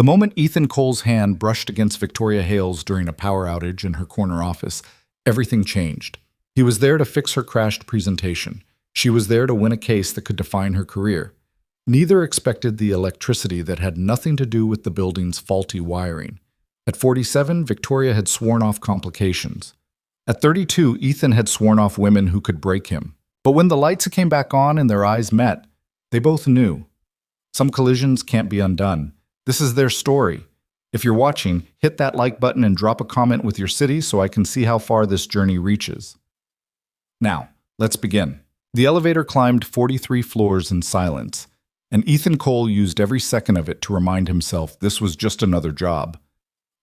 The moment Ethan Cole's hand brushed against Victoria Hale's during a power outage in her corner office, everything changed. He was there to fix her crashed presentation. She was there to win a case that could define her career. Neither expected the electricity that had nothing to do with the building's faulty wiring. At 47, Victoria had sworn off complications. At 32, Ethan had sworn off women who could break him. But when the lights came back on and their eyes met, they both knew. Some collisions can't be undone. This is their story. If you're watching, hit that like button and drop a comment with your city so I can see how far this journey reaches. Now, let's begin. The elevator climbed 43 floors in silence, and Ethan Cole used every second of it to remind himself this was just another job.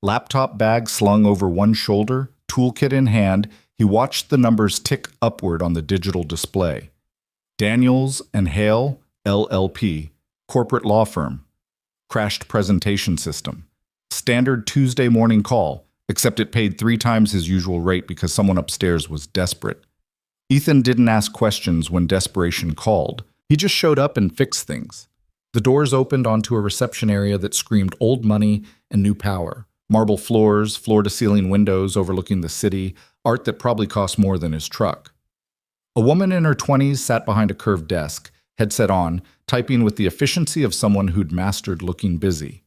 Laptop bag slung over one shoulder, toolkit in hand, he watched the numbers tick upward on the digital display. Daniels and Hale, LLP, corporate law firm. Crashed presentation system. Standard Tuesday morning call, except it paid 3 times his usual rate because someone upstairs was desperate. Ethan didn't ask questions when desperation called. He just showed up and fixed things. The doors opened onto a reception area that screamed old money and new power. Marble floors, floor-to-ceiling windows overlooking the city, art that probably cost more than his truck. A woman in her 20s sat behind a curved desk, headset on, typing with the efficiency of someone who'd mastered looking busy.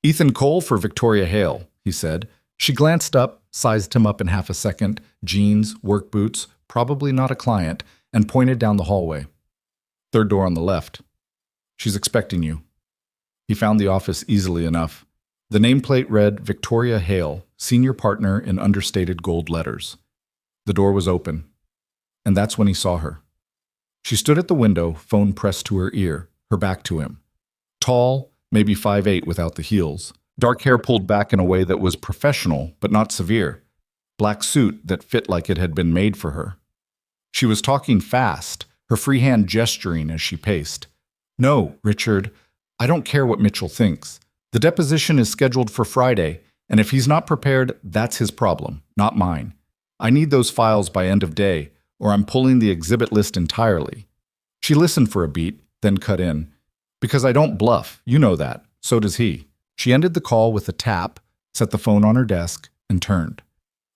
"Ethan Cole for Victoria Hale," he said. She glanced up, sized him up in half a second, jeans, work boots, probably not a client, and pointed down the hallway. "Third door on the left. She's expecting you." He found the office easily enough. The nameplate read Victoria Hale, senior partner in understated gold letters. The door was open, and that's when he saw her. She stood at the window, phone pressed to her ear, her back to him. Tall, maybe 5'8" without the heels. Dark hair pulled back in a way that was professional, but not severe. Black suit that fit like it had been made for her. She was talking fast, her free hand gesturing as she paced. "No, Richard, I don't care what Mitchell thinks. The deposition is scheduled for Friday, and if he's not prepared, that's his problem, not mine. I need those files by end of day, or I'm pulling the exhibit list entirely." She listened for a beat, then cut in. "Because I don't bluff, you know that. So does he." She ended the call with a tap, set the phone on her desk, and turned.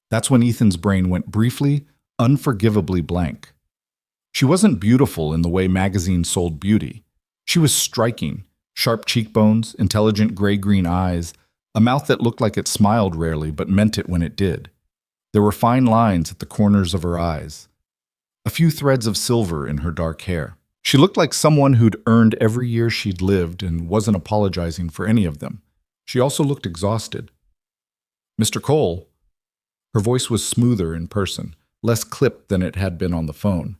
That's when Ethan's brain went briefly, unforgivably blank. She wasn't beautiful in the way magazines sold beauty. She was striking. Sharp cheekbones, intelligent gray-green eyes, a mouth that looked like it smiled rarely but meant it when it did. There were fine lines at the corners of her eyes. A few threads of silver in her dark hair. She looked like someone who'd earned every year she'd lived and wasn't apologizing for any of them. She also looked exhausted. "Mr. Cole." Her voice was smoother in person, less clipped than it had been on the phone.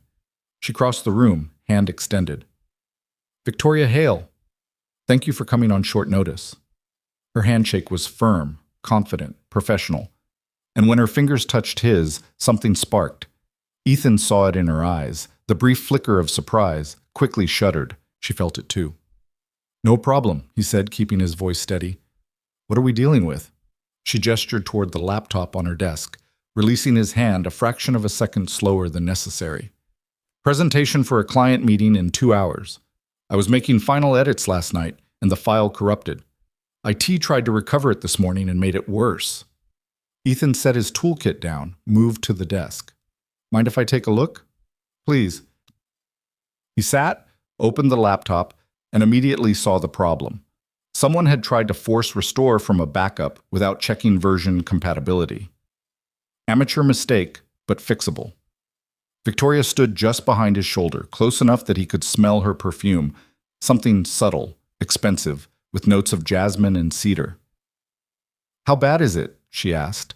She crossed the room, hand extended. "Victoria Hale. Thank you for coming on short notice." Her handshake was firm, confident, professional. And when her fingers touched his, something sparked. Ethan saw it in her eyes, the brief flicker of surprise, quickly shuddered. She felt it too. "No problem," he said, keeping his voice steady. "What are we dealing with?" She gestured toward the laptop on her desk, releasing his hand a fraction of a second slower than necessary. "Presentation for a client meeting in 2 hours. I was making final edits last night, and the file corrupted. IT tried to recover it this morning and made it worse." Ethan set his toolkit down, moved to the desk. "Mind if I take a look?" "Please." He sat, opened the laptop, and immediately saw the problem. Someone had tried to force restore from a backup without checking version compatibility. Amateur mistake, but fixable. Victoria stood just behind his shoulder, close enough that he could smell her perfume, something subtle, expensive, with notes of jasmine and cedar. "How bad is it?" she asked.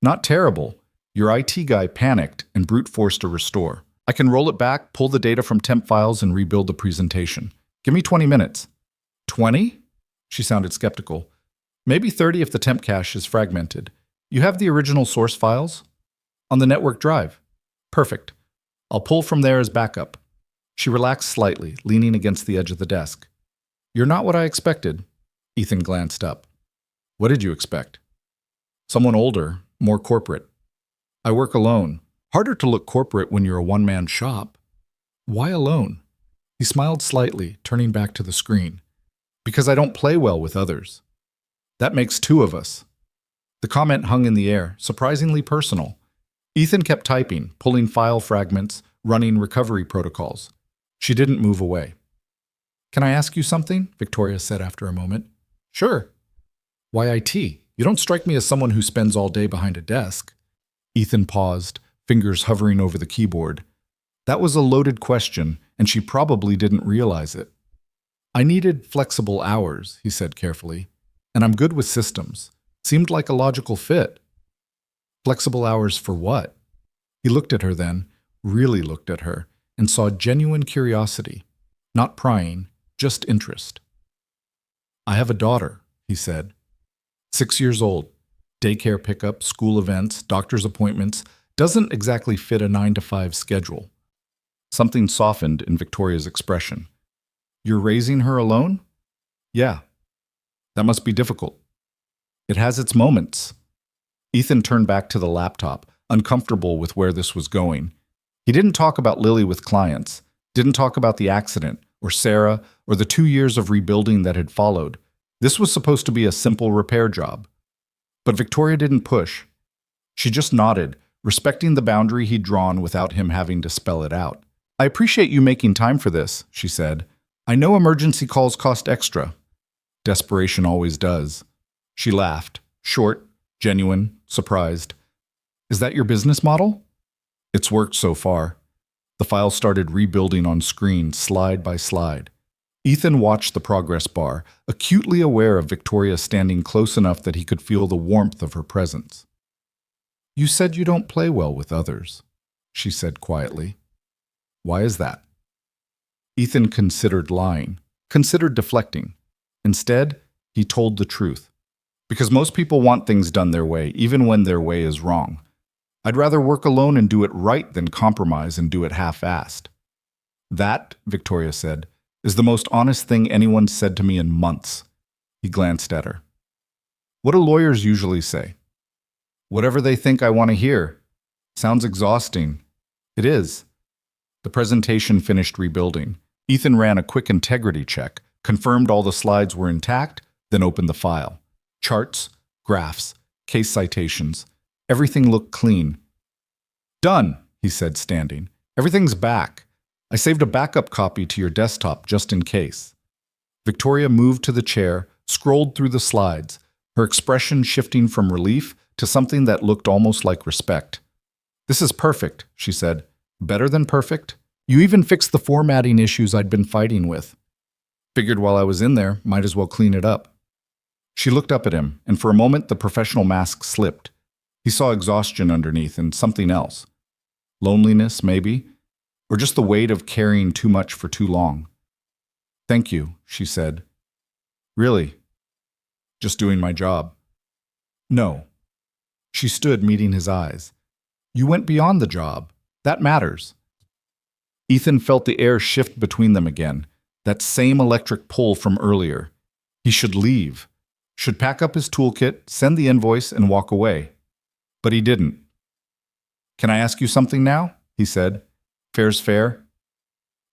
"Not terrible. Your IT guy panicked and brute forced a restore. I can roll it back, pull the data from temp files, and rebuild the presentation. Give me 20 minutes. 20? She sounded skeptical. Maybe 30 if the temp cache is fragmented. You have the original source files? On the network drive. Perfect. I'll pull from there as backup. She relaxed slightly, leaning against the edge of the desk. You're not what I expected. Ethan glanced up. What did you expect? Someone older, more corporate. I work alone. Harder to look corporate when you're a one-man shop. Why alone? He smiled slightly, turning back to the screen. Because I don't play well with others. That makes two of us. The comment hung in the air, surprisingly personal. Ethan kept typing, pulling file fragments, running recovery protocols. She didn't move away. Can I ask you something? Victoria said after a moment. Sure. Why IT? You don't strike me as someone who spends all day behind a desk. Ethan paused, fingers hovering over the keyboard. That was a loaded question, and she probably didn't realize it. I needed flexible hours, he said carefully, and I'm good with systems. Seemed like a logical fit. Flexible hours for what? He looked at her then, really looked at her, and saw genuine curiosity. Not prying, just interest. I have a daughter, he said. 6 years old. Daycare pickup, school events, doctor's appointments. Doesn't exactly fit a 9-to-5 schedule. Something softened in Victoria's expression. You're raising her alone? Yeah. That must be difficult. It has its moments. Ethan turned back to the laptop, uncomfortable with where this was going. He didn't talk about Lily with clients, didn't talk about the accident, or Sarah, or the 2 years of rebuilding that had followed. This was supposed to be a simple repair job. But Victoria didn't push. She just nodded, respecting the boundary he'd drawn without him having to spell it out. I appreciate you making time for this, she said. I know emergency calls cost extra. Desperation always does. She laughed, short, genuine, surprised. Is that your business model? It's worked so far. The file started rebuilding on screen, slide by slide. Ethan watched the progress bar, acutely aware of Victoria standing close enough that he could feel the warmth of her presence. You said you don't play well with others, she said quietly. Why is that? Ethan considered lying, considered deflecting. Instead, he told the truth. Because most people want things done their way, even when their way is wrong. I'd rather work alone and do it right than compromise and do it half-assed. That, Victoria said, is the most honest thing anyone's said to me in months. He glanced at her. What do lawyers usually say? Whatever they think I want to hear. Sounds exhausting. It is. The presentation finished rebuilding. Ethan ran a quick integrity check, confirmed all the slides were intact, then opened the file. Charts, graphs, case citations. Everything looked clean. Done, he said, standing. Everything's back. I saved a backup copy to your desktop just in case. Victoria moved to the chair, scrolled through the slides, her expression shifting from relief to something that looked almost like respect. This is perfect, she said. Better than perfect? You even fixed the formatting issues I'd been fighting with. Figured while I was in there, might as well clean it up. She looked up at him, and for a moment the professional mask slipped. He saw exhaustion underneath and something else. Loneliness, maybe? Or just the weight of carrying too much for too long. Thank you, she said. Really? Just doing my job. No. She stood, meeting his eyes. You went beyond the job. That matters. Ethan felt the air shift between them again, that same electric pull from earlier. He should leave, should pack up his toolkit, send the invoice, and walk away. But he didn't. Can I ask you something now? He said. Fair's fair.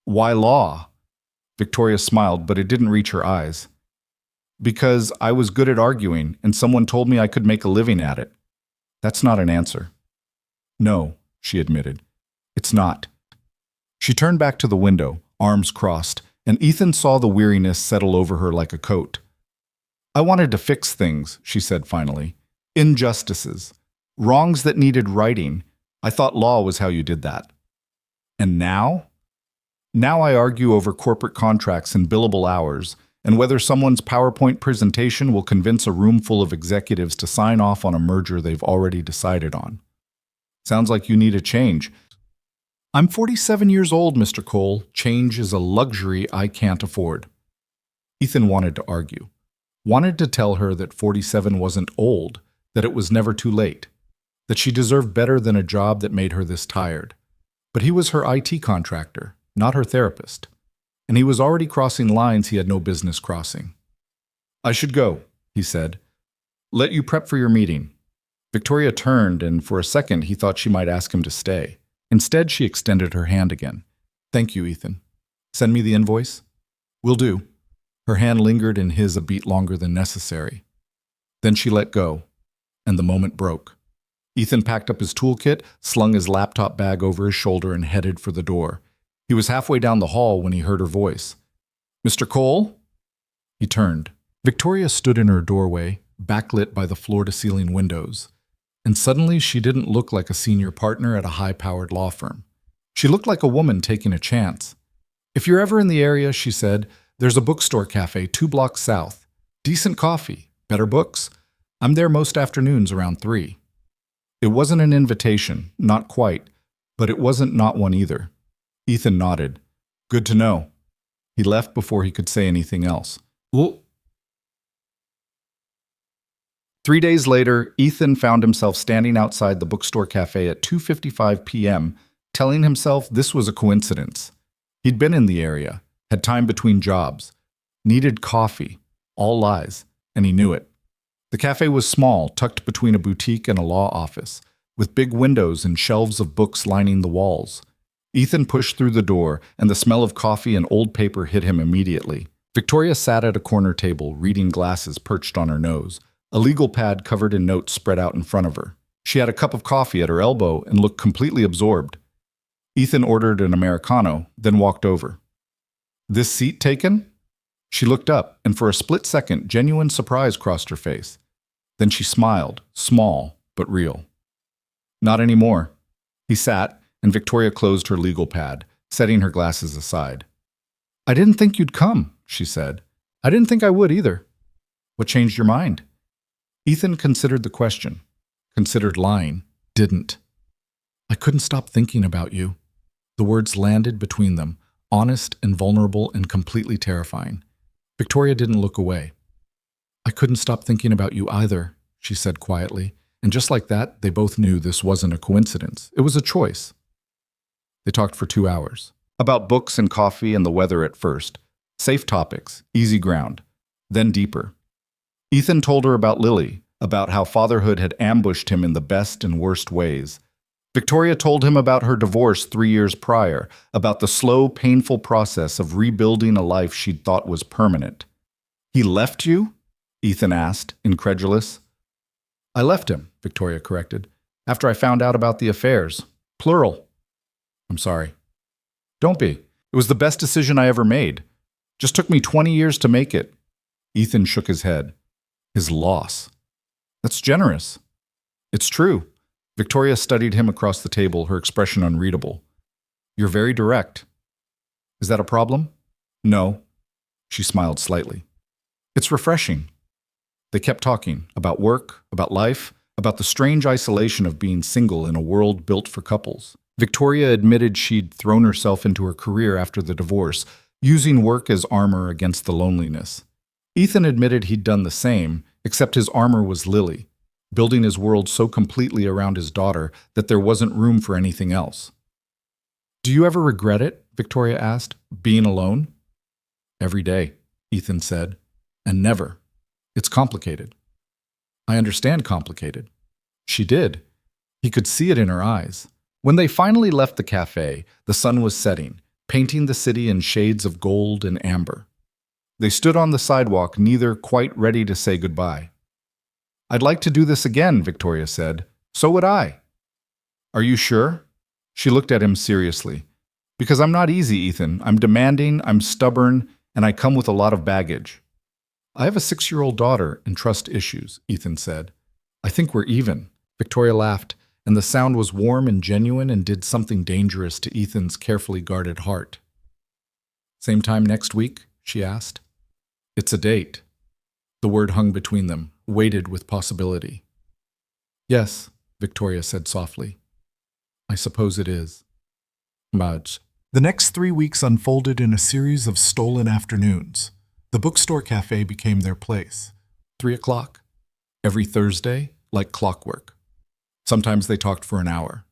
Why law? Victoria smiled, but it didn't reach her eyes. Because I was good at arguing, and someone told me I could make a living at it. That's not an answer. No, she admitted. It's not. She turned back to the window, arms crossed, and Ethan saw the weariness settle over her like a coat. I wanted to fix things, she said finally. Injustices. Wrongs that needed righting. I thought law was how you did that. And now? Now I argue over corporate contracts and billable hours, and whether someone's PowerPoint presentation will convince a room full of executives to sign off on a merger they've already decided on. Sounds like you need a change. I'm 47 years old, Mr. Cole. Change is a luxury I can't afford. Ethan wanted to argue. Wanted to tell her that 47 wasn't old, that it was never too late, that she deserved better than a job that made her this tired. But he was her IT contractor, not her therapist. And he was already crossing lines he had no business crossing. I should go, he said. Let you prep for your meeting. Victoria turned, and for a second he thought she might ask him to stay. Instead, she extended her hand again. Thank you, Ethan. Send me the invoice? Will do. Her hand lingered in his a beat longer than necessary. Then she let go, and the moment broke. Ethan packed up his toolkit, slung his laptop bag over his shoulder, and headed for the door. He was halfway down the hall when he heard her voice. "Mr. Cole?" He turned. Victoria stood in her doorway, backlit by the floor-to-ceiling windows. And suddenly she didn't look like a senior partner at a high-powered law firm. She looked like a woman taking a chance. "If you're ever in the area," she said, "there's a bookstore cafe 2 blocks south. Decent coffee, better books. I'm there most afternoons around 3. It wasn't an invitation, not quite, but it wasn't not one either. Ethan nodded. "Good to know." He left before he could say anything else. Well, 3 days later, Ethan found himself standing outside the bookstore cafe at 2:55 p.m., telling himself this was a coincidence. He'd been in the area, had time between jobs, needed coffee, all lies, and he knew it. The cafe was small, tucked between a boutique and a law office, with big windows and shelves of books lining the walls. Ethan pushed through the door, and the smell of coffee and old paper hit him immediately. Victoria sat at a corner table, reading glasses perched on her nose, a legal pad covered in notes spread out in front of her. She had a cup of coffee at her elbow and looked completely absorbed. Ethan ordered an Americano, then walked over. "This seat taken?" She looked up, and for a split second, genuine surprise crossed her face. Then she smiled, small but real. "Not anymore." He sat, and Victoria closed her legal pad, setting her glasses aside. "I didn't think you'd come," she said. "I didn't think I would either." "What changed your mind?" Ethan considered the question. Considered lying. Didn't. "I couldn't stop thinking about you." The words landed between them, honest and vulnerable and completely terrifying. Victoria didn't look away. "I couldn't stop thinking about you either," she said quietly, and just like that, they both knew this wasn't a coincidence. It was a choice. They talked for 2 hours. About books and coffee and the weather at first. Safe topics, easy ground. Then deeper. Ethan told her about Lily, about how fatherhood had ambushed him in the best and worst ways. Victoria told him about her divorce 3 years prior, about the slow, painful process of rebuilding a life she'd thought was permanent. "He left you?" Ethan asked, incredulous. "I left him," Victoria corrected, "after I found out about the affairs. Plural." "I'm sorry." "Don't be. It was the best decision I ever made. Just took me 20 years to make it." Ethan shook his head. His loss. "That's generous." "It's true." Victoria studied him across the table, her expression unreadable. "You're very direct." "Is that a problem?" "No." She smiled slightly. "It's refreshing." They kept talking about work, about life, about the strange isolation of being single in a world built for couples. Victoria admitted she'd thrown herself into her career after the divorce, using work as armor against the loneliness. Ethan admitted he'd done the same, except his armor was Lily, building his world so completely around his daughter that there wasn't room for anything else. "Do you ever regret it?" Victoria asked, "being alone?" "Every day," Ethan said, "and never. It's complicated." "I understand complicated." She did. He could see it in her eyes. When they finally left the cafe, the sun was setting, painting the city in shades of gold and amber. They stood on the sidewalk, neither quite ready to say goodbye. "I'd like to do this again," Victoria said. "So would I." "Are you sure?" She looked at him seriously. "Because I'm not easy, Ethan. I'm demanding, I'm stubborn, and I come with a lot of baggage." "I have a 6-year-old daughter and trust issues," Ethan said. "I think we're even." Victoria laughed, and the sound was warm and genuine and did something dangerous to Ethan's carefully guarded heart. "Same time next week?" she asked. "It's a date." The word hung between them, weighted with possibility. "Yes," Victoria said softly. "I suppose it is." Much. The next 3 weeks unfolded in a series of stolen afternoons. The bookstore cafe became their place. 3 o'clock. Every Thursday, like clockwork. Sometimes they talked for an hour.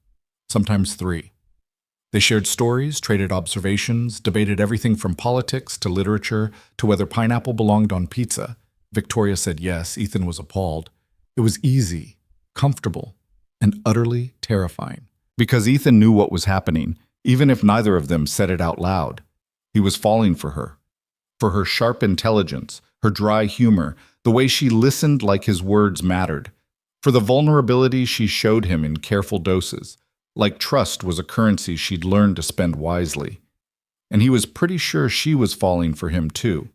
Sometimes 3. They shared stories, traded observations, debated everything from politics to literature to whether pineapple belonged on pizza. Victoria said yes. Ethan was appalled. It was easy, comfortable, and utterly terrifying. Because Ethan knew what was happening, even if neither of them said it out loud. He was falling for her. for her sharp intelligence, her dry humor, the way she listened like his words mattered, for the vulnerability she showed him in careful doses, like trust was a currency she'd learned to spend wisely. And he was pretty sure she was falling for him too.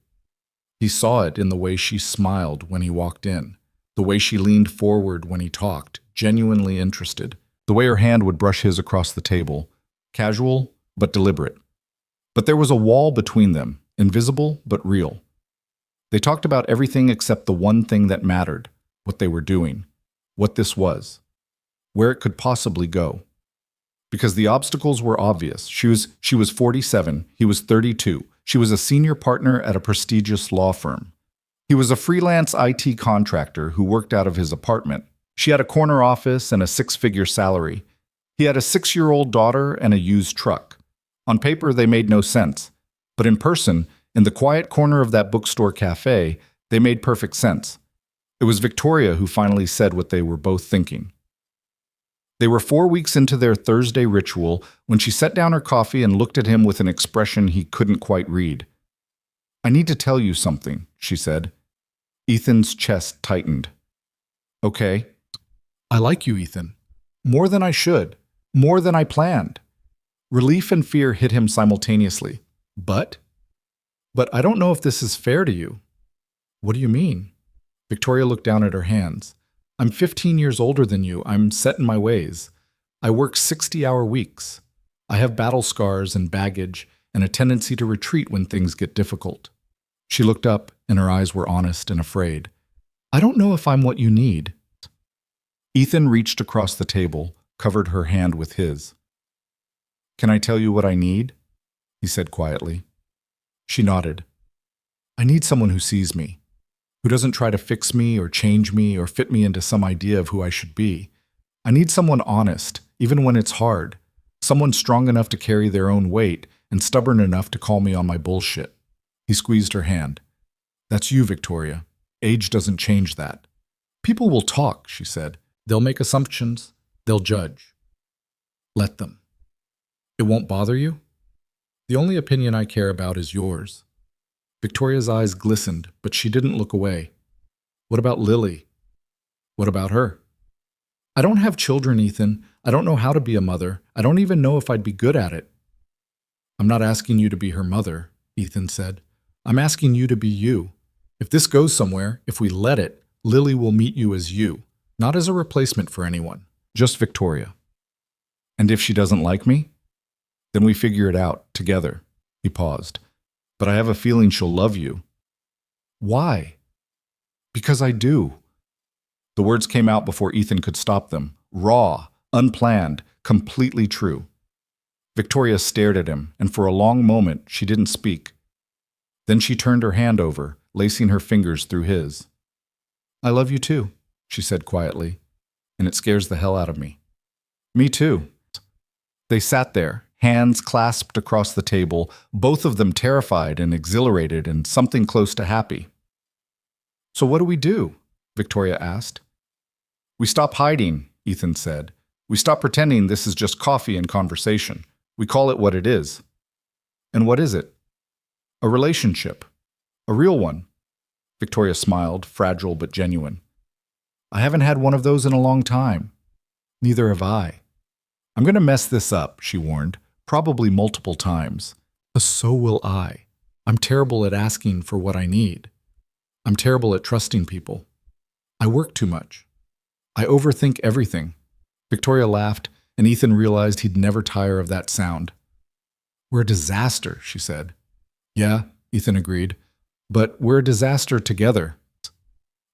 He saw it in the way she smiled when he walked in, the way she leaned forward when he talked, genuinely interested, the way her hand would brush his across the table, casual but deliberate. But there was a wall between them, invisible but real. They talked about everything except the one thing that mattered, what they were doing, what this was, where it could possibly go. Because the obstacles were obvious. She was 47, he was 32. She was a senior partner at a prestigious law firm. He was a freelance IT contractor who worked out of his apartment. She had a corner office and a six-figure salary. He had a 6-year-old daughter and a used truck. On paper, they made no sense. But in person, in the quiet corner of that bookstore cafe, they made perfect sense. It was Victoria who finally said what they were both thinking. They were 4 weeks into their Thursday ritual when she set down her coffee and looked at him with an expression he couldn't quite read. "I need to tell you something," she said. Ethan's chest tightened. "Okay." "I like you, Ethan. More than I should. More than I planned." Relief and fear hit him simultaneously. But I don't know if this is fair to you." "What do you mean?" Victoria looked down at her hands. "I'm 15 years older than you. I'm set in my ways. I work 60-hour weeks. I have battle scars and baggage and a tendency to retreat when things get difficult." She looked up, and her eyes were honest and afraid. "I don't know if I'm what you need." Ethan reached across the table, covered her hand with his. "Can I tell you what I need?" he said quietly. She nodded. "I need someone who sees me, who doesn't try to fix me or change me or fit me into some idea of who I should be. I need someone honest, even when it's hard, someone strong enough to carry their own weight and stubborn enough to call me on my bullshit." He squeezed her hand. "That's you, Victoria. Age doesn't change that." "People will talk," she said. "They'll make assumptions. They'll judge. Let them. It won't bother you? The only opinion I care about is yours." Victoria's eyes glistened, but she didn't look away. "What about Lily? What about her?" "I don't have children, Ethan. I don't know how to be a mother. I don't even know if I'd be good at it." "I'm not asking you to be her mother," Ethan said. "I'm asking you to be you. If this goes somewhere, if we let it, Lily will meet you as you, not as a replacement for anyone, just Victoria. And if she doesn't like me, then we figure it out together." He paused. "But I have a feeling she'll love you." "Why?" "Because I do." The words came out before Ethan could stop them, raw, unplanned, completely true. Victoria stared at him, and for a long moment she didn't speak. Then she turned her hand over, lacing her fingers through his. "I love you too," she said quietly, "and it scares the hell out of me." "Me too." They sat there, hands clasped across the table, both of them terrified and exhilarated and something close to happy. "So what do we do?" Victoria asked. "We stop hiding," Ethan said. "We stop pretending this is just coffee and conversation. We call it what it is." "And what is it?" "A relationship. A real one." Victoria smiled, fragile but genuine. "I haven't had one of those in a long time." "Neither have I." "I'm going to mess this up," she warned, "probably multiple times. So will I. I'm terrible at asking for what I need. I'm terrible at trusting people. I work too much. I overthink everything." Victoria laughed, and Ethan realized he'd never tire of that sound. "We're a disaster," she said. "Yeah," Ethan agreed, "but we're a disaster together."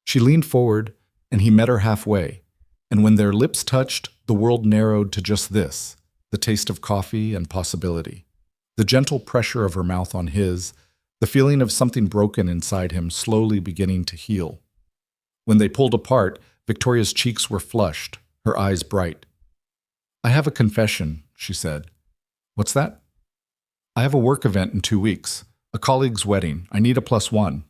She leaned forward, and he met her halfway, and when their lips touched, the world narrowed to just this, the taste of coffee and possibility, the gentle pressure of her mouth on his, the feeling of something broken inside him slowly beginning to heal. When they pulled apart, Victoria's cheeks were flushed, her eyes bright. "I have a confession," she said. "What's that?" "I have a work event in 2 weeks. A colleague's wedding. I need a +1.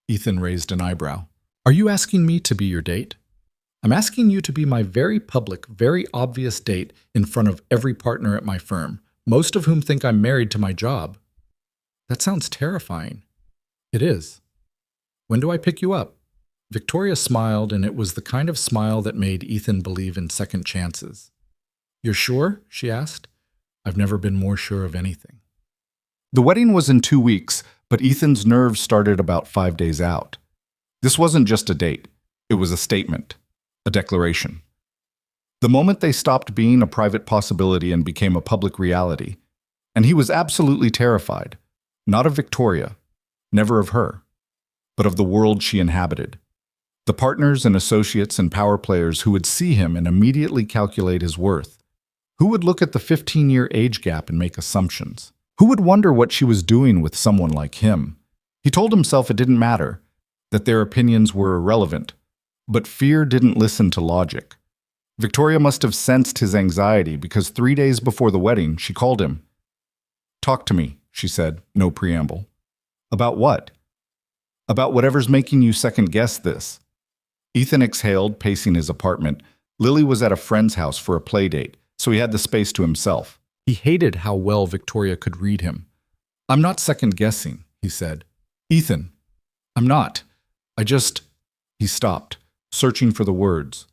Ethan raised an eyebrow. "Are you asking me to be your date?" "I'm asking you to be my very public, very obvious date in front of every partner at my firm, most of whom think I'm married to my job." "That sounds terrifying." It is. When do I pick you up? Victoria smiled, and it was the kind of smile that made Ethan believe in second chances. You're sure? She asked. I've never been more sure of anything. The wedding was in 2 weeks, but Ethan's nerves started about 5 days out. This wasn't just a date. It was a statement, a declaration. The moment they stopped being a private possibility and became a public reality, and he was absolutely terrified, not of Victoria, never of her, but of the world she inhabited. The partners and associates and power players who would see him and immediately calculate his worth. Who would look at the 15-year age gap and make assumptions? Who would wonder what she was doing with someone like him? He told himself it didn't matter, that their opinions were irrelevant, but fear didn't listen to logic. Victoria must have sensed his anxiety because 3 days before the wedding, she called him. Talk to me, she said, no preamble. About what? About whatever's making you second-guess this. Ethan exhaled, pacing his apartment. Lily was at a friend's house for a play date, so he had the space to himself. He hated how well Victoria could read him. I'm not second-guessing, he said. Ethan, I'm not. He stopped, searching for the words.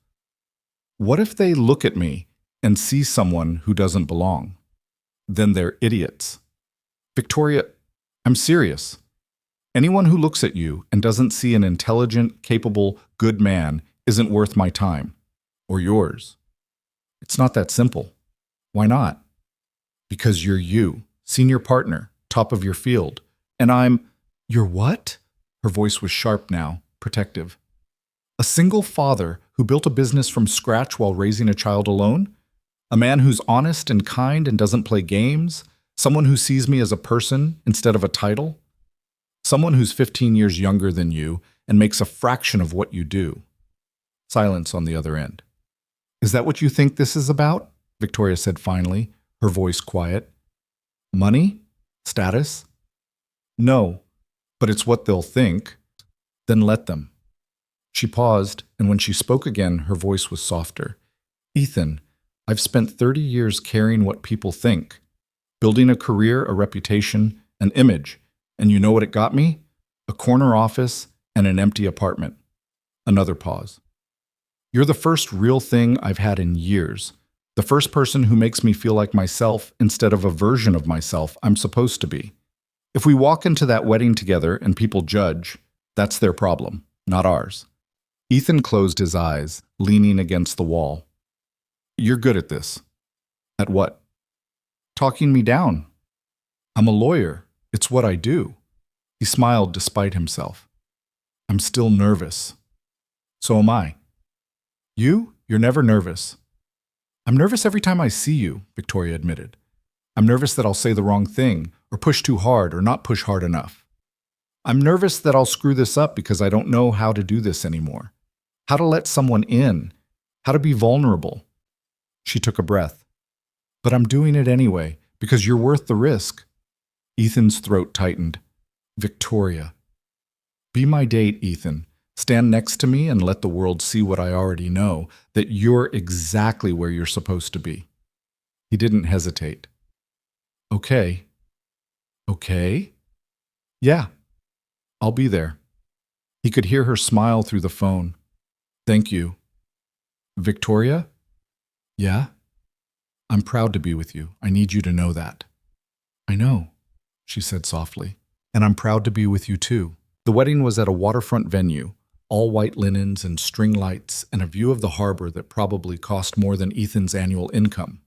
What if they look at me and see someone who doesn't belong? Then they're idiots. Victoria, I'm serious. Anyone who looks at you and doesn't see an intelligent, capable, good man isn't worth my time. Or yours. It's not that simple. Why not? Because you're you, senior partner, top of your field. And You're what? Her voice was sharp now, protective. A single father who built a business from scratch while raising a child alone? A man who's honest and kind and doesn't play games? Someone who sees me as a person instead of a title? Someone who's 15 years younger than you and makes a fraction of what you do. Silence on the other end. Is that what you think this is about? Victoria said finally, her voice quiet. Money? Status? No, but it's what they'll think. Then let them. She paused, and when she spoke again, her voice was softer. Ethan, I've spent 30 years caring what people think, building a career, a reputation, an image, and you know what it got me? A corner office and an empty apartment. Another pause. You're the first real thing I've had in years. The first person who makes me feel like myself instead of a version of myself I'm supposed to be. If we walk into that wedding together and people judge, that's their problem, not ours. Ethan closed his eyes, leaning against the wall. You're good at this. At what? Talking me down. I'm a lawyer. It's what I do. He smiled despite himself. I'm still nervous. So am I. You're never nervous. I'm nervous every time I see you, Victoria admitted. I'm nervous that I'll say the wrong thing, or push too hard, or not push hard enough. I'm nervous that I'll screw this up because I don't know how to do this anymore. How to let someone in. How to be vulnerable. She took a breath. But I'm doing it anyway, because you're worth the risk. Ethan's throat tightened. Victoria. Be my date, Ethan. Stand next to me and let the world see what I already know, that you're exactly where you're supposed to be. He didn't hesitate. Okay. Okay? Yeah. I'll be there. He could hear her smile through the phone. Thank you. Victoria? Yeah? I'm proud to be with you. I need you to know that. I know, she said softly. And I'm proud to be with you too. The wedding was at a waterfront venue, all white linens and string lights and a view of the harbor that probably cost more than Ethan's annual income.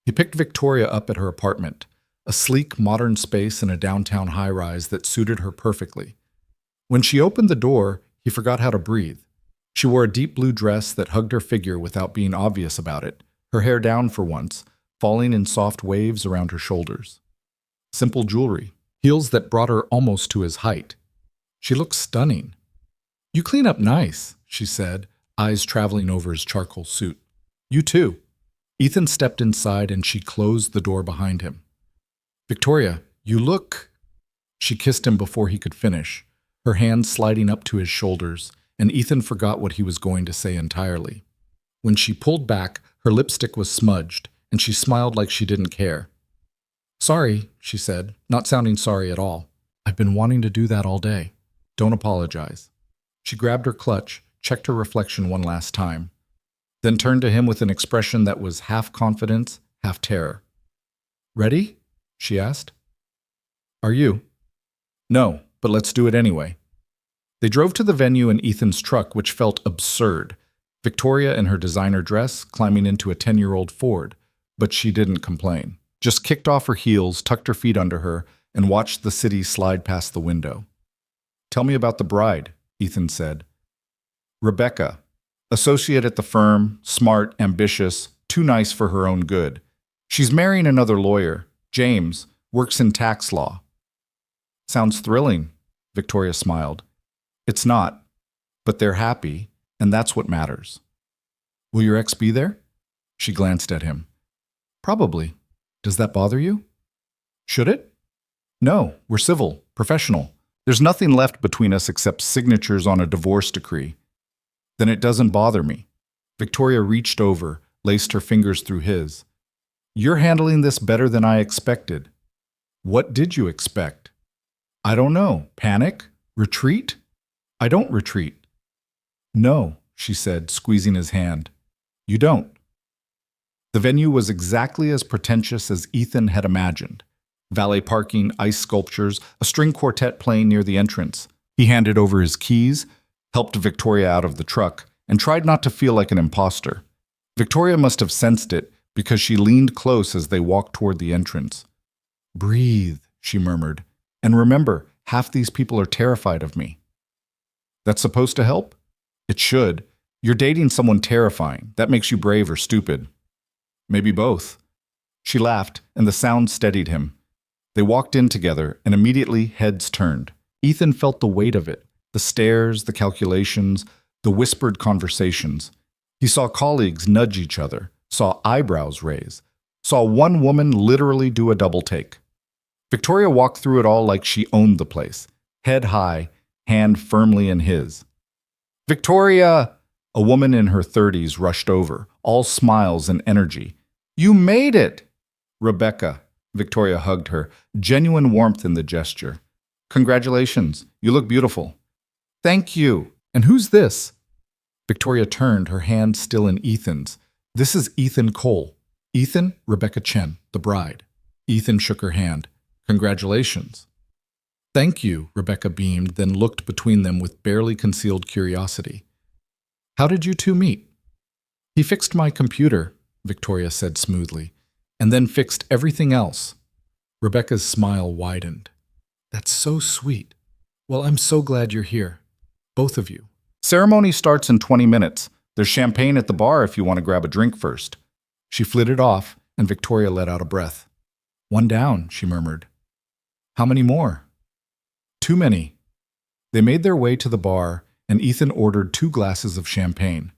He picked Victoria up at her apartment, a sleek, modern space in a downtown high-rise that suited her perfectly. When she opened the door, he forgot how to breathe. She wore a deep blue dress that hugged her figure without being obvious about it, her hair down for once, falling in soft waves around her shoulders. Simple jewelry, heels that brought her almost to his height. She looked stunning. You clean up nice, she said, eyes traveling over his charcoal suit. You too. Ethan stepped inside and she closed the door behind him. Victoria, you look... She kissed him before he could finish, her hands sliding up to his shoulders, and Ethan forgot what he was going to say entirely. When she pulled back, her lipstick was smudged, and she smiled like she didn't care. Sorry, she said, not sounding sorry at all. I've been wanting to do that all day. Don't apologize. She grabbed her clutch, checked her reflection one last time, then turned to him with an expression that was half confidence, half terror. Ready? She asked. Are you? No, but let's do it anyway. They drove to the venue in Ethan's truck, which felt absurd. Victoria in her designer dress, climbing into a 10-year-old Ford, but she didn't complain. Just kicked off her heels, tucked her feet under her, and watched the city slide past the window. Tell me about the bride, Ethan said. Rebecca, associate at the firm, smart, ambitious, too nice for her own good. She's marrying another lawyer, James, works in tax law. Sounds thrilling, Victoria smiled. It's not, but they're happy, and that's what matters. Will your ex be there? She glanced at him. Probably. Does that bother you? Should it? No, we're civil, professional. There's nothing left between us except signatures on a divorce decree. Then it doesn't bother me. Victoria reached over, laced her fingers through his. You're handling this better than I expected. What did you expect? I don't know. Panic? Retreat? I don't retreat. No, she said, squeezing his hand. You don't. The venue was exactly as pretentious as Ethan had imagined. Valet parking, ice sculptures, a string quartet playing near the entrance. He handed over his keys, helped Victoria out of the truck, and tried not to feel like an imposter. Victoria must have sensed it because she leaned close as they walked toward the entrance. Breathe, she murmured. And remember, half these people are terrified of me. That's supposed to help? It should. You're dating someone terrifying. That makes you brave or stupid. Maybe both. She laughed, and the sound steadied him. They walked in together, and immediately heads turned. Ethan felt the weight of it, the stares, the calculations, the whispered conversations. He saw colleagues nudge each other, saw eyebrows raise, saw one woman literally do a double take. Victoria walked through it all like she owned the place, head high, hand firmly in his. Victoria! A woman in her 30s rushed over, all smiles and energy. You made it! Rebecca, Victoria hugged her, genuine warmth in the gesture. Congratulations, you look beautiful. Thank you. And who's this? Victoria turned, her hand still in Ethan's. This is Ethan Cole. Ethan, Rebecca Chen, the bride. Ethan shook her hand. Congratulations. Thank you, Rebecca beamed, then looked between them with barely concealed curiosity. How did you two meet? He fixed my computer, Victoria said smoothly, and then fixed everything else. Rebecca's smile widened. That's so sweet. Well, I'm so glad you're here. Both of you. Ceremony starts in 20 minutes. There's champagne at the bar if you want to grab a drink first. She flitted off, and Victoria let out a breath. One down, she murmured. How many more? Too many. They made their way to the bar, and Ethan ordered 2 glasses of champagne.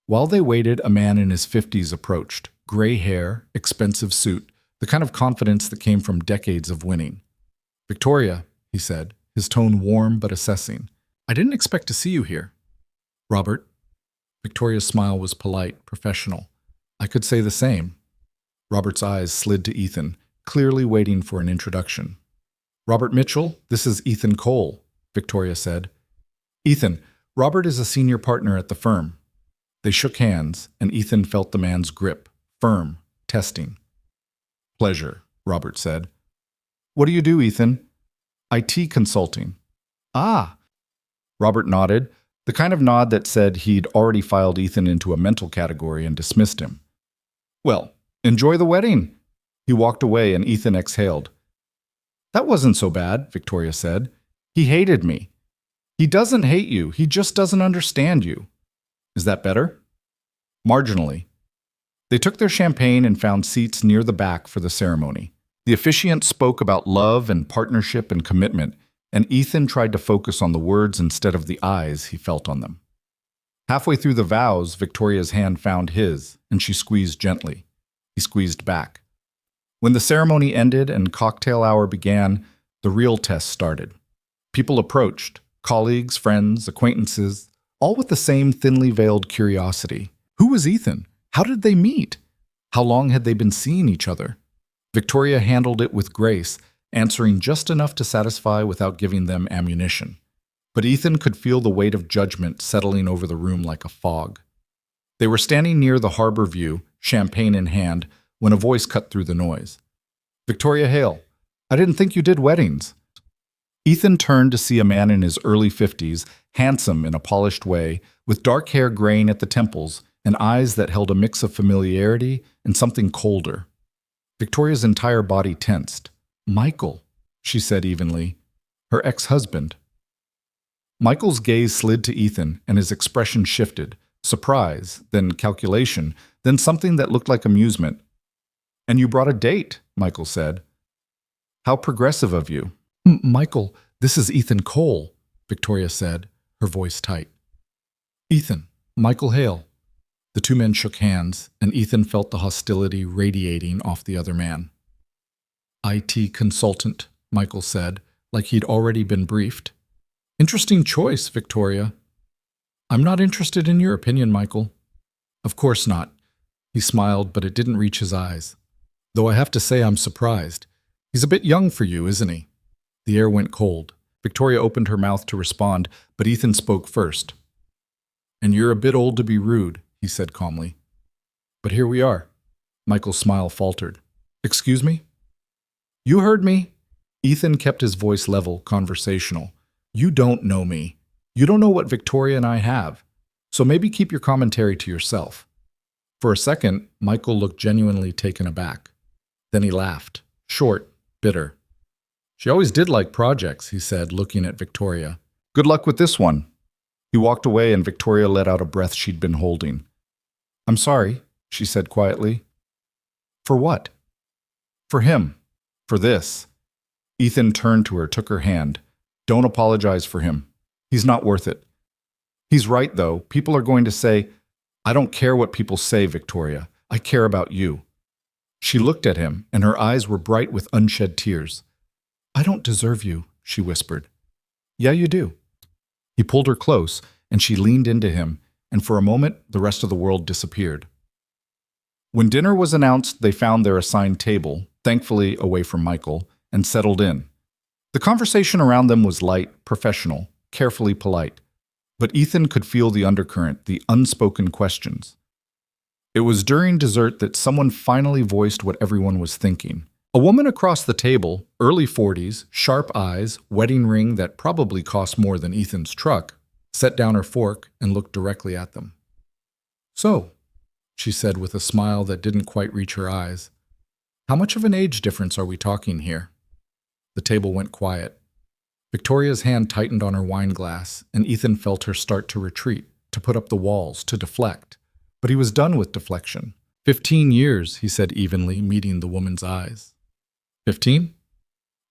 While they waited, a man in his 50s approached. Gray hair, expensive suit, the kind of confidence that came from decades of winning. Victoria, he said, his tone warm but assessing. I didn't expect to see you here. Robert. Victoria's smile was polite, professional. I could say the same. Robert's eyes slid to Ethan, clearly waiting for an introduction. Robert Mitchell, this is Ethan Cole, Victoria said. Ethan, Robert is a senior partner at the firm. They shook hands, and Ethan felt the man's grip, firm, testing. Pleasure, Robert said. What do you do, Ethan? IT consulting. Ah. Robert nodded, the kind of nod that said he'd already filed Ethan into a mental category and dismissed him. Well, enjoy the wedding. He walked away, and Ethan exhaled. That wasn't so bad, Victoria said. He hated me. He doesn't hate you, he just doesn't understand you. Is that better? Marginally. They took their champagne and found seats near the back for the ceremony. The officiant spoke about love and partnership and commitment, and Ethan tried to focus on the words instead of the eyes he felt on them. Halfway through the vows, Victoria's hand found his, and she squeezed gently. He squeezed back. When the ceremony ended and cocktail hour began, the real test started. People approached, colleagues, friends, acquaintances, all with the same thinly veiled curiosity. Who was Ethan? How did they meet? How long had they been seeing each other? Victoria handled it with grace, answering just enough to satisfy without giving them ammunition. But Ethan could feel the weight of judgment settling over the room like a fog. They were standing near the harbor view, champagne in hand, when a voice cut through the noise. "Victoria Hale, I didn't think you did weddings." Ethan turned to see a man in his early 50s, handsome in a polished way, with dark hair graying at the temples and eyes that held a mix of familiarity and something colder. Victoria's entire body tensed. "Michael," she said evenly, "her ex-husband." Michael's gaze slid to Ethan, and his expression shifted. Surprise, then calculation, then something that looked like amusement. "And you brought a date," Michael said. "How progressive of you." "Michael, this is Ethan Cole," Victoria said, her voice tight. "Ethan, Michael Hale." The two men shook hands, and Ethan felt the hostility radiating off the other man. "IT consultant," Michael said, like he'd already been briefed. "Interesting choice, Victoria." "I'm not interested in your opinion, Michael." "Of course not." He smiled, but it didn't reach his eyes. "Though I have to say I'm surprised. He's a bit young for you, isn't he?" The air went cold. Victoria opened her mouth to respond, but Ethan spoke first. "And you're a bit old to be rude," he said calmly. "But here we are." Michael's smile faltered. "Excuse me?" "You heard me." Ethan kept his voice level, conversational. "You don't know me. You don't know what Victoria and I have. So maybe keep your commentary to yourself." For a second, Michael looked genuinely taken aback. Then he laughed, short, bitter. "She always did like projects," he said, looking at Victoria. "Good luck with this one." He walked away and Victoria let out a breath she'd been holding. "I'm sorry," she said quietly. "For what?" "For him. For this." Ethan turned to her, took her hand. "Don't apologize for him. He's not worth it." "He's right, though. People are going to say—" "I don't care what people say, Victoria. I care about you." She looked at him, and her eyes were bright with unshed tears. "I don't deserve you," she whispered. "Yeah, you do." He pulled her close, and she leaned into him, and for a moment the rest of the world disappeared. When dinner was announced, they found their assigned table, thankfully away from Michael, and settled in. The conversation around them was light, professional, carefully polite. But Ethan could feel the undercurrent, the unspoken questions. It was during dessert that someone finally voiced what everyone was thinking. A woman across the table, early 40s, sharp eyes, wedding ring that probably cost more than Ethan's truck, set down her fork and looked directly at them. "So," she said with a smile that didn't quite reach her eyes, "how much of an age difference are we talking here?" The table went quiet. Victoria's hand tightened on her wine glass, and Ethan felt her start to retreat, to put up the walls, to deflect. But he was done with deflection. 15 years, he said evenly, meeting the woman's eyes. 15?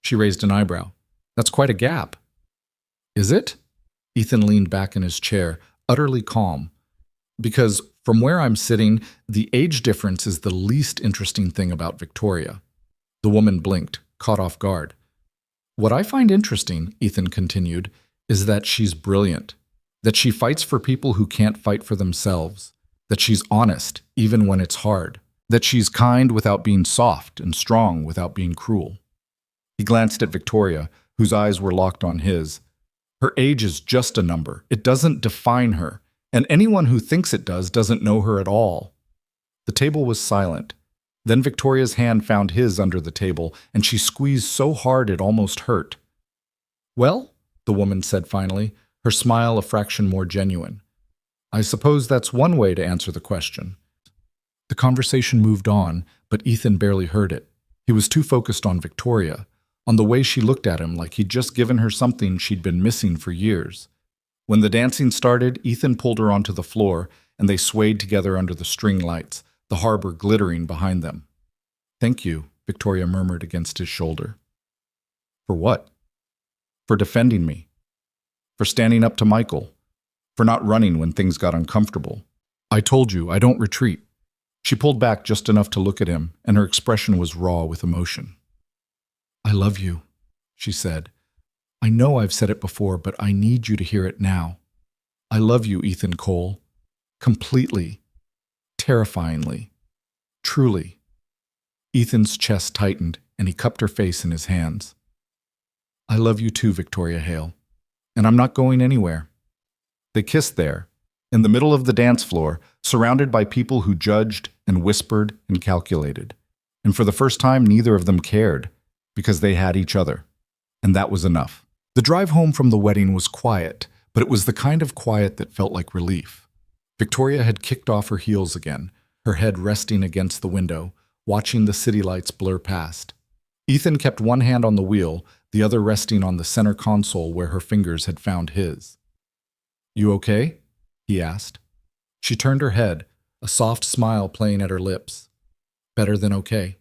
She raised an eyebrow. That's quite a gap. Is it? Ethan leaned back in his chair, utterly calm. Because from where I'm sitting, the age difference is the least interesting thing about Victoria. The woman blinked, caught off guard. What I find interesting, Ethan continued, is that she's brilliant, that she fights for people who can't fight for themselves, that she's honest even when it's hard, that she's kind without being soft and strong without being cruel. He glanced at Victoria, whose eyes were locked on his. Her age is just a number. It doesn't define her, and anyone who thinks it does doesn't know her at all. The table was silent. Then Victoria's hand found his under the table, and she squeezed so hard it almost hurt. "Well," the woman said finally, her smile a fraction more genuine. "I suppose that's one way to answer the question." The conversation moved on, but Ethan barely heard it. He was too focused on Victoria, on the way she looked at him like he'd just given her something she'd been missing for years. When the dancing started, Ethan pulled her onto the floor, and they swayed together under the string lights, the harbor glittering behind them. "Thank you," Victoria murmured against his shoulder. "For what?" "For defending me. For standing up to Michael. For not running when things got uncomfortable. I told you, I don't retreat." She pulled back just enough to look at him, and her expression was raw with emotion. "I love you," she said. "I know I've said it before, but I need you to hear it now. I love you, Ethan Cole. Completely. Terrifyingly. Truly." Ethan's chest tightened, and he cupped her face in his hands. I love you too, Victoria Hale, and I'm not going anywhere. They kissed there, in the middle of the dance floor, surrounded by people who judged and whispered and calculated. And for the first time, neither of them cared, because they had each other. And that was enough. The drive home from the wedding was quiet, but it was the kind of quiet that felt like relief. Victoria had kicked off her heels again, her head resting against the window, watching the city lights blur past. Ethan kept one hand on the wheel, the other resting on the center console where her fingers had found his. You okay? He asked. She turned her head, a soft smile playing at her lips. Better than okay.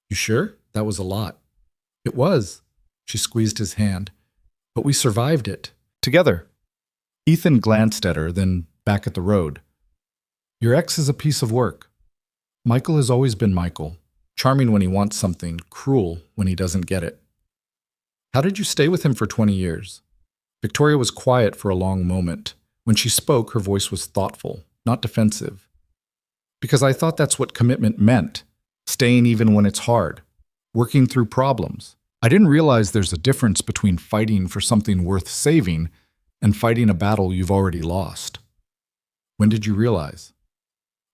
You sure? That was a lot. It was. She squeezed his hand. But we survived it. Together. Ethan glanced at her, then back at the road. Your ex is a piece of work. Michael has always been Michael. Charming when he wants something, cruel when he doesn't get it. How did you stay with him for 20 years? Victoria was quiet for a long moment. When she spoke, her voice was thoughtful, not defensive. Because I thought that's what commitment meant, staying even when it's hard, working through problems. I didn't realize there's a difference between fighting for something worth saving and fighting a battle you've already lost. When did you realize?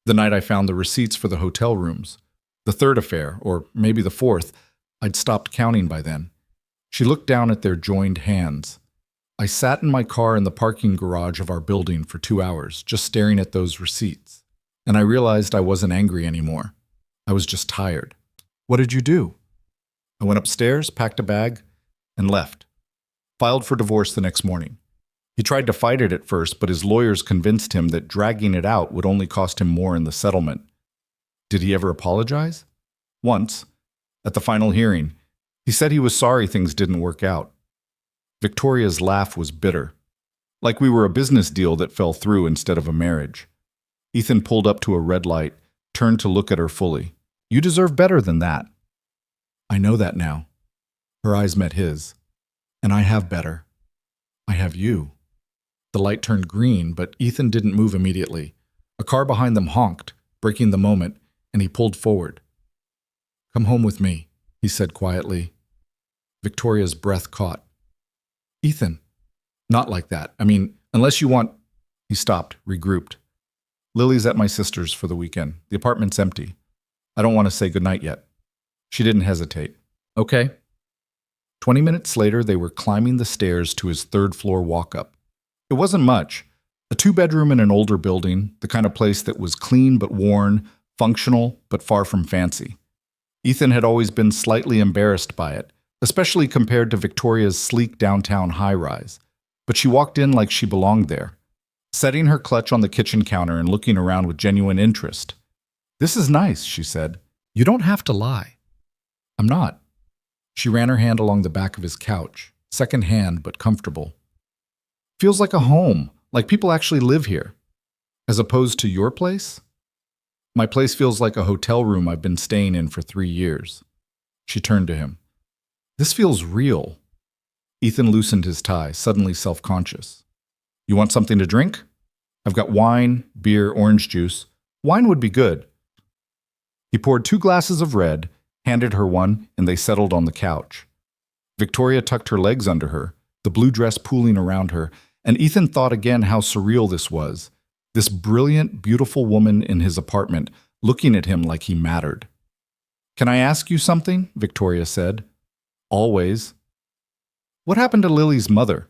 The night I found the receipts for the hotel rooms. The third affair, or maybe the fourth. I'd stopped counting by then. She looked down at their joined hands. I sat in my car in the parking garage of our building for 2 hours, just staring at those receipts. And I realized I wasn't angry anymore. I was just tired. What did you do? I went upstairs, packed a bag, and left. Filed for divorce the next morning. He tried to fight it at first, but his lawyers convinced him that dragging it out would only cost him more in the settlement. Did he ever apologize? Once, at the final hearing. He said he was sorry things didn't work out. Victoria's laugh was bitter, like we were a business deal that fell through instead of a marriage. Ethan pulled up to a red light, turned to look at her fully. You deserve better than that. I know that now. Her eyes met his. And I have better. I have you. The light turned green, but Ethan didn't move immediately. A car behind them honked, breaking the moment, and he pulled forward. Come home with me, he said quietly. Victoria's breath caught. Ethan, not like that. I mean, unless you want... He stopped, regrouped. Lily's at my sister's for the weekend. The apartment's empty. I don't want to say goodnight yet. She didn't hesitate. Okay. 20 minutes later, they were climbing the stairs to his third-floor walk-up. It wasn't much. A 2-bedroom in an older building, the kind of place that was clean but worn, functional but far from fancy. Ethan had always been slightly embarrassed by it, especially compared to Victoria's sleek downtown high-rise. But she walked in like she belonged there, setting her clutch on the kitchen counter and looking around with genuine interest. This is nice, she said. You don't have to lie. I'm not. She ran her hand along the back of his couch, second-hand but comfortable. Feels like a home, like people actually live here. As opposed to your place? My place feels like a hotel room I've been staying in for 3 years. She turned to him. This feels real. Ethan loosened his tie, suddenly self-conscious. You want something to drink? I've got wine, beer, orange juice. Wine would be good. He poured 2 glasses of red, handed her one, and they settled on the couch. Victoria tucked her legs under her, the blue dress pooling around her, and Ethan thought again how surreal this was. This brilliant, beautiful woman in his apartment, looking at him like he mattered. Can I ask you something? Victoria said. Always. What happened to Lily's mother?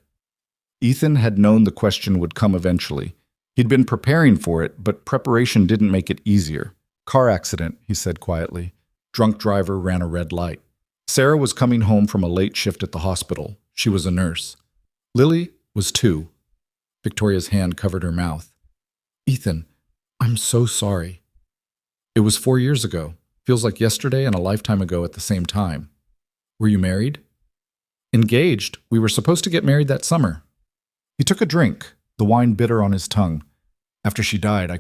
Ethan had known the question would come eventually. He'd been preparing for it, but preparation didn't make it easier. Car accident, he said quietly. Drunk driver ran a red light. Sarah was coming home from a late shift at the hospital. She was a nurse. Lily was 2. Victoria's hand covered her mouth. Ethan, I'm so sorry. It was 4 years ago. Feels like yesterday and a lifetime ago at the same time. Were you married? Engaged. We were supposed to get married that summer. He took a drink, the wine bitter on his tongue. After she died,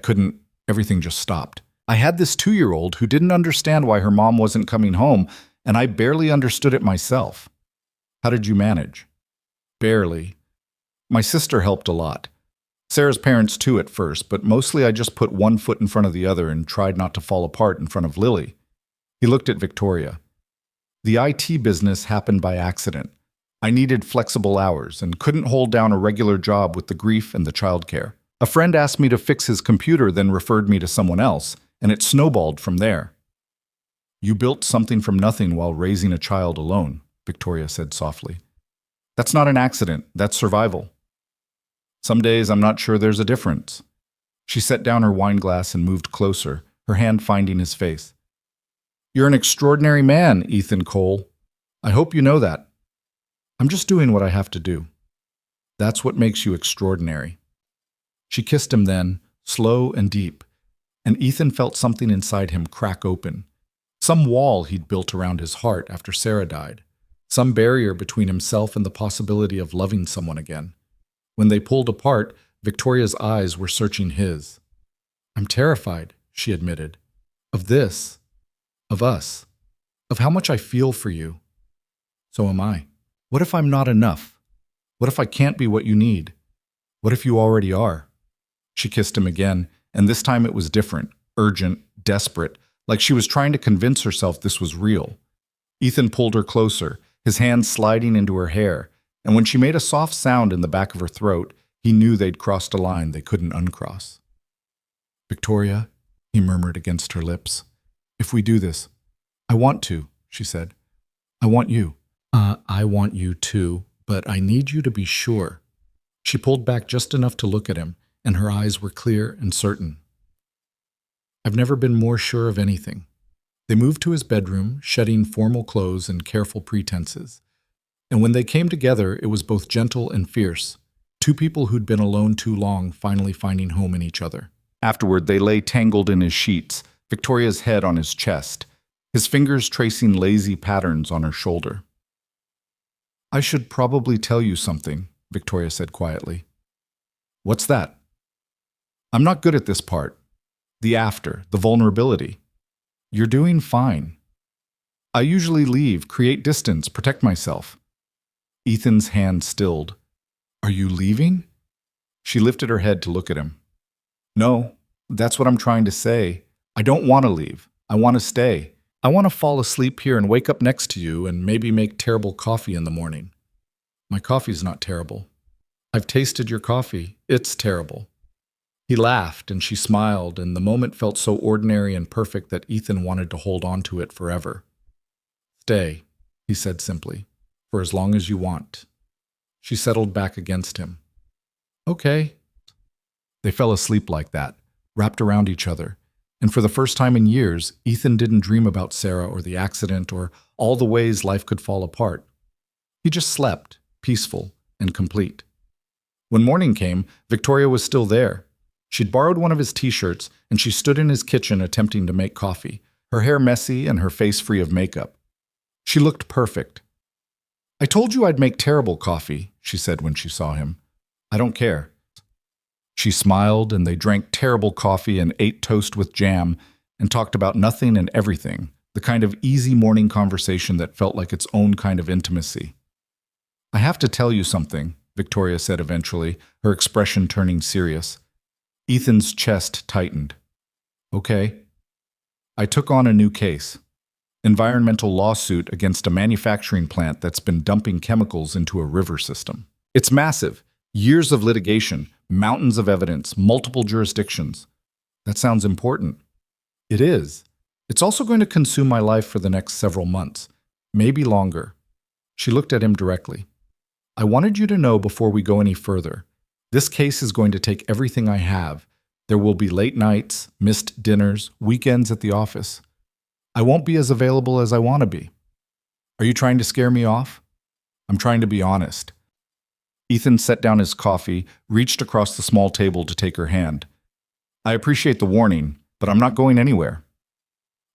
everything just stopped. I had this 2-year-old who didn't understand why her mom wasn't coming home, and I barely understood it myself. How did you manage? Barely. My sister helped a lot. Sarah's parents too at first, but mostly I just put one foot in front of the other and tried not to fall apart in front of Lily. He looked at Victoria. The IT business happened by accident. I needed flexible hours and couldn't hold down a regular job with the grief and the childcare. A friend asked me to fix his computer, then referred me to someone else, and it snowballed from there. You built something from nothing while raising a child alone, Victoria said softly. That's not an accident, that's survival. Some days I'm not sure there's a difference. She set down her wine glass and moved closer, her hand finding his face. You're an extraordinary man, Ethan Cole. I hope you know that. I'm just doing what I have to do. That's what makes you extraordinary. She kissed him then, slow and deep, and Ethan felt something inside him crack open. Some wall he'd built around his heart after Sarah died. Some barrier between himself and the possibility of loving someone again. When they pulled apart, Victoria's eyes were searching his. I'm terrified, she admitted. Of this. Of us. Of how much I feel for you. So am I. What if I'm not enough? What if I can't be what you need? What if you already are? She kissed him again, and this time it was different, urgent, desperate, like she was trying to convince herself this was real. Ethan pulled her closer, his hands sliding into her hair, and when she made a soft sound in the back of her throat, he knew they'd crossed a line they couldn't uncross. Victoria, he murmured against her lips, if we do this, I want to, she said. I want you. I want you too, but I need you to be sure. She pulled back just enough to look at him, and her eyes were clear and certain. I've never been more sure of anything. They moved to his bedroom, shedding formal clothes and careful pretenses. And when they came together, it was both gentle and fierce. Two people who'd been alone too long finally finding home in each other. Afterward, they lay tangled in his sheets, Victoria's head on his chest, his fingers tracing lazy patterns on her shoulder. I should probably tell you something, Victoria said quietly. What's that? I'm not good at this part. The after, the vulnerability. You're doing fine. I usually leave, create distance, protect myself. Ethan's hand stilled. Are you leaving? She lifted her head to look at him. No, that's what I'm trying to say. I don't want to leave. I want to stay. I want to fall asleep here and wake up next to you and maybe make terrible coffee in the morning. My coffee's not terrible. I've tasted your coffee. It's terrible. He laughed and she smiled, and the moment felt so ordinary and perfect that Ethan wanted to hold on to it forever. Stay, he said simply, for as long as you want. She settled back against him. Okay. They fell asleep like that, wrapped around each other. And for the first time in years, Ethan didn't dream about Sarah or the accident or all the ways life could fall apart. He just slept, peaceful and complete. When morning came, Victoria was still there. She'd borrowed one of his t-shirts, and she stood in his kitchen attempting to make coffee, her hair messy and her face free of makeup. She looked perfect. I told you I'd make terrible coffee, she said when she saw him. I don't care. She smiled, and they drank terrible coffee and ate toast with jam and talked about nothing and everything, the kind of easy morning conversation that felt like its own kind of intimacy. I have to tell you something, Victoria said eventually, her expression turning serious. Ethan's chest tightened. Okay. I took on a new case. Environmental lawsuit against a manufacturing plant that's been dumping chemicals into a river system. It's massive. Years of litigation, mountains of evidence, multiple jurisdictions. That sounds important. It is. It's also going to consume my life for the next several months, maybe longer. She looked at him directly. I wanted you to know before we go any further. This case is going to take everything I have. There will be late nights, missed dinners, weekends at the office. I won't be as available as I want to be. Are you trying to scare me off? I'm trying to be honest. Ethan set down his coffee, reached across the small table to take her hand. I appreciate the warning, but I'm not going anywhere.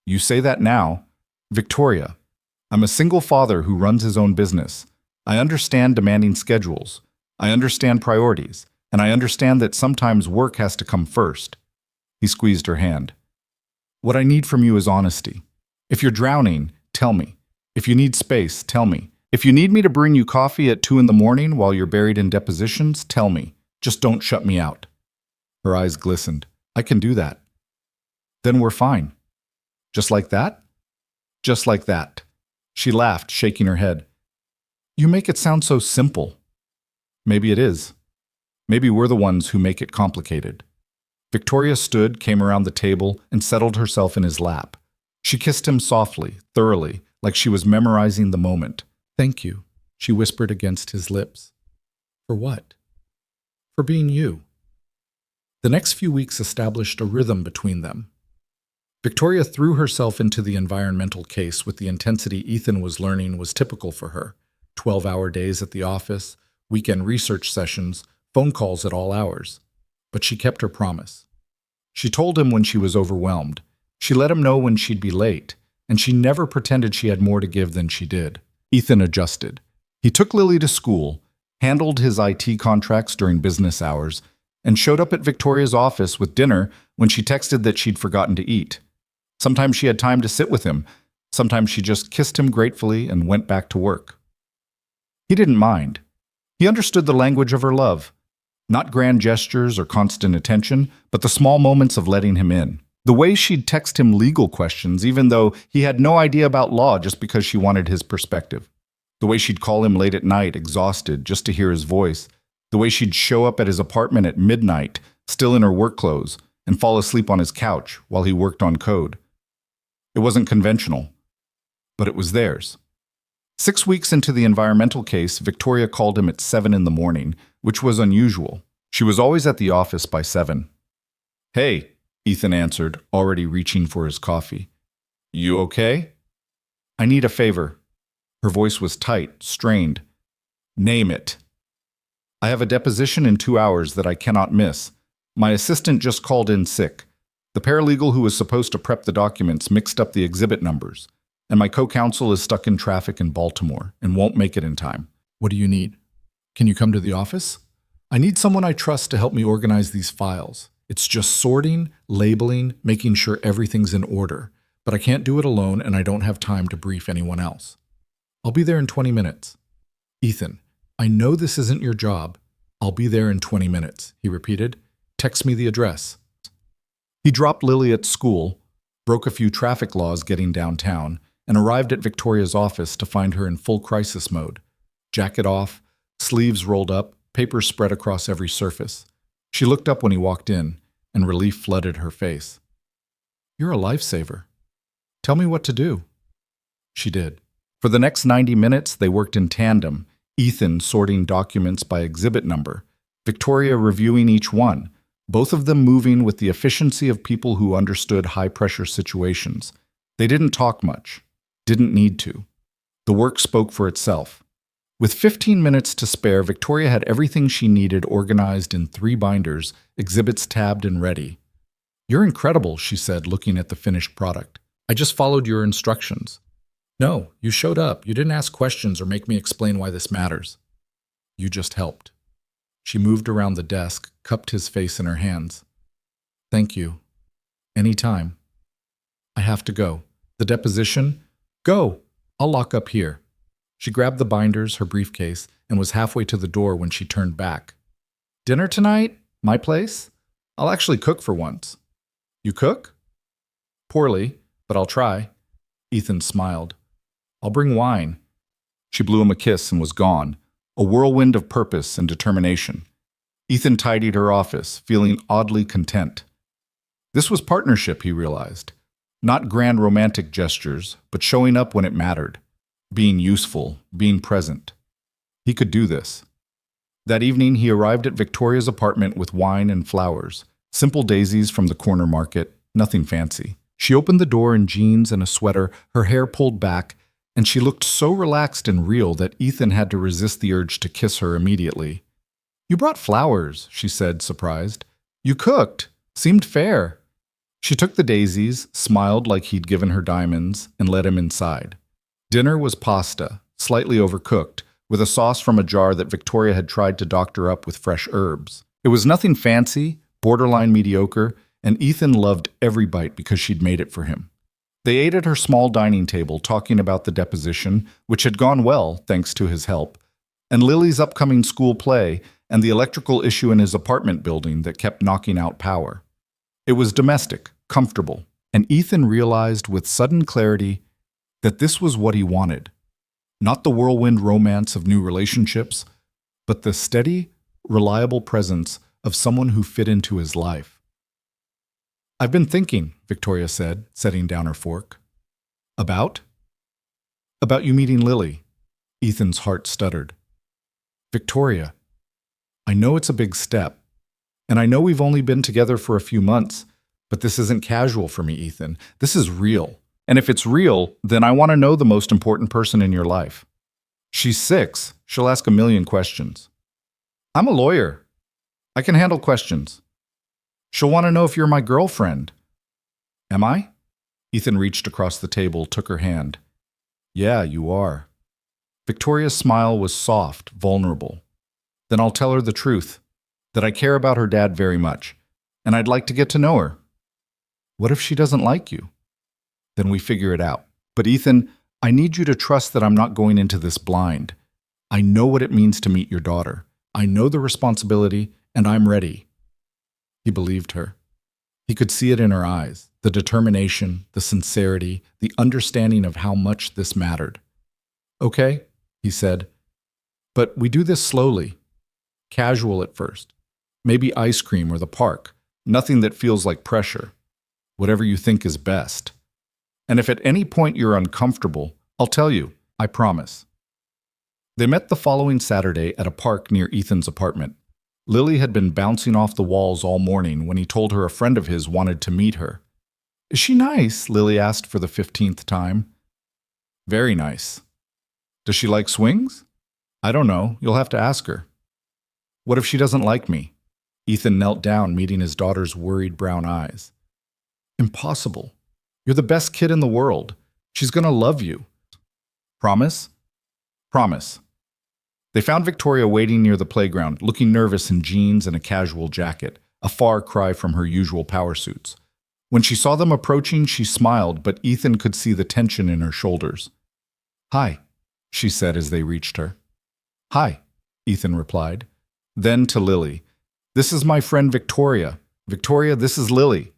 You say that now. Victoria, I'm a single father who runs his own business. I understand demanding schedules. I understand priorities, and I understand that sometimes work has to come first. He squeezed her hand. What I need from you is honesty. If you're drowning, tell me. If you need space, tell me. If you need me to bring you coffee at 2 a.m. while you're buried in depositions, tell me. Just don't shut me out. Her eyes glistened. I can do that. Then we're fine. Just like that? Just like that. She laughed, shaking her head. You make it sound so simple. Maybe it is. Maybe we're the ones who make it complicated. Victoria stood, came around the table, and settled herself in his lap. She kissed him softly, thoroughly, like she was memorizing the moment. Thank you, she whispered against his lips. For what? For being you. The next few weeks established a rhythm between them. Victoria threw herself into the environmental case with the intensity Ethan was learning was typical for her. 12-hour days at the office, weekend research sessions, phone calls at all hours. But she kept her promise. She told him when she was overwhelmed. She let him know when she'd be late, and she never pretended she had more to give than she did. Ethan adjusted. He took Lily to school, handled his IT contracts during business hours, and showed up at Victoria's office with dinner when she texted that she'd forgotten to eat. Sometimes she had time to sit with him. Sometimes she just kissed him gratefully and went back to work. He didn't mind. He understood the language of her love. Not grand gestures or constant attention, but the small moments of letting him in. The way she'd text him legal questions, even though he had no idea about law just because she wanted his perspective. The way she'd call him late at night, exhausted, just to hear his voice. The way she'd show up at his apartment at midnight, still in her work clothes, and fall asleep on his couch while he worked on code. It wasn't conventional, but it was theirs. 6 weeks into the environmental case, Victoria called him at 7 in the morning, which was unusual. She was always at the office by 7. Hey, Ethan answered, already reaching for his coffee. You okay? I need a favor. Her voice was tight, strained. Name it. I have a deposition in 2 hours that I cannot miss. My assistant just called in sick. The paralegal who was supposed to prep the documents mixed up the exhibit numbers, and my co-counsel is stuck in traffic in Baltimore and won't make it in time. What do you need? Can you come to the office? I need someone I trust to help me organize these files. It's just sorting, labeling, making sure everything's in order. But I can't do it alone, and I don't have time to brief anyone else. I'll be there in 20 minutes. Ethan, I know this isn't your job. I'll be there in 20 minutes, he repeated. Text me the address. He dropped Lily at school, broke a few traffic laws getting downtown, and arrived at Victoria's office to find her in full crisis mode. Jacket off, sleeves rolled up, papers spread across every surface. She looked up when he walked in, and relief flooded her face. You're a lifesaver. Tell me what to do. She did. For the next 90 minutes, they worked in tandem, Ethan sorting documents by exhibit number, Victoria reviewing each one, both of them moving with the efficiency of people who understood high-pressure situations. They didn't talk much, didn't need to. The work spoke for itself. With 15 minutes to spare, Victoria had everything she needed organized in 3 binders, exhibits tabbed and ready. You're incredible, she said, looking at the finished product. I just followed your instructions. No, you showed up. You didn't ask questions or make me explain why this matters. You just helped. She moved around the desk, cupped his face in her hands. Thank you. Anytime. I have to go. The deposition? Go. I'll lock up here. She grabbed the binders, her briefcase, and was halfway to the door when she turned back. Dinner tonight? My place? I'll actually cook for once. You cook? Poorly, but I'll try. Ethan smiled. I'll bring wine. She blew him a kiss and was gone, a whirlwind of purpose and determination. Ethan tidied her office, feeling oddly content. This was partnership, he realized. Not grand romantic gestures, but showing up when it mattered. Being useful, being present. He could do this. That evening, he arrived at Victoria's apartment with wine and flowers. Simple daisies from the corner market, nothing fancy. She opened the door in jeans and a sweater, her hair pulled back, and she looked so relaxed and real that Ethan had to resist the urge to kiss her immediately. You brought flowers, she said, surprised. You cooked. Seemed fair. She took the daisies, smiled like he'd given her diamonds, and led him inside. Dinner was pasta, slightly overcooked, with a sauce from a jar that Victoria had tried to doctor up with fresh herbs. It was nothing fancy, borderline mediocre, and Ethan loved every bite because she'd made it for him. They ate at her small dining table, talking about the deposition, which had gone well, thanks to his help, and Lily's upcoming school play and the electrical issue in his apartment building that kept knocking out power. It was domestic, comfortable, and Ethan realized with sudden clarity, that this was what he wanted. Not the whirlwind romance of new relationships, but the steady, reliable presence of someone who fit into his life. "I've been thinking," Victoria said, setting down her fork. "About?" "About you meeting Lily." Ethan's heart stuttered. "Victoria, I know it's a big step, and I know we've only been together for a few months, but this isn't casual for me, Ethan. This is real. And if it's real, then I want to know the most important person in your life." "She's 6. She'll ask a million questions." "I'm a lawyer. I can handle questions." "She'll want to know if you're my girlfriend." "Am I?" Ethan reached across the table, took her hand. "Yeah, you are." Victoria's smile was soft, vulnerable. "Then I'll tell her the truth, that I care about her dad very much, and I'd like to get to know her." "What if she doesn't like you?" "Then we figure it out. But Ethan, I need you to trust that I'm not going into this blind. I know what it means to meet your daughter. I know the responsibility, and I'm ready." He believed her. He could see it in her eyes, the determination, the sincerity, the understanding of how much this mattered. "Okay," he said, "but we do this slowly. Casual at first. Maybe ice cream or the park. Nothing that feels like pressure. Whatever you think is best. And if at any point you're uncomfortable, I'll tell you, I promise." They met the following Saturday at a park near Ethan's apartment. Lily had been bouncing off the walls all morning when he told her a friend of his wanted to meet her. "Is she nice?" Lily asked for the 15th time. "Very nice." "Does she like swings?" "I don't know. You'll have to ask her." "What if she doesn't like me?" Ethan knelt down, meeting his daughter's worried brown eyes. "Impossible. You're the best kid in the world. She's going to love you." "Promise?" "Promise." They found Victoria waiting near the playground, looking nervous in jeans and a casual jacket, a far cry from her usual power suits. When she saw them approaching, she smiled, but Ethan could see the tension in her shoulders. "Hi," she said as they reached her. "Hi," Ethan replied. Then to Lily, "This is my friend Victoria. Victoria, this is Lily."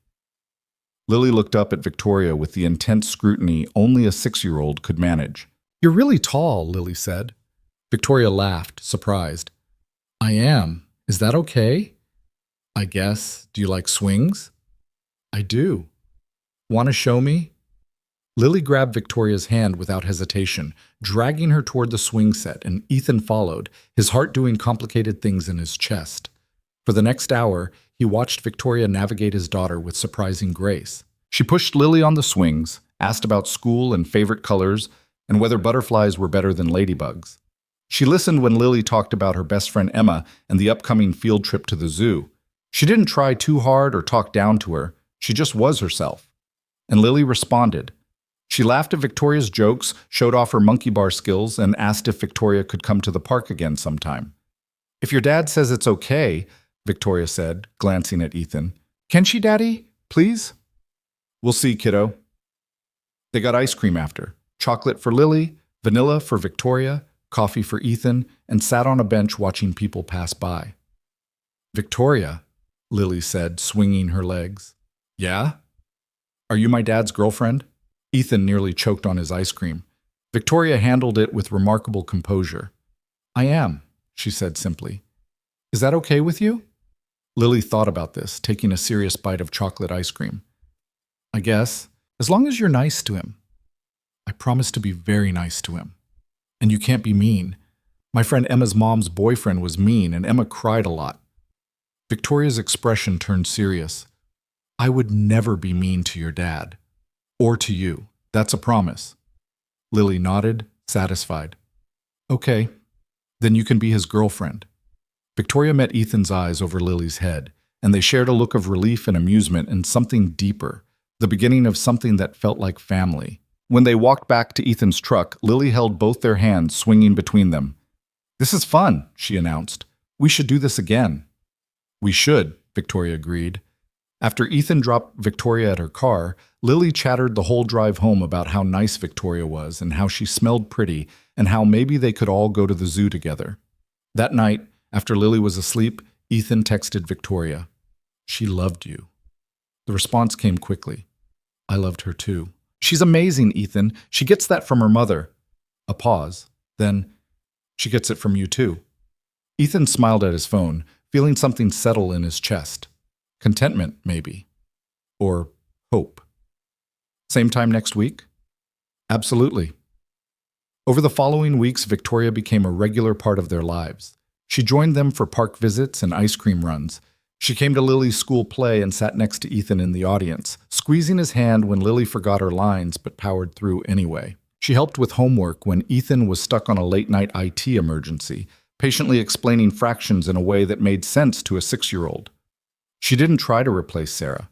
Lily looked up at Victoria with the intense scrutiny only a 6-year-old could manage. "You're really tall," Lily said. Victoria laughed, surprised. "I am. Is that okay?" "I guess. Do you like swings?" "I do." "Want to show me?" Lily grabbed Victoria's hand without hesitation, dragging her toward the swing set, and Ethan followed, his heart doing complicated things in his chest. For the next hour, he watched Victoria navigate his daughter with surprising grace. She pushed Lily on the swings, asked about school and favorite colors, and whether butterflies were better than ladybugs. She listened when Lily talked about her best friend Emma and the upcoming field trip to the zoo. She didn't try too hard or talk down to her. She just was herself. And Lily responded. She laughed at Victoria's jokes, showed off her monkey bar skills, and asked if Victoria could come to the park again sometime. "If your dad says it's okay," Victoria said, glancing at Ethan. "Can she, Daddy? Please?" "We'll see, kiddo." They got ice cream after. Chocolate for Lily, vanilla for Victoria, coffee for Ethan, and sat on a bench watching people pass by. "Victoria," Lily said, swinging her legs. "Yeah? Are you my dad's girlfriend?" Ethan nearly choked on his ice cream. Victoria handled it with remarkable composure. "I am," she said simply. "Is that okay with you?" Lily thought about this, taking a serious bite of chocolate ice cream. "I guess, as long as you're nice to him." "I promise to be very nice to him. And you can't be mean. My friend Emma's mom's boyfriend was mean, and Emma cried a lot." Victoria's expression turned serious. "I would never be mean to your dad. Or to you. That's a promise." Lily nodded, satisfied. "Okay, then you can be his girlfriend." Victoria met Ethan's eyes over Lily's head, and they shared a look of relief and amusement and something deeper, the beginning of something that felt like family. When they walked back to Ethan's truck, Lily held both their hands swinging between them. "This is fun," she announced. "We should do this again." "We should," Victoria agreed. After Ethan dropped Victoria at her car, Lily chattered the whole drive home about how nice Victoria was and how she smelled pretty and how maybe they could all go to the zoo together. That night, after Lily was asleep, Ethan texted Victoria. "She loved you." The response came quickly. "I loved her too. She's amazing, Ethan. She gets that from her mother. A pause. Then, she gets it from you too. Ethan smiled at his phone, feeling something settle in his chest. Contentment, maybe. Or hope. Same time next week? Absolutely. Over the following weeks, Victoria became a regular part of their lives. She joined them for park visits and ice cream runs. She came to Lily's school play and sat next to Ethan in the audience, squeezing his hand when Lily forgot her lines but powered through anyway. She helped with homework when Ethan was stuck on a late-night IT emergency, patiently explaining fractions in a way that made sense to a 6-year-old. She didn't try to replace Sarah.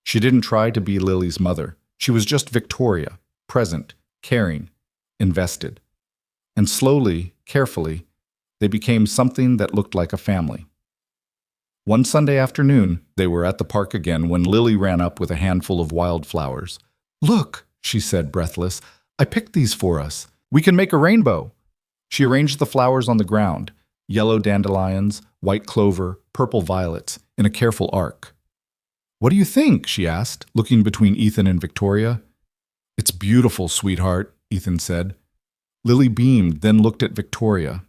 She didn't try to be Lily's mother. She was just Victoria, present, caring, invested. And slowly, carefully, they became something that looked like a family. One Sunday afternoon, they were at the park again when Lily ran up with a handful of wildflowers. "Look," she said, breathless, "I picked these for us. We can make a rainbow." She arranged the flowers on the ground, yellow dandelions, white clover, purple violets, in a careful arc. "What do you think?" she asked, looking between Ethan and Victoria. "It's beautiful, sweetheart," Ethan said. Lily beamed, then looked at Victoria.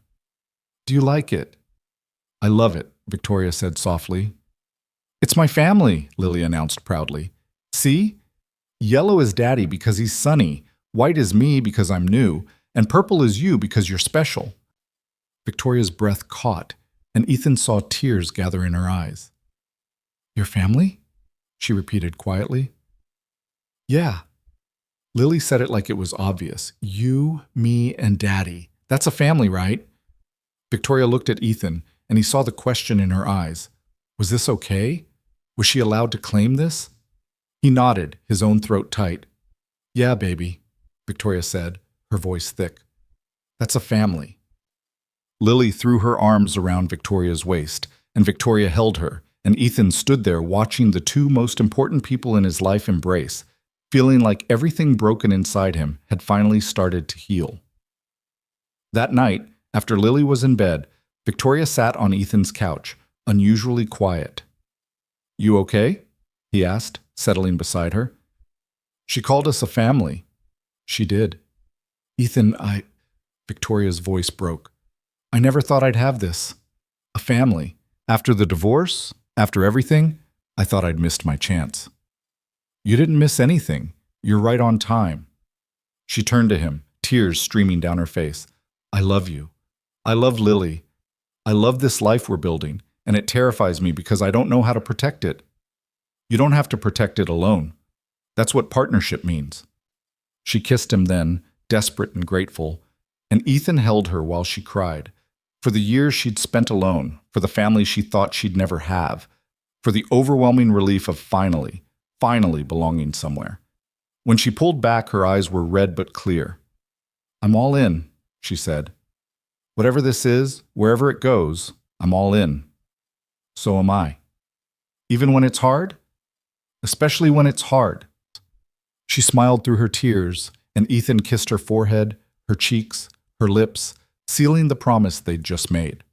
"Do you like it?" "I love it," Victoria said softly. "It's my family," Lily announced proudly. "See? Yellow is Daddy because he's sunny, white is me because I'm new, and purple is you because you're special." Victoria's breath caught, and Ethan saw tears gather in her eyes. "Your family?" she repeated quietly. "Yeah." Lily said it like it was obvious. "You, me, and Daddy. That's a family, right?" Victoria looked at Ethan, and he saw the question in her eyes. Was this okay? Was she allowed to claim this? He nodded, his own throat tight. "Yeah, baby," Victoria said, her voice thick. "That's a family." Lily threw her arms around Victoria's waist, and Victoria held her, and Ethan stood there watching the two most important people in his life embrace, feeling like everything broken inside him had finally started to heal. That night, after Lily was in bed, Victoria sat on Ethan's couch, unusually quiet. "You okay?" he asked, settling beside her. "She called us a family." "She did." "Ethan, Victoria's voice broke. "I never thought I'd have this. A family. After the divorce, after everything, I thought I'd missed my chance." "You didn't miss anything. You're right on time." She turned to him, tears streaming down her face. "I love you. I love Lily. I love this life we're building, and it terrifies me because I don't know how to protect it." "You don't have to protect it alone. That's what partnership means." She kissed him then, desperate and grateful, and Ethan held her while she cried, for the years she'd spent alone, for the family she thought she'd never have, for the overwhelming relief of finally belonging somewhere. When she pulled back, her eyes were red but clear. "I'm all in," she said. "Whatever this is, wherever it goes, I'm all in. So am I. Even when it's hard? Especially when it's hard." She smiled through her tears, and Ethan kissed her forehead, her cheeks, her lips, sealing the promise they'd just made.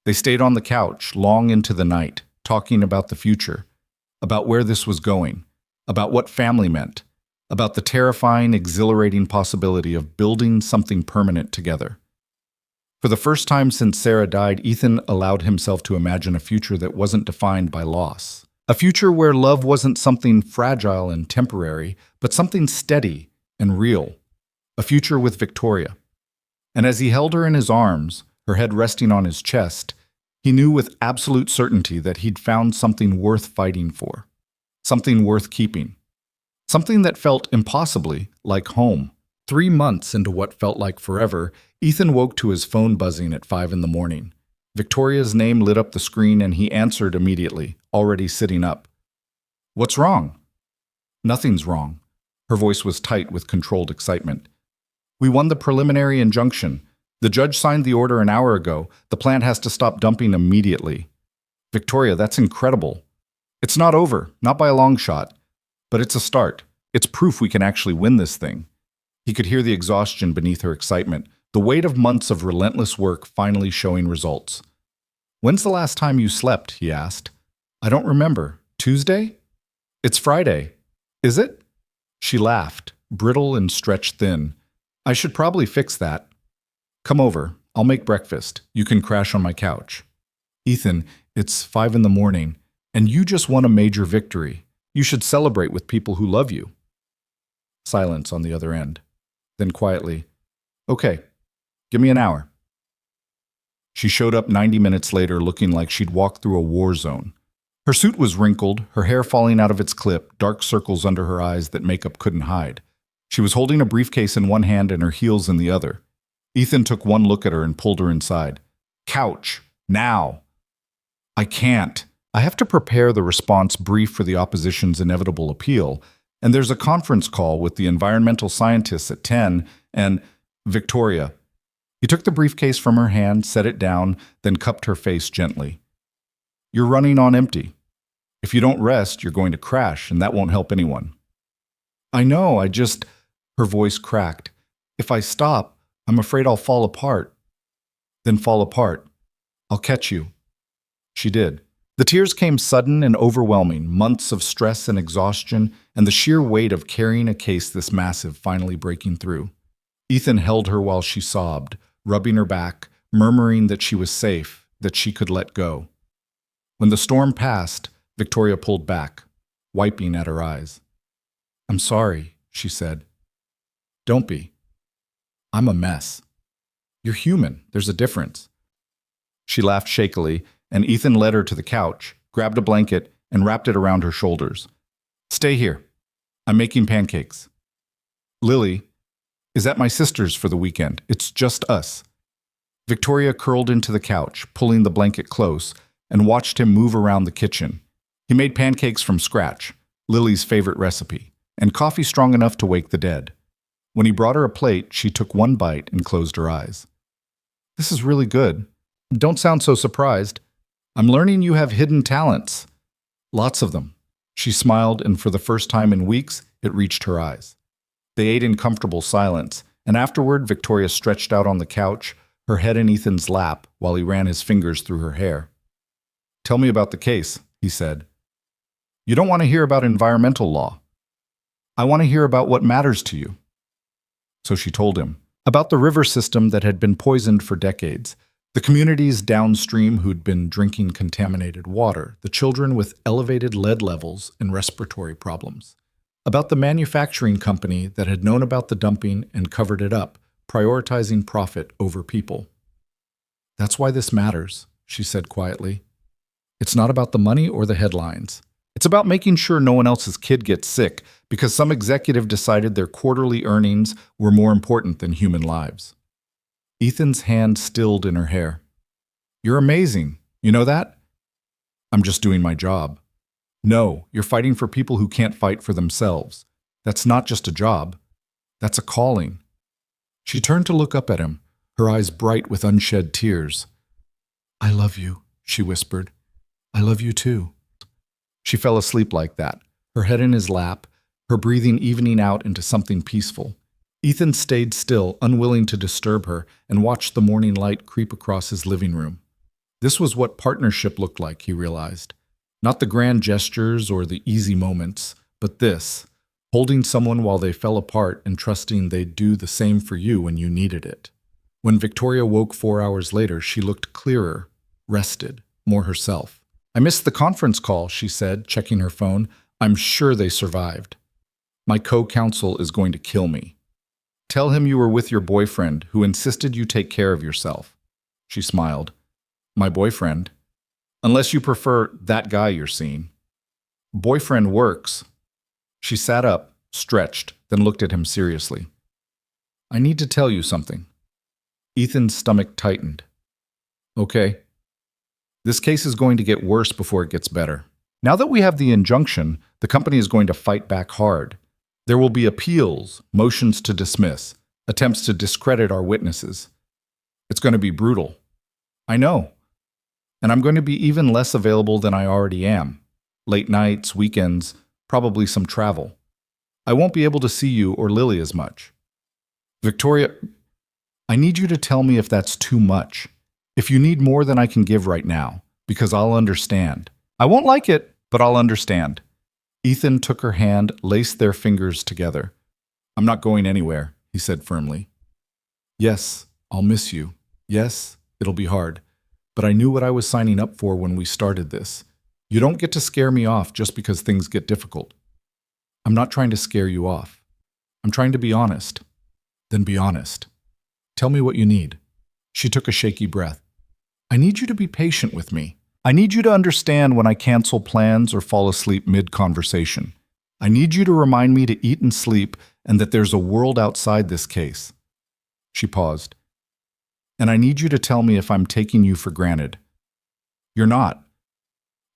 They stayed on the couch long into the night, talking about the future, about where this was going, about what family meant, about the terrifying, exhilarating possibility of building something permanent together. For the first time since Sarah died, Ethan allowed himself to imagine a future that wasn't defined by loss. A future where love wasn't something fragile and temporary, but something steady and real. A future with Victoria. And as he held her in his arms, her head resting on his chest, he knew with absolute certainty that he'd found something worth fighting for. Something worth keeping. Something that felt impossibly like home. 3 months into what felt like forever, Ethan woke to his phone buzzing at 5 a.m. Victoria's name lit up the screen and he answered immediately, already sitting up. "What's wrong?" "Nothing's wrong." Her voice was tight with controlled excitement. "We won the preliminary injunction. The judge signed the order an hour ago. The plant has to stop dumping immediately." "Victoria, that's incredible." "It's not over, not by a long shot. But it's a start. It's proof we can actually win this thing." He could hear the exhaustion beneath her excitement, the weight of months of relentless work finally showing results. "When's the last time you slept?" he asked. "I don't remember. Tuesday?" "It's Friday." "Is it?" She laughed, brittle and stretched thin. I should probably fix that. Come over. I'll make breakfast. You can crash on my couch. Ethan, it's 5 in the morning, and you just won a major victory. You should celebrate with people who love you. Silence on the other end. Then quietly, okay, give me an hour. She showed up 90 minutes later looking like she'd walked through a war zone. Her suit was wrinkled, her hair falling out of its clip, dark circles under her eyes that makeup couldn't hide. She was holding a briefcase in one hand and her heels in the other. Ethan took one look at her and pulled her inside. Couch. Now. I can't. I have to prepare the response brief for the opposition's inevitable appeal, and there's a conference call with the environmental scientists at 10, and Victoria. He took the briefcase from her hand, set it down, then cupped her face gently. You're running on empty. If you don't rest, you're going to crash, and that won't help anyone. I know, Her voice cracked. If I stop, I'm afraid I'll fall apart. Then fall apart. I'll catch you. She did. The tears came sudden and overwhelming, months of stress and exhaustion, and the sheer weight of carrying a case this massive finally breaking through. Ethan held her while she sobbed, rubbing her back, murmuring that she was safe, that she could let go. When the storm passed, Victoria pulled back, wiping at her eyes. I'm sorry, she said. Don't be. I'm a mess. You're human. There's a difference. She laughed shakily, and Ethan led her to the couch, grabbed a blanket, and wrapped it around her shoulders. Stay here. I'm making pancakes. Lily is at my sister's for the weekend. It's just us. Victoria curled into the couch, pulling the blanket close, and watched him move around the kitchen. He made pancakes from scratch, Lily's favorite recipe, and coffee strong enough to wake the dead. When he brought her a plate, she took one bite and closed her eyes. This is really good. Don't sound so surprised. I'm learning you have hidden talents. Lots of them. She smiled, and for the first time in weeks, it reached her eyes. They ate in comfortable silence, and afterward, Victoria stretched out on the couch, her head in Ethan's lap, while he ran his fingers through her hair. Tell me about the case, he said. You don't want to hear about environmental law. I want to hear about what matters to you. So she told him about the river system that had been poisoned for decades, the communities downstream who'd been drinking contaminated water, the children with elevated lead levels and respiratory problems, about the manufacturing company that had known about the dumping and covered it up, prioritizing profit over people. That's why this matters, she said quietly. It's not about the money or the headlines. It's about making sure no one else's kid gets sick because some executive decided their quarterly earnings were more important than human lives. Ethan's hand stilled in her hair. You're amazing. You know that? I'm just doing my job. No, you're fighting for people who can't fight for themselves. That's not just a job. That's a calling. She turned to look up at him, her eyes bright with unshed tears. I love you, she whispered. I love you too. She fell asleep like that, her head in his lap, her breathing evening out into something peaceful. Ethan stayed still, unwilling to disturb her, and watched the morning light creep across his living room. This was what partnership looked like, he realized. Not the grand gestures or the easy moments, but this, holding someone while they fell apart and trusting they'd do the same for you when you needed it. When Victoria woke 4 hours later, she looked clearer, rested, more herself. I missed the conference call, she said, checking her phone. I'm sure they survived. My co-counsel is going to kill me. Tell him you were with your boyfriend, who insisted you take care of yourself. She smiled. My boyfriend? Unless you prefer that guy you're seeing. Boyfriend works. She sat up, stretched, then looked at him seriously. I need to tell you something. Ethan's stomach tightened. Okay. This case is going to get worse before it gets better. Now that we have the injunction, the company is going to fight back hard. There will be appeals, motions to dismiss, attempts to discredit our witnesses. It's going to be brutal. I know. And I'm going to be even less available than I already am. Late nights, weekends, probably some travel. I won't be able to see you or Lily as much. Victoria, I need you to tell me if that's too much. If you need more than I can give right now, because I'll understand. I won't like it, but I'll understand. Ethan took her hand, laced their fingers together. I'm not going anywhere, he said firmly. Yes, I'll miss you. Yes, it'll be hard. But I knew what I was signing up for when we started this. You don't get to scare me off just because things get difficult. I'm not trying to scare you off. I'm trying to be honest. Then be honest. Tell me what you need. She took a shaky breath. I need you to be patient with me. I need you to understand when I cancel plans or fall asleep mid-conversation. I need you to remind me to eat and sleep and that there's a world outside this case. She paused. And I need you to tell me if I'm taking you for granted. You're not.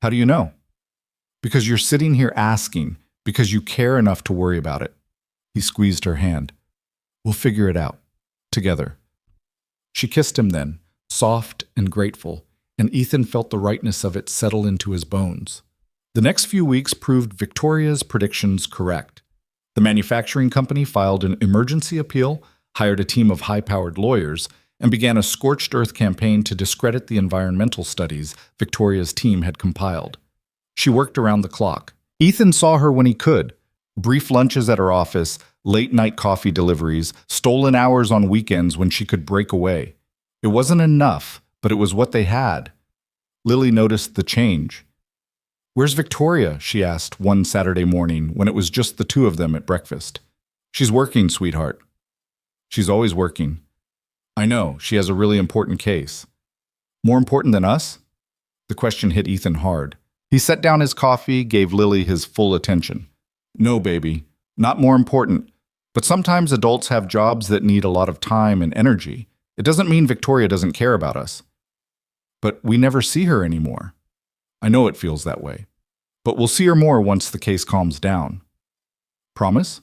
How do you know? Because you're sitting here asking, because you care enough to worry about it. He squeezed her hand. We'll figure it out. Together. She kissed him then, soft and grateful, and Ethan felt the rightness of it settle into his bones. The next few weeks proved Victoria's predictions correct. The manufacturing company filed an emergency appeal, hired a team of high-powered lawyers, and began a scorched earth campaign to discredit the environmental studies Victoria's team had compiled. She worked around the clock. Ethan saw her when he could. Brief lunches at her office, late-night coffee deliveries, stolen hours on weekends when she could break away. It wasn't enough, but it was what they had. Lily noticed the change. Where's Victoria? She asked one Saturday morning when it was just the two of them at breakfast. She's working, sweetheart. She's always working. I know, she has a really important case. More important than us? The question hit Ethan hard. He set down his coffee, gave Lily his full attention. No, baby, not more important. But sometimes adults have jobs that need a lot of time and energy. It doesn't mean Victoria doesn't care about us. But we never see her anymore. I know it feels that way. But we'll see her more once the case calms down. Promise?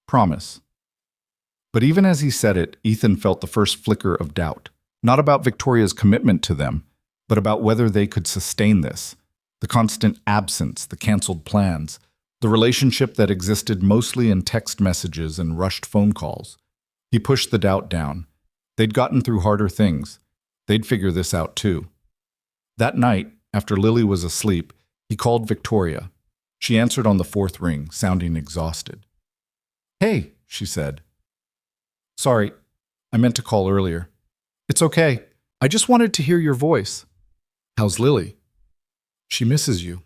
Promise. But even as he said it, Ethan felt the first flicker of doubt. Not about Victoria's commitment to them, but about whether they could sustain this. The constant absence, the canceled plans, the relationship that existed mostly in text messages and rushed phone calls. He pushed the doubt down. They'd gotten through harder things. They'd figure this out too. That night, after Lily was asleep, he called Victoria. She answered on the fourth ring, sounding exhausted. Hey, she said. Sorry, I meant to call earlier. It's okay. I just wanted to hear your voice. How's Lily? She misses you.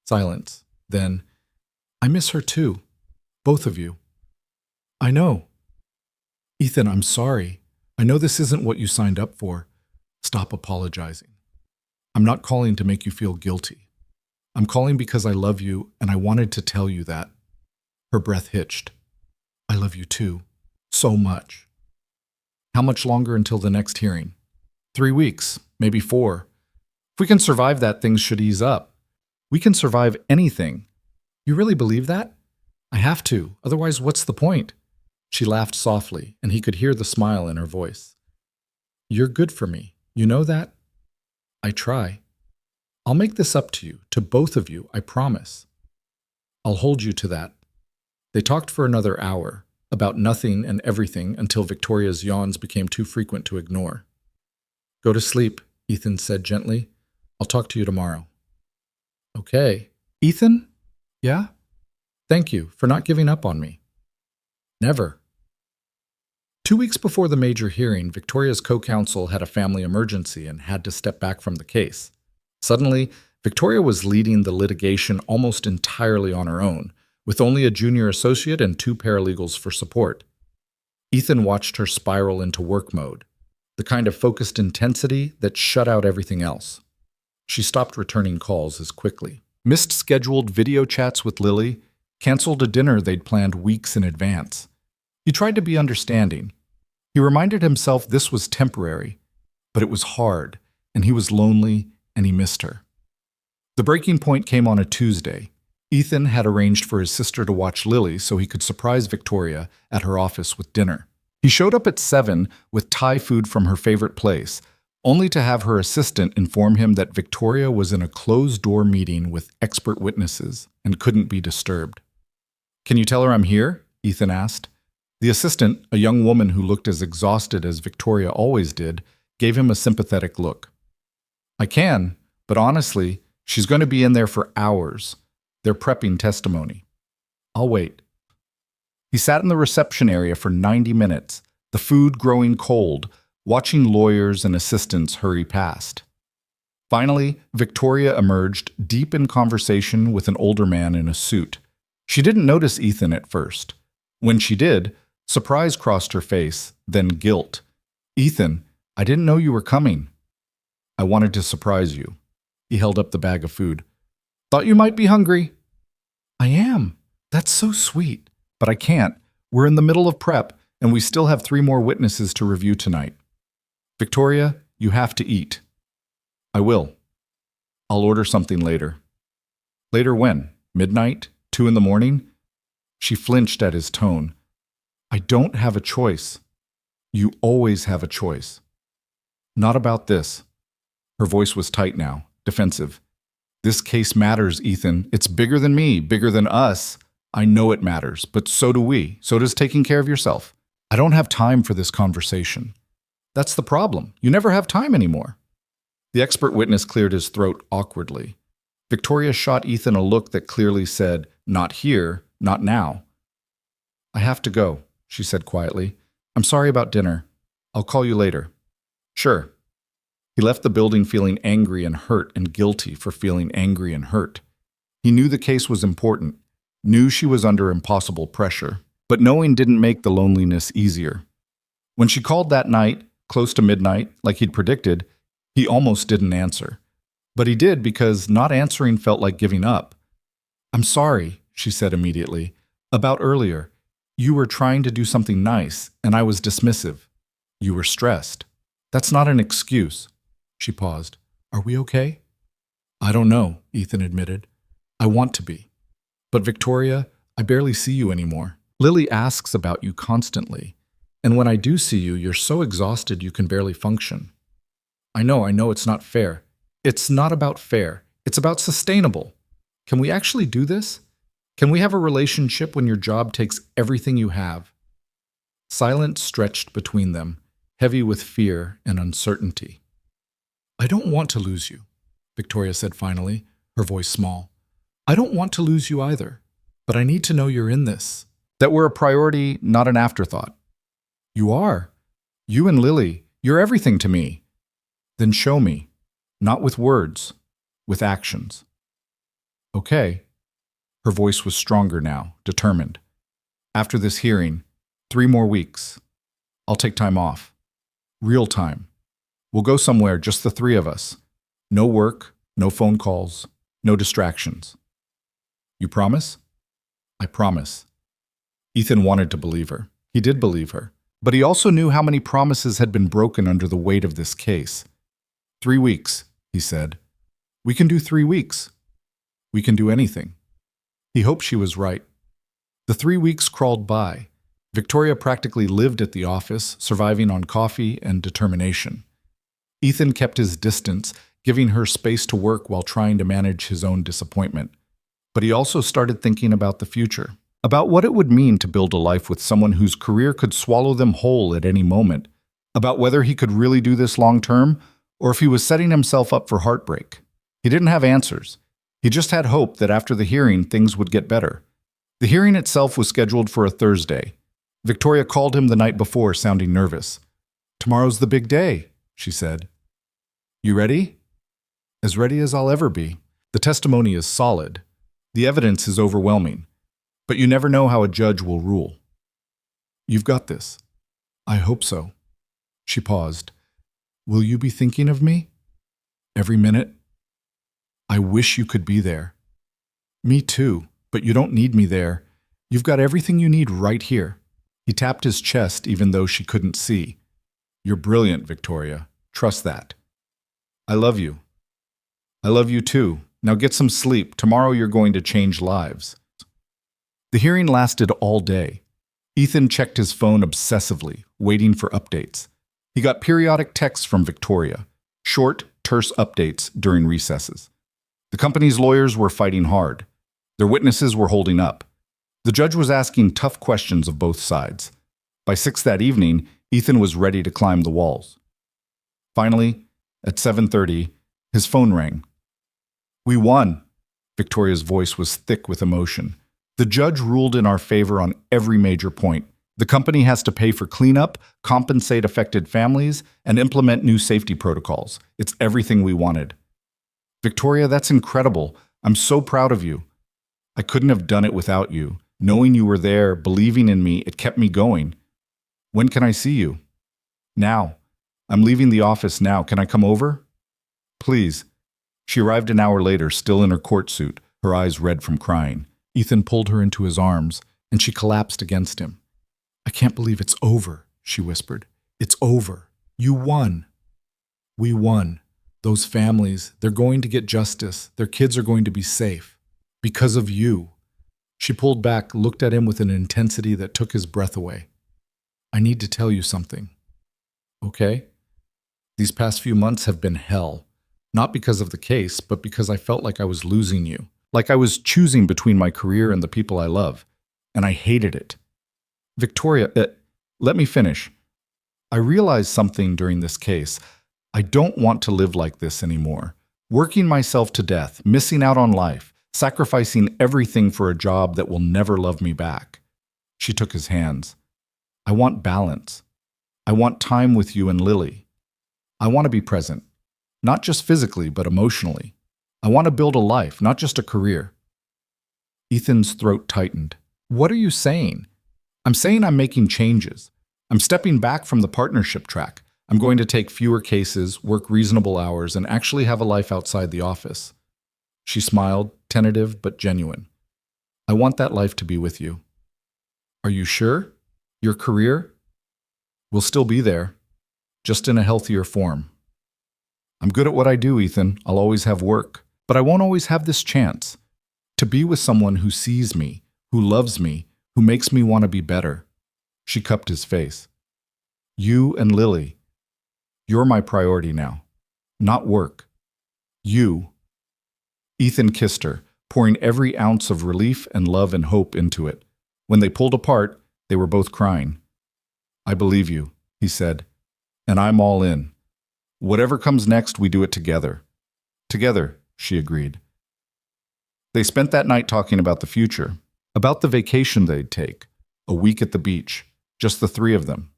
Silence. Then, I miss her too. Both of you. I know. Ethan, I'm sorry. I know this isn't what you signed up for. Stop apologizing. I'm not calling to make you feel guilty. I'm calling because I love you and I wanted to tell you that. Her breath hitched. I love you too. So much. How much longer until the next hearing? 3 weeks, maybe 4. If we can survive that, things should ease up. We can survive anything. You really believe that? I have to, otherwise what's the point? She laughed softly, and he could hear the smile in her voice. You're good for me. You know that? I try. I'll make this up to you, to both of you, I promise. I'll hold you to that. They talked for another hour, about nothing and everything until Victoria's yawns became too frequent to ignore. Go to sleep, Ethan said gently. I'll talk to you tomorrow. Okay. Ethan? Yeah? Thank you for not giving up on me. Never. 2 weeks before the major hearing, Victoria's co-counsel had a family emergency and had to step back from the case. Suddenly, Victoria was leading the litigation almost entirely on her own, with only a junior associate and 2 paralegals for support. Ethan watched her spiral into work mode, the kind of focused intensity that shut out everything else. She stopped returning calls as quickly, missed scheduled video chats with Lily, canceled a dinner they'd planned weeks in advance. He tried to be understanding. He reminded himself this was temporary, but it was hard, and he was lonely, and he missed her. The breaking point came on a Tuesday. Ethan had arranged for his sister to watch Lily so he could surprise Victoria at her office with dinner. He showed up at 7 with Thai food from her favorite place, only to have her assistant inform him that Victoria was in a closed-door meeting with expert witnesses and couldn't be disturbed. Can you tell her I'm here? Ethan asked. The assistant, a young woman who looked as exhausted as Victoria always did, gave him a sympathetic look. I can, but honestly, she's going to be in there for hours. They're prepping testimony. I'll wait. He sat in the reception area for 90 minutes, the food growing cold, watching lawyers and assistants hurry past. Finally, Victoria emerged, deep in conversation with an older man in a suit. She didn't notice Ethan at first. When she did, surprise crossed her face, then guilt. "Ethan, I didn't know you were coming." "I wanted to surprise you." He held up the bag of food. "Thought you might be hungry." "I am. That's so sweet. But I can't. We're in the middle of prep, and we still have 3 more witnesses to review tonight." "Victoria, you have to eat." "I will. I'll order something later." "Later when? Midnight? 2 in the morning?" She flinched at his tone. "I don't have a choice." "You always have a choice." "Not about this." Her voice was tight now, defensive. "This case matters, Ethan. It's bigger than me, bigger than us. I know it matters, but so do we. So does taking care of yourself. I don't have time for this conversation." "That's the problem. You never have time anymore." The expert witness cleared his throat awkwardly. Victoria shot Ethan a look that clearly said, "Not here, not now." "I have to go," she said quietly. "I'm sorry about dinner. I'll call you later." "Sure." He left the building feeling angry and hurt and guilty for feeling angry and hurt. He knew the case was important, knew she was under impossible pressure, but knowing didn't make the loneliness easier. When she called that night, close to midnight, like he'd predicted, he almost didn't answer. But he did because not answering felt like giving up. "I'm sorry," she said immediately. "About earlier. You were trying to do something nice, and I was dismissive. You were stressed. That's not an excuse." She paused. "Are we okay?" "I don't know," Ethan admitted. "I want to be. But Victoria, I barely see you anymore. Lily asks about you constantly. And when I do see you, you're so exhausted you can barely function." I know it's not fair. It's not about fair. It's about sustainable. Can we actually do this? Can we have a relationship when your job takes everything you have?" Silence stretched between them, heavy with fear and uncertainty. "I don't want to lose you," Victoria said finally, her voice small. "I don't want to lose you either, but I need to know you're in this, that we're a priority, not an afterthought." "You are. You and Lily, you're everything to me." "Then show me, not with words, with actions." "Okay." Her voice was stronger now, determined. "After this hearing, 3 more weeks. I'll take time off. Real time. We'll go somewhere, just the 3 of us. No work, no phone calls, no distractions." "You promise?" "I promise." Ethan wanted to believe her. He did believe her. But he also knew how many promises had been broken under the weight of this case. 3 weeks, he said. "We can do 3 weeks. We can do anything." He hoped she was right. The 3 weeks crawled by. Victoria practically lived at the office, surviving on coffee and determination. Ethan kept his distance, giving her space to work while trying to manage his own disappointment. But he also started thinking about the future, about what it would mean to build a life with someone whose career could swallow them whole at any moment, about whether he could really do this long term, or if he was setting himself up for heartbreak. He didn't have answers. He just had hope that after the hearing, things would get better. The hearing itself was scheduled for a Thursday. Victoria called him the night before, sounding nervous. "Tomorrow's the big day," she said. "You ready?" "As ready as I'll ever be. The testimony is solid. The evidence is overwhelming. But you never know how a judge will rule." "You've got this." "I hope so." She paused. "Will you be thinking of me?" "Every minute." "I wish you could be there." "Me too, but you don't need me there. You've got everything you need right here." He tapped his chest even though she couldn't see. "You're brilliant, Victoria. Trust that." "I love you." "I love you too. Now get some sleep. Tomorrow you're going to change lives." The hearing lasted all day. Ethan checked his phone obsessively, waiting for updates. He got periodic texts from Victoria, short, terse updates during recesses. The company's lawyers were fighting hard. Their witnesses were holding up. The judge was asking tough questions of both sides. By 6 that evening, Ethan was ready to climb the walls. Finally, at 7:30, his phone rang. "We won." Victoria's voice was thick with emotion. The judge ruled in our favor on every major point. The company has to pay for cleanup, compensate affected families, and implement new safety protocols. It's everything we wanted. Victoria, that's incredible. I'm so proud of you. I couldn't have done it without you. Knowing you were there, believing in me, it kept me going. When can I see you? Now. I'm leaving the office now. Can I come over? Please. She arrived an hour later, still in her court suit, her eyes red from crying. Ethan pulled her into his arms, and she collapsed against him. I can't believe it's over, she whispered. It's over. You won. We won. Those families, they're going to get justice. Their kids are going to be safe. Because of you. She pulled back, looked at him with an intensity that took his breath away. I need to tell you something. Okay? These past few months have been hell. Not because of the case, but because I felt like I was losing you. Like I was choosing between my career and the people I love. And I hated it. Victoria, let me finish. I realized something during this case. I don't want to live like this anymore. Working myself to death, missing out on life, sacrificing everything for a job that will never love me back. She took his hands. I want balance. I want time with you and Lily. I want to be present, not just physically, but emotionally. I want to build a life, not just a career. Ethan's throat tightened. What are you saying? I'm saying I'm making changes. I'm stepping back from the partnership track. I'm going to take fewer cases, work reasonable hours, and actually have a life outside the office. She smiled, tentative but genuine. I want that life to be with you. Are you sure? Your career? Will still be there, just in a healthier form. I'm good at what I do, Ethan. I'll always have work. But I won't always have this chance to be with someone who sees me, who loves me, who makes me want to be better. She cupped his face. You and Lily. You're my priority now. Not work. You. Ethan kissed her, pouring every ounce of relief and love and hope into it. When they pulled apart, they were both crying. I believe you, he said, and I'm all in. Whatever comes next, we do it together. Together, she agreed. They spent that night talking about the future, about the vacation they'd take, a week at the beach, just the three of them.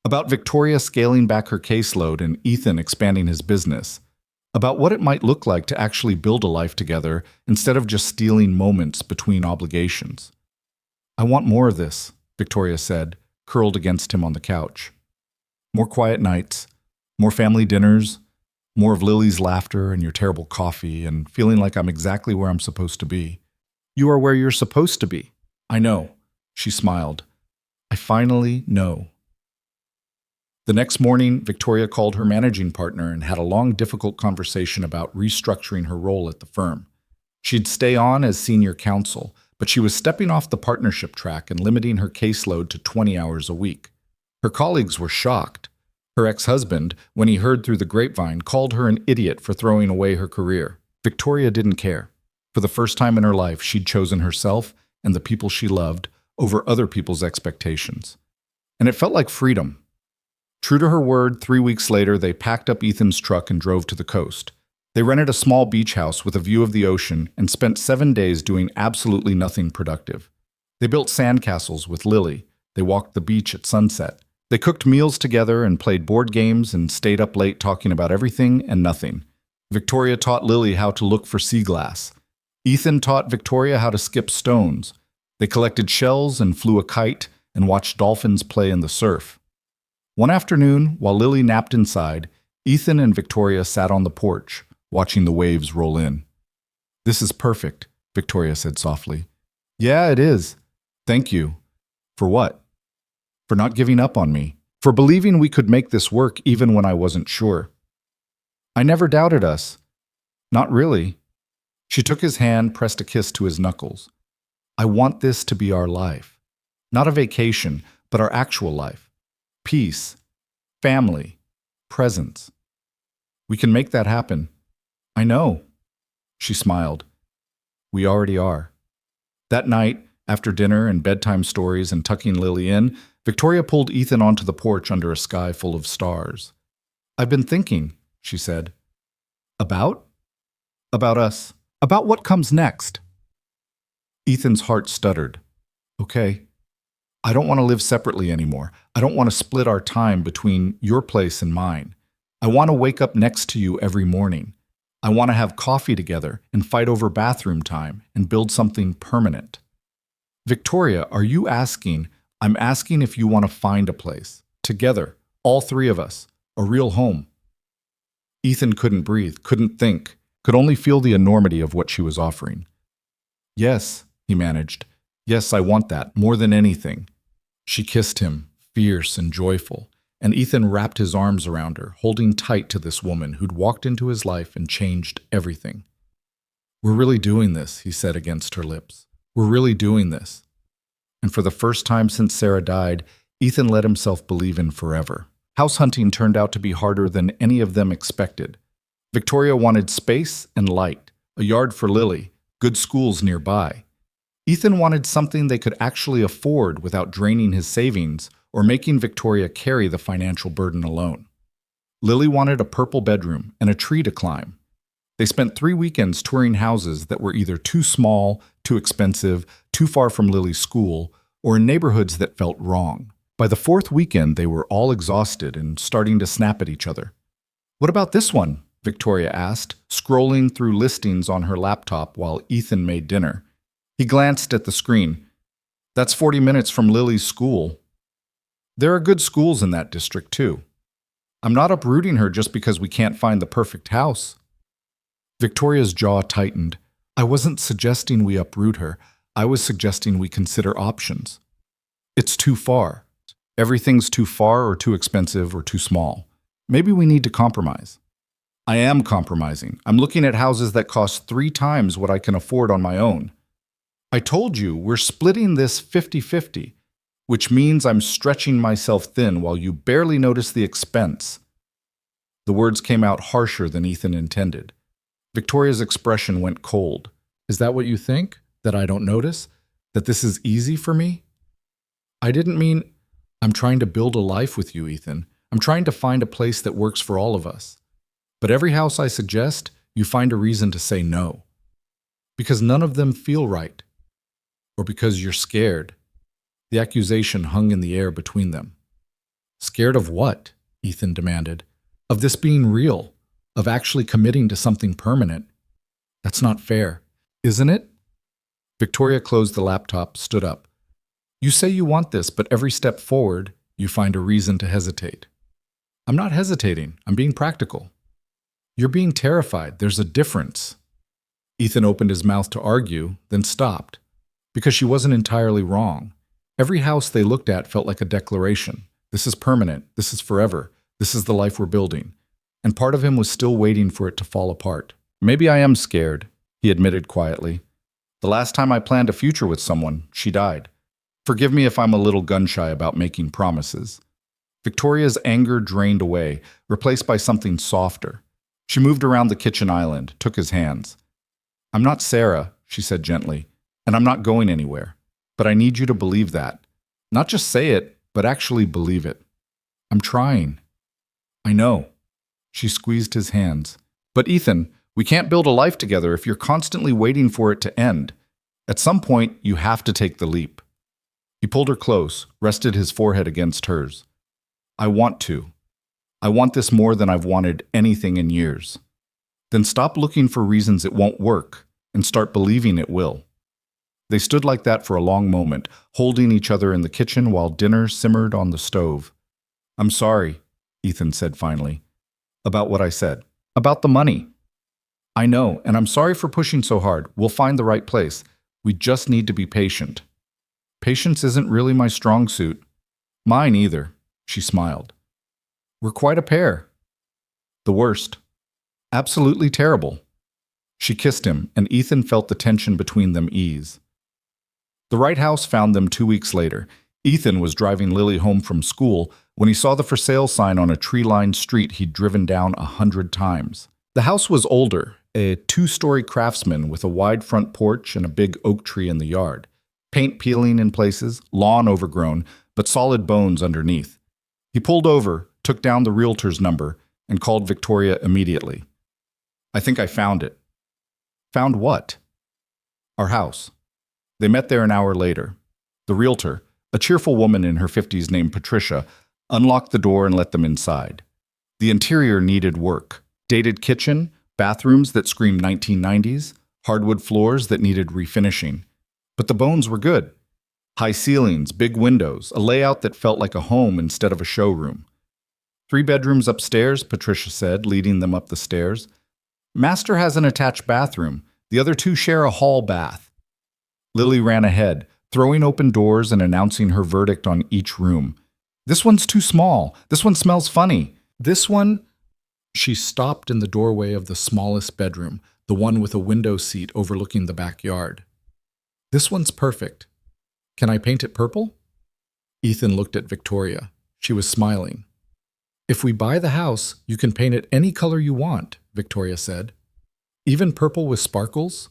About Victoria scaling back her caseload and Ethan expanding his business. About what it might look like to actually build a life together instead of just stealing moments between obligations. I want more of this, Victoria said, curled against him on the couch. More quiet nights, more family dinners, more of Lily's laughter and your terrible coffee, and feeling like I'm exactly where I'm supposed to be. You are where you're supposed to be. I know, she smiled. I finally know. The next morning, Victoria called her managing partner and had a long, difficult conversation about restructuring her role at the firm. She'd stay on as senior counsel, but she was stepping off the partnership track and limiting her caseload to 20 hours a week. Her colleagues were shocked. Her ex-husband, when he heard through the grapevine, called her an idiot for throwing away her career. Victoria didn't care. For the first time in her life, she'd chosen herself and the people she loved over other people's expectations. And it felt like freedom. True to her word, 3 weeks later, they packed up Ethan's truck and drove to the coast. They rented a small beach house with a view of the ocean and spent 7 days doing absolutely nothing productive. They built sandcastles with Lily. They walked the beach at sunset. They cooked meals together and played board games and stayed up late talking about everything and nothing. Victoria taught Lily how to look for sea glass. Ethan taught Victoria how to skip stones. They collected shells and flew a kite and watched dolphins play in the surf. One afternoon, while Lily napped inside, Ethan and Victoria sat on the porch, watching the waves roll in. This is perfect, Victoria said softly. Yeah, it is. Thank you. For what? For not giving up on me. For believing we could make this work even when I wasn't sure. I never doubted us. Not really. She took his hand, pressed a kiss to his knuckles. I want this to be our life. Not a vacation, but our actual life. Peace, family, presence. We can make that happen. I know. She smiled. We already are. That night, after dinner and bedtime stories and tucking Lily in, Victoria pulled Ethan onto the porch under a sky full of stars. I've been thinking, she said. About? About us. About what comes next. Ethan's heart stuttered. Okay, I don't want to live separately anymore. I don't want to split our time between your place and mine. I want to wake up next to you every morning. I want to have coffee together and fight over bathroom time and build something permanent. Victoria, are you asking? I'm asking if you want to find a place. Together, all three of us. A real home. Ethan couldn't breathe, couldn't think, could only feel the enormity of what she was offering. Yes, he managed. Yes, I want that, more than anything. She kissed him, fierce and joyful, and Ethan wrapped his arms around her, holding tight to this woman who'd walked into his life and changed everything. We're really doing this, he said against her lips. We're really doing this. And for the first time since Sarah died, Ethan let himself believe in forever. House hunting turned out to be harder than any of them expected. Victoria wanted space and light, a yard for Lily, good schools nearby. Ethan wanted something they could actually afford without draining his savings or making Victoria carry the financial burden alone. Lily wanted a purple bedroom and a tree to climb. They spent 3 weekends touring houses that were either too small, too expensive, too far from Lily's school, or in neighborhoods that felt wrong. By the 4th weekend, they were all exhausted and starting to snap at each other. What about this one? Victoria asked, scrolling through listings on her laptop while Ethan made dinner. He glanced at the screen. That's 40 minutes from Lily's school. There are good schools in that district, too. I'm not uprooting her just because we can't find the perfect house. Victoria's jaw tightened. I wasn't suggesting we uproot her. I was suggesting we consider options. It's too far. Everything's too far or too expensive or too small. Maybe we need to compromise. I am compromising. I'm looking at houses that cost 3 times what I can afford on my own. I told you we're splitting this 50-50, which means I'm stretching myself thin while you barely notice the expense. The words came out harsher than Ethan intended. Victoria's expression went cold. Is that what you think? That I don't notice? That this is easy for me? I didn't mean... I'm trying to build a life with you, Ethan. I'm trying to find a place that works for all of us. But every house I suggest, you find a reason to say no. Because none of them feel right. Or because you're scared. The accusation hung in the air between them. Scared of what? Ethan demanded. Of this being real. Of actually committing to something permanent. That's not fair, isn't it? Victoria closed the laptop, stood up. You say you want this, but every step forward, you find a reason to hesitate. I'm not hesitating. I'm being practical. You're being terrified. There's a difference. Ethan opened his mouth to argue, then stopped. Because she wasn't entirely wrong. Every house they looked at felt like a declaration. This is permanent. This is forever. This is the life we're building. And part of him was still waiting for it to fall apart. Maybe I am scared, he admitted quietly. The last time I planned a future with someone, she died. Forgive me if I'm a little gun-shy about making promises. Victoria's anger drained away, replaced by something softer. She moved around the kitchen island, took his hands. I'm not Sarah, she said gently, and I'm not going anywhere. But I need you to believe that. Not just say it, but actually believe it. I'm trying. I know. She squeezed his hands. But Ethan, we can't build a life together if you're constantly waiting for it to end. At some point, you have to take the leap. He pulled her close, rested his forehead against hers. I want to. I want this more than I've wanted anything in years. Then stop looking for reasons it won't work and start believing it will. They stood like that for a long moment, holding each other in the kitchen while dinner simmered on the stove. I'm sorry, Ethan said finally. About what I said. About the money. I know, and I'm sorry for pushing so hard. We'll find the right place. We just need to be patient. Patience isn't really my strong suit. Mine either, she smiled. We're quite a pair. The worst. Absolutely terrible. She kissed him, and Ethan felt the tension between them ease. The right house found them 2 weeks later. Ethan was driving Lily home from school when he saw the for sale sign on a tree-lined street he'd driven down 100 times. The house was older, a 2-story craftsman with a wide front porch and a big oak tree in the yard. Paint peeling in places, lawn overgrown, but solid bones underneath. He pulled over, took down the realtor's number, and called Victoria immediately. I think I found it. Found what? Our house. They met there an hour later. The realtor, a cheerful woman in her 50s named Patricia, unlocked the door and let them inside. The interior needed work. Dated kitchen, bathrooms that screamed 1990s, hardwood floors that needed refinishing. But the bones were good. High ceilings, big windows, a layout that felt like a home instead of a showroom. 3 bedrooms upstairs, Patricia said, leading them up the stairs. Master has an attached bathroom. The other 2 share a hall bath. Lily ran ahead, throwing open doors and announcing her verdict on each room. This one's too small. This one smells funny. This one... She stopped in the doorway of the smallest bedroom, the one with a window seat overlooking the backyard. This one's perfect. Can I paint it purple? Ethan looked at Victoria. She was smiling. If we buy the house, you can paint it any color you want, Victoria said. Even purple with sparkles?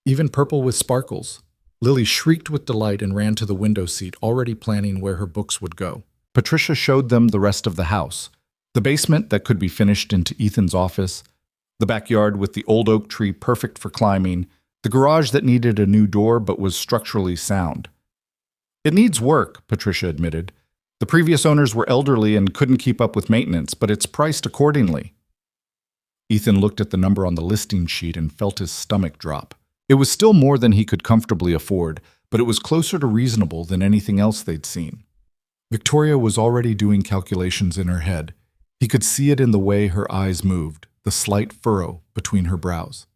Even purple with sparkles. Lily shrieked with delight and ran to the window seat, already planning where her books would go. Patricia showed them the rest of the house. The basement that could be finished into Ethan's office, the backyard with the old oak tree perfect for climbing, the garage that needed a new door but was structurally sound. It needs work, Patricia admitted. The previous owners were elderly and couldn't keep up with maintenance, but it's priced accordingly. Ethan looked at the number on the listing sheet and felt his stomach drop. It was still more than he could comfortably afford, but it was closer to reasonable than anything else they'd seen. Victoria was already doing calculations in her head. He could see it in the way her eyes moved, the slight furrow between her brows.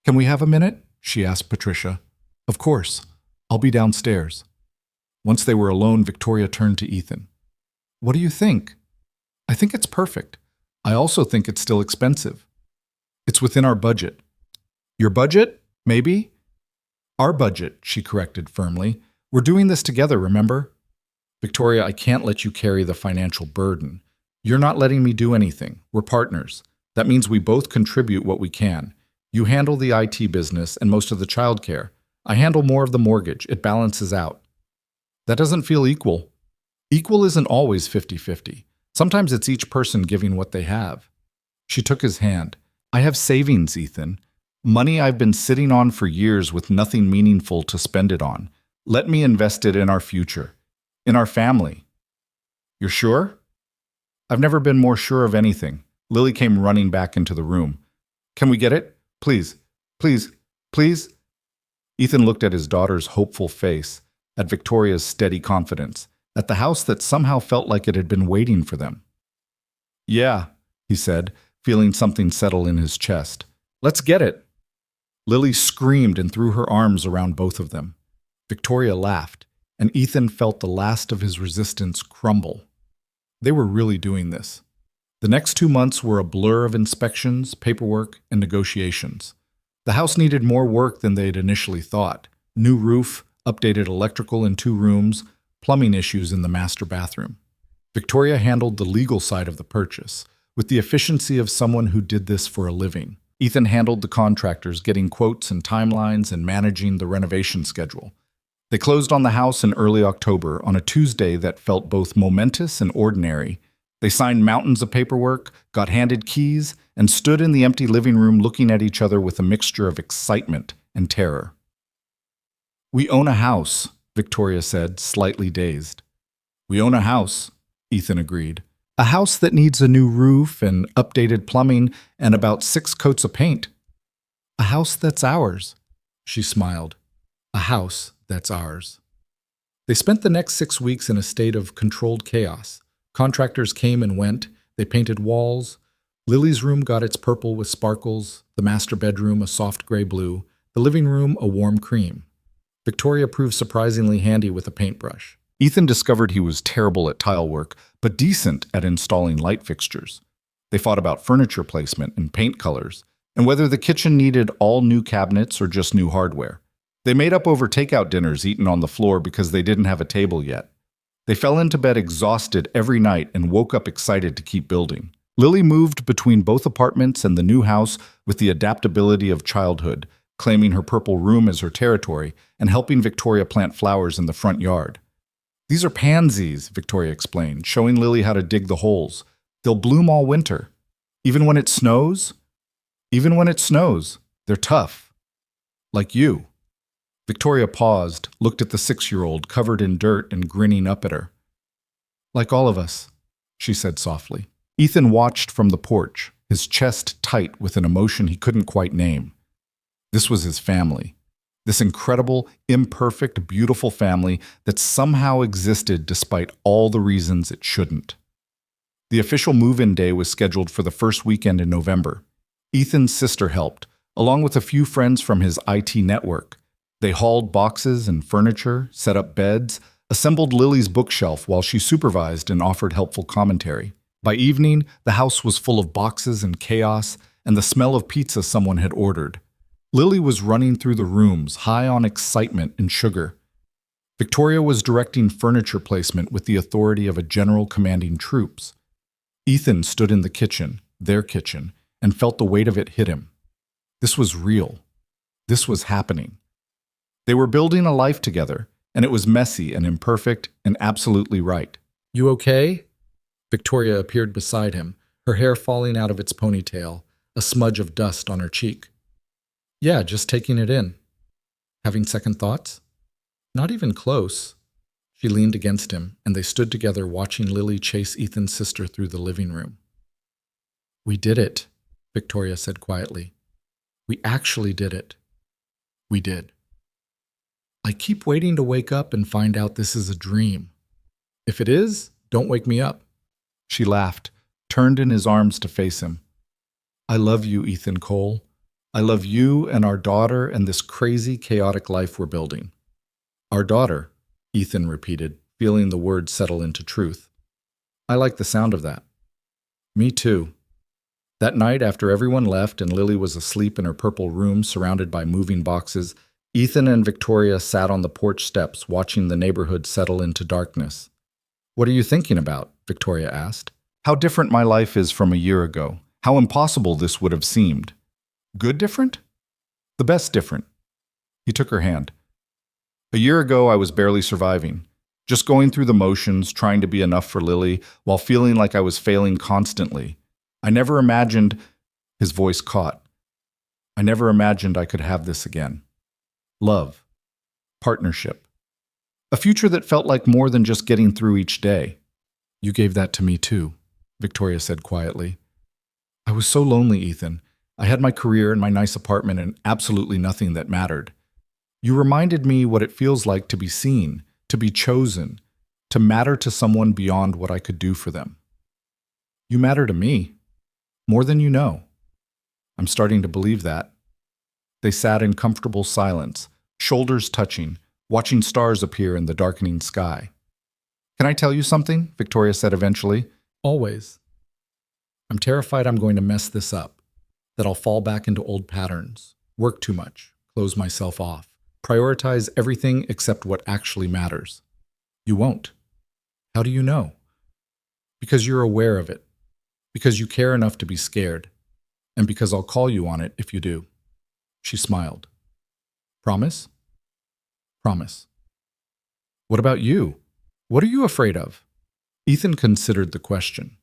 Can we have a minute? She asked Patricia. Of course. I'll be downstairs. Once they were alone, Victoria turned to Ethan. What do you think? I think it's perfect. I also think it's still expensive. It's within our budget. Your budget? Maybe? Our budget, she corrected firmly. We're doing this together, remember? Victoria, I can't let you carry the financial burden. You're not letting me do anything. We're partners. That means we both contribute what we can. You handle the IT business and most of the childcare. I handle more of the mortgage. It balances out. That doesn't feel equal. Equal isn't always 50-50. Sometimes it's each person giving what they have. She took his hand. I have savings, Ethan. Money I've been sitting on for years with nothing meaningful to spend it on. Let me invest it in our future. In our family. You're sure? I've never been more sure of anything. Lily came running back into the room. Can we get it? Please, please, please? Ethan looked at his daughter's hopeful face, at Victoria's steady confidence, at the house that somehow felt like it had been waiting for them. Yeah, he said, feeling something settle in his chest. Let's get it. Lily screamed and threw her arms around both of them. Victoria laughed, and Ethan felt the last of his resistance crumble. They were really doing this. The next 2 months were a blur of inspections, paperwork, and negotiations. The house needed more work than they had initially thought. New roof, updated electrical in 2 rooms, plumbing issues in the master bathroom. Victoria handled the legal side of the purchase, with the efficiency of someone who did this for a living. Ethan handled the contractors, getting quotes and timelines and managing the renovation schedule. They closed on the house in early October on a Tuesday that felt both momentous and ordinary. They signed mountains of paperwork, got handed keys, and stood in the empty living room looking at each other with a mixture of excitement and terror. We own a house, Victoria said, slightly dazed. We own a house, Ethan agreed. A house that needs a new roof and updated plumbing and about 6 coats of paint. A house that's ours, she smiled. A house that's ours. They spent the next 6 weeks in a state of controlled chaos. Contractors came and went. They painted walls. Lily's room got its purple with sparkles, the master bedroom a soft gray blue, the living room a warm cream. Victoria proved surprisingly handy with a paintbrush. Ethan discovered he was terrible at tile work, but decent at installing light fixtures. They fought about furniture placement and paint colors, and whether the kitchen needed all new cabinets or just new hardware. They made up over takeout dinners eaten on the floor because they didn't have a table yet. They fell into bed exhausted every night and woke up excited to keep building. Lily moved between both apartments and the new house with the adaptability of childhood, claiming her purple room as her territory and helping Victoria plant flowers in the front yard. These are pansies, Victoria explained, showing Lily how to dig the holes. They'll bloom all winter. Even when it snows? Even when it snows, they're tough. Like you. Victoria paused, looked at the 6-year-old covered in dirt and grinning up at her. Like all of us, she said softly. Ethan watched from the porch, his chest tight with an emotion he couldn't quite name. This was his family. This incredible, imperfect, beautiful family that somehow existed despite all the reasons it shouldn't. The official move-in day was scheduled for the first weekend in November. Ethan's sister helped, along with a few friends from his IT network. They hauled boxes and furniture, set up beds, assembled Lily's bookshelf while she supervised and offered helpful commentary. By evening, the house was full of boxes and chaos and the smell of pizza someone had ordered. Lily was running through the rooms, high on excitement and sugar. Victoria was directing furniture placement with the authority of a general commanding troops. Ethan stood in the kitchen, their kitchen, and felt the weight of it hit him. This was real. This was happening. They were building a life together, and it was messy and imperfect and absolutely right. "You okay?" Victoria appeared beside him, her hair falling out of its ponytail, a smudge of dust on her cheek. "Yeah, just taking it in." "Having second thoughts?" "Not even close." She leaned against him, and they stood together watching Lily chase Ethan's sister through the living room. "We did it," Victoria said quietly. "We actually did it. We did. I keep waiting to wake up and find out this is a dream. If it is, don't wake me up." She laughed, turned in his arms to face him. "I love you, Ethan Cole. I love you and our daughter and this crazy, chaotic life we're building." "Our daughter," Ethan repeated, feeling the word settle into truth. "I like the sound of that." "Me too." That night, after everyone left and Lily was asleep in her purple room surrounded by moving boxes, Ethan and Victoria sat on the porch steps watching the neighborhood settle into darkness. "What are you thinking about?" Victoria asked. "How different my life is from a year ago. How impossible this would have seemed." "Good different?" "The best different." He took her hand. "A year ago, I was barely surviving. Just going through the motions, trying to be enough for Lily, while feeling like I was failing constantly. I never imagined," his voice caught, "I never imagined I could have this again. Love. Partnership. A future that felt like more than just getting through each day." "You gave that to me too," Victoria said quietly. "I was so lonely, Ethan. I had my career and my nice apartment and absolutely nothing that mattered. You reminded me what it feels like to be seen, to be chosen, to matter to someone beyond what I could do for them. You matter to me, more than you know." "I'm starting to believe that." They sat in comfortable silence, shoulders touching, watching stars appear in the darkening sky. "Can I tell you something?" Victoria said eventually. "Always. I'm terrified I'm going to mess this up, that I'll fall back into old patterns, work too much, close myself off, prioritize everything except what actually matters." "You won't." "How do you know?" "Because you're aware of it, because you care enough to be scared, and because I'll call you on it if you do." She smiled. "Promise?" "Promise." "What about you? What are you afraid of?" Ethan considered the question.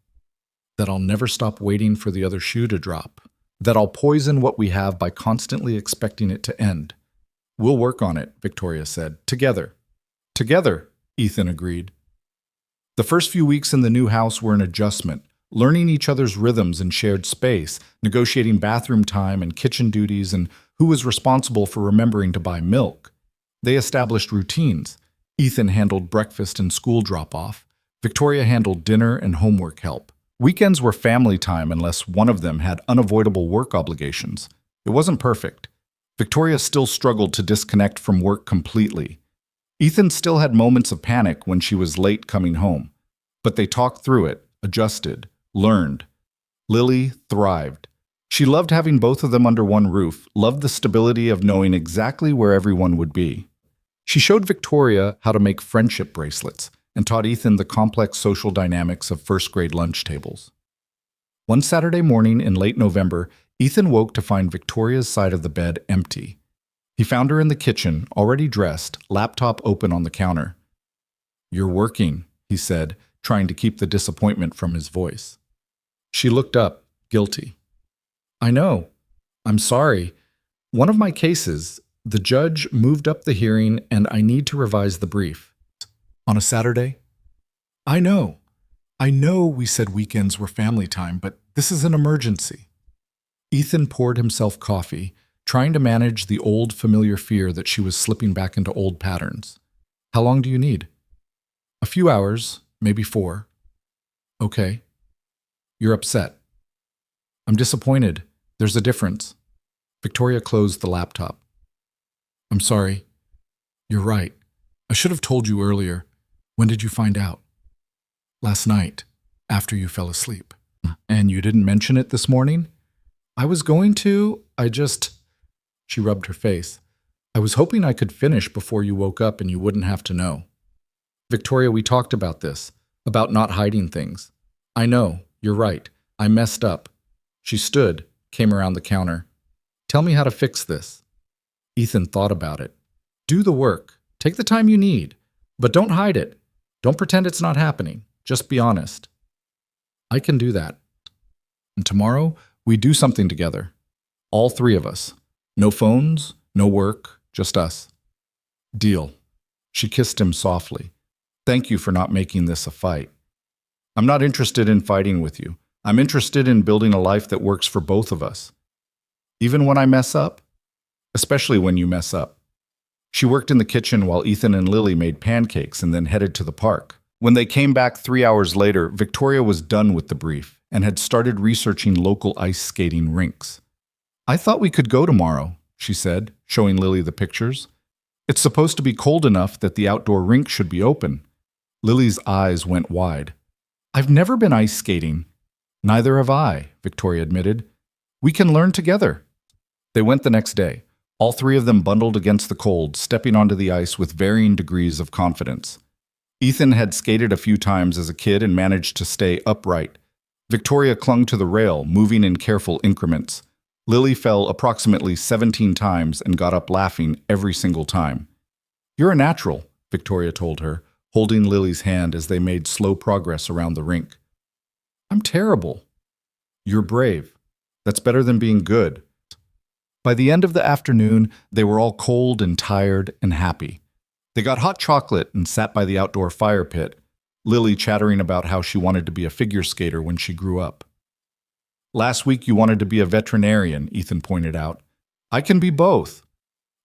"That I'll never stop waiting for the other shoe to drop. That I'll poison what we have by constantly expecting it to end." "We'll work on it," Victoria said. "Together." "Together," Ethan agreed. The first few weeks in the new house were an adjustment, learning each other's rhythms and shared space, negotiating bathroom time and kitchen duties, and who was responsible for remembering to buy milk. They established routines. Ethan handled breakfast and school drop-off. Victoria handled dinner and homework help. Weekends were family time unless one of them had unavoidable work obligations. It wasn't perfect. Victoria still struggled to disconnect from work completely. Ethan still had moments of panic when she was late coming home. But they talked through it, adjusted, learned. Lily thrived. She loved having both of them under one roof, loved the stability of knowing exactly where everyone would be. She showed Victoria how to make friendship bracelets and taught Ethan the complex social dynamics of first-grade lunch tables. One Saturday morning in late November, Ethan woke to find Victoria's side of the bed empty. He found her in the kitchen, already dressed, laptop open on the counter. "You're working," he said, trying to keep the disappointment from his voice. She looked up, guilty. "I know. I'm sorry. One of my cases, The judge moved up the hearing, and I need to revise the brief. On a Saturday? I know. I know we said weekends were family time, but this is an emergency. Ethan poured himself coffee, trying to manage the old familiar fear that she was slipping back into old patterns. How long do you need? A few hours, maybe 4. Okay. You're upset. I'm disappointed. There's a difference. Victoria closed the laptop. I'm sorry. You're right. I should have told you earlier. When did you find out? Last night, after you fell asleep. And you didn't mention it this morning? I was going to. She rubbed her face. I was hoping I could finish before you woke up and you wouldn't have to know. Victoria, we talked about this, about not hiding things. I know, you're right. I messed up. She stood, came around the counter. Tell me how to fix this. Ethan thought about it. Do the work. Take the time you need. But don't hide it. Don't pretend it's not happening. Just be honest. I can do that. And tomorrow, we do something together. All 3 of us. No phones, no work, just us. Deal. She kissed him softly. Thank you for not making this a fight. I'm not interested in fighting with you. I'm interested in building a life that works for both of us. Even when I mess up? Especially when you mess up. She worked in the kitchen while Ethan and Lily made pancakes and then headed to the park. When they came back 3 hours later, Victoria was done with the brief and had started researching local ice skating rinks. I thought we could go tomorrow, she said, showing Lily the pictures. It's supposed to be cold enough that the outdoor rink should be open. Lily's eyes went wide. I've never been ice skating. Neither have I, Victoria admitted. We can learn together. They went the next day. All 3 of them bundled against the cold, stepping onto the ice with varying degrees of confidence. Ethan had skated a few times as a kid and managed to stay upright. Victoria clung to the rail, moving in careful increments. Lily fell approximately 17 times and got up laughing every single time. You're a natural, Victoria told her, holding Lily's hand as they made slow progress around the rink. I'm terrible. You're brave. That's better than being good. By the end of the afternoon, they were all cold and tired and happy. They got hot chocolate and sat by the outdoor fire pit, Lily chattering about how she wanted to be a figure skater when she grew up. Last week you wanted to be a veterinarian, Ethan pointed out. I can be both.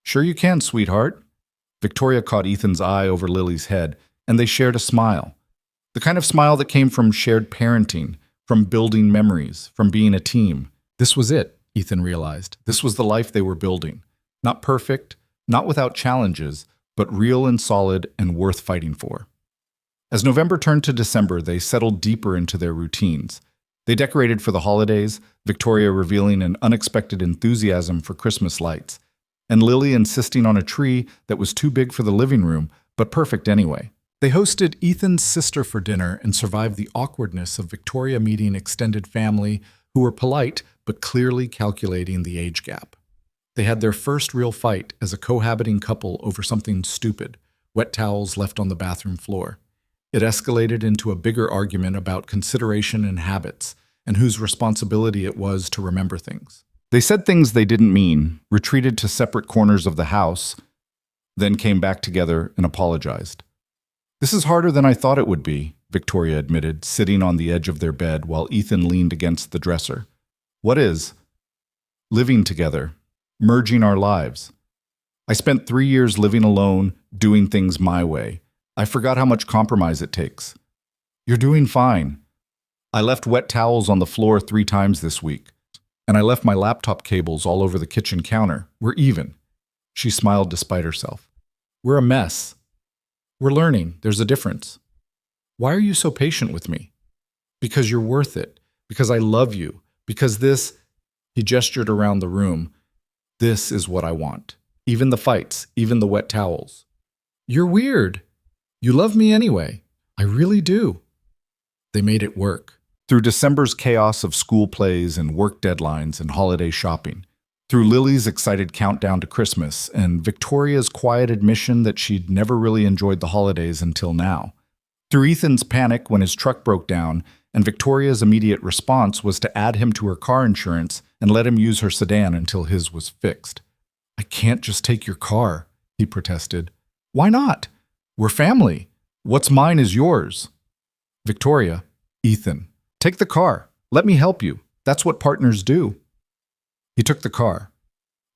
Sure you can, sweetheart. Victoria caught Ethan's eye over Lily's head, and they shared a smile. The kind of smile that came from shared parenting, from building memories, from being a team. This was it, Ethan realized. This was the life they were building. Not perfect, not without challenges, but real and solid and worth fighting for. As November turned to December, they settled deeper into their routines. They decorated for the holidays, Victoria revealing an unexpected enthusiasm for Christmas lights, and Lily insisting on a tree that was too big for the living room, but perfect anyway. They hosted Ethan's sister for dinner and survived the awkwardness of Victoria meeting extended family who were polite but clearly calculating the age gap. They had their first real fight as a cohabiting couple over something stupid, wet towels left on the bathroom floor. It escalated into a bigger argument about consideration and habits, and whose responsibility it was to remember things. They said things they didn't mean, retreated to separate corners of the house, then came back together and apologized. This is harder than I thought it would be, Victoria admitted, sitting on the edge of their bed while Ethan leaned against the dresser. What is? Living together, merging our lives. I spent 3 years living alone, doing things my way. I forgot how much compromise it takes. You're doing fine. I left wet towels on the floor 3 times this week, and I left my laptop cables all over the kitchen counter. We're even. She smiled despite herself. We're a mess. We're learning. There's a difference. Why are you so patient with me? Because you're worth it. Because I love you. Because this, he gestured around the room, this is what I want. Even the fights, even the wet towels. You're weird. You love me anyway. I really do. They made it work. Through December's chaos of school plays and work deadlines and holiday shopping, through Lily's excited countdown to Christmas and Victoria's quiet admission that she'd never really enjoyed the holidays until now, through Ethan's panic when his truck broke down and Victoria's immediate response was to add him to her car insurance and let him use her sedan until his was fixed. I can't just take your car, he protested. Why not? We're family. What's mine is yours. Victoria, Ethan, take the car. Let me help you. That's what partners do. He took the car,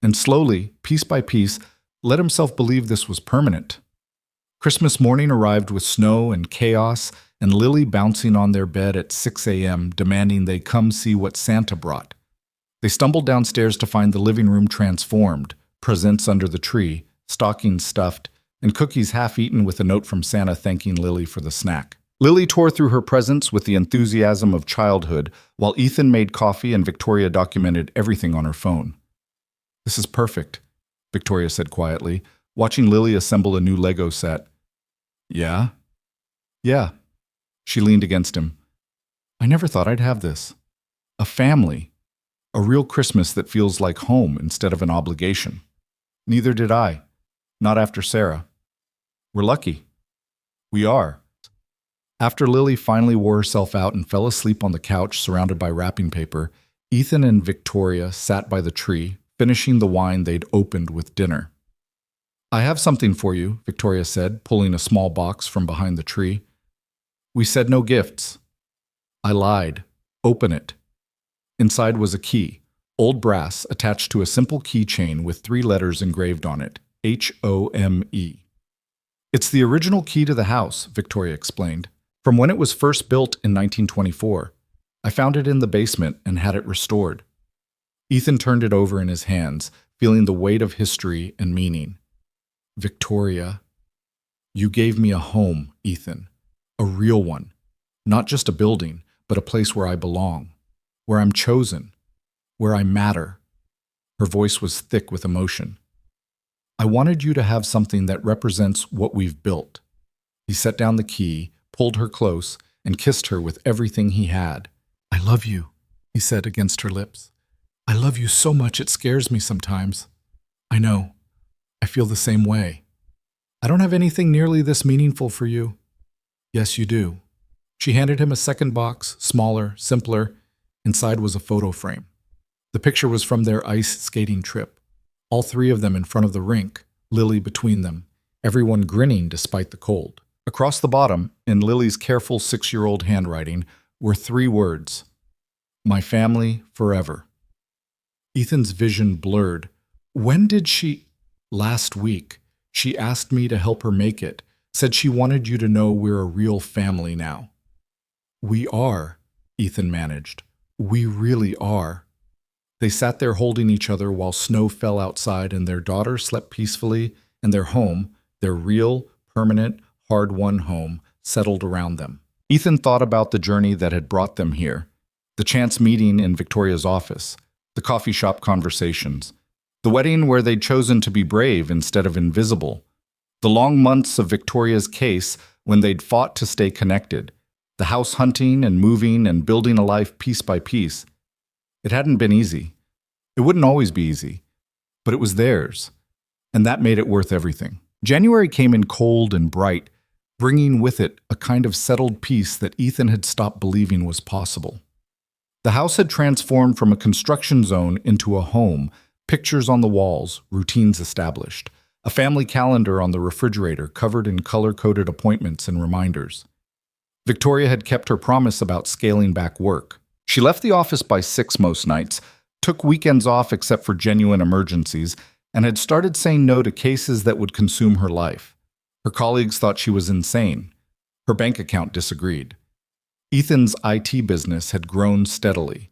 and slowly, piece by piece, let himself believe this was permanent. Christmas morning arrived with snow and chaos, and Lily bouncing on their bed at 6 a.m., demanding they come see what Santa brought. They stumbled downstairs to find the living room transformed, presents under the tree, stockings stuffed, and cookies half-eaten with a note from Santa thanking Lily for the snack. Lily tore through her presents with the enthusiasm of childhood, while Ethan made coffee and Victoria documented everything on her phone. This is perfect, Victoria said quietly, watching Lily assemble a new Lego set. Yeah? Yeah. She leaned against him. I never thought I'd have this. A family. A real Christmas that feels like home instead of an obligation. Neither did I. Not after Sarah. We're lucky. We are. After Lily finally wore herself out and fell asleep on the couch surrounded by wrapping paper, Ethan and Victoria sat by the tree, finishing the wine they'd opened with dinner. I have something for you, Victoria said, pulling a small box from behind the tree. We said no gifts. I lied. Open it. Inside was a key, old brass attached to a simple keychain with 3 letters engraved on it, H-O-M-E. It's the original key to the house, Victoria explained, from when it was first built in 1924. I found it in the basement and had it restored. Ethan turned it over in his hands, feeling the weight of history and meaning. Victoria, you gave me a home, Ethan. A real one. Not just a building, but a place where I belong. Where I'm chosen. Where I matter. Her voice was thick with emotion. I wanted you to have something that represents what we've built. He set down the key, pulled her close, and kissed her with everything he had. I love you, he said against her lips. I love you so much it scares me sometimes. I know. I feel the same way. I don't have anything nearly this meaningful for you. Yes, you do. She handed him a second box, smaller, simpler. Inside was a photo frame. The picture was from their ice skating trip. All 3 of them in front of the rink, Lily between them, everyone grinning despite the cold. Across the bottom, in Lily's careful 6-year-old handwriting, were 3 words. My family forever. Ethan's vision blurred. When did she... Last week. She asked me to help her make it. Said she wanted you to know we're a real family now. We are, Ethan managed. We really are. They sat there holding each other while snow fell outside and their daughter slept peacefully and their home, their real, permanent, hard-won home, settled around them. Ethan thought about the journey that had brought them here, the chance meeting in Victoria's office, the coffee shop conversations, the wedding where they'd chosen to be brave instead of invisible, the long months of Victoria's case when they'd fought to stay connected, the house hunting and moving and building a life piece by piece. It hadn't been easy. It wouldn't always be easy, but it was theirs, and that made it worth everything. January came in cold and bright, bringing with it a kind of settled peace that Ethan had stopped believing was possible. The house had transformed from a construction zone into a home, pictures on the walls, routines established, a family calendar on the refrigerator covered in color-coded appointments and reminders. Victoria had kept her promise about scaling back work. She left the office by 6 most nights, took weekends off except for genuine emergencies, and had started saying no to cases that would consume her life. Her colleagues thought she was insane. Her bank account disagreed. Ethan's IT business had grown steadily.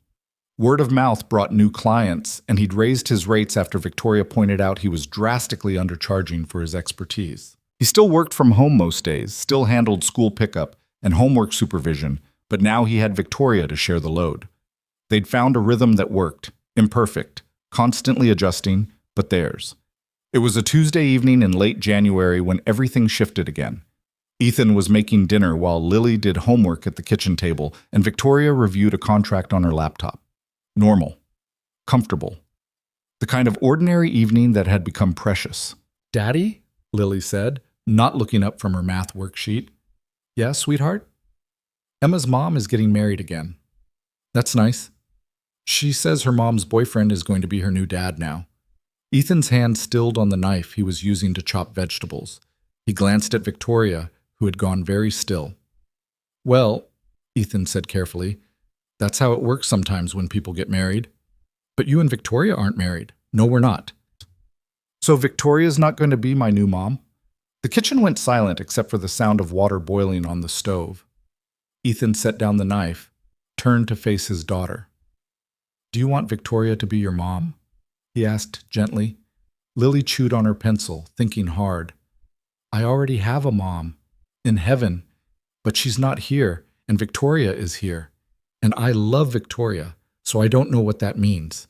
Word of mouth brought new clients, and he'd raised his rates after Victoria pointed out he was drastically undercharging for his expertise. He still worked from home most days, still handled school pickup and homework supervision, but now he had Victoria to share the load. They'd found a rhythm that worked, imperfect, constantly adjusting, but theirs. It was a Tuesday evening in late January when everything shifted again. Ethan was making dinner while Lily did homework at the kitchen table, and Victoria reviewed a contract on her laptop. Normal. Comfortable. The kind of ordinary evening that had become precious. Daddy? Lily said, not looking up from her math worksheet. Yeah, sweetheart? Emma's mom is getting married again. That's nice. She says her mom's boyfriend is going to be her new dad now. Ethan's hand stilled on the knife he was using to chop vegetables. He glanced at Victoria, who had gone very still. "Well," Ethan said carefully, "that's how it works sometimes when people get married. But you and Victoria aren't married." "No, we're not." "So Victoria's not going to be my new mom?" The kitchen went silent except for the sound of water boiling on the stove. Ethan set down the knife, turned to face his daughter. "Do you want Victoria to be your mom?" he asked gently. Lily chewed on her pencil, thinking hard. "I already have a mom. In heaven. But she's not here, and Victoria is here. And I love Victoria, so I don't know what that means."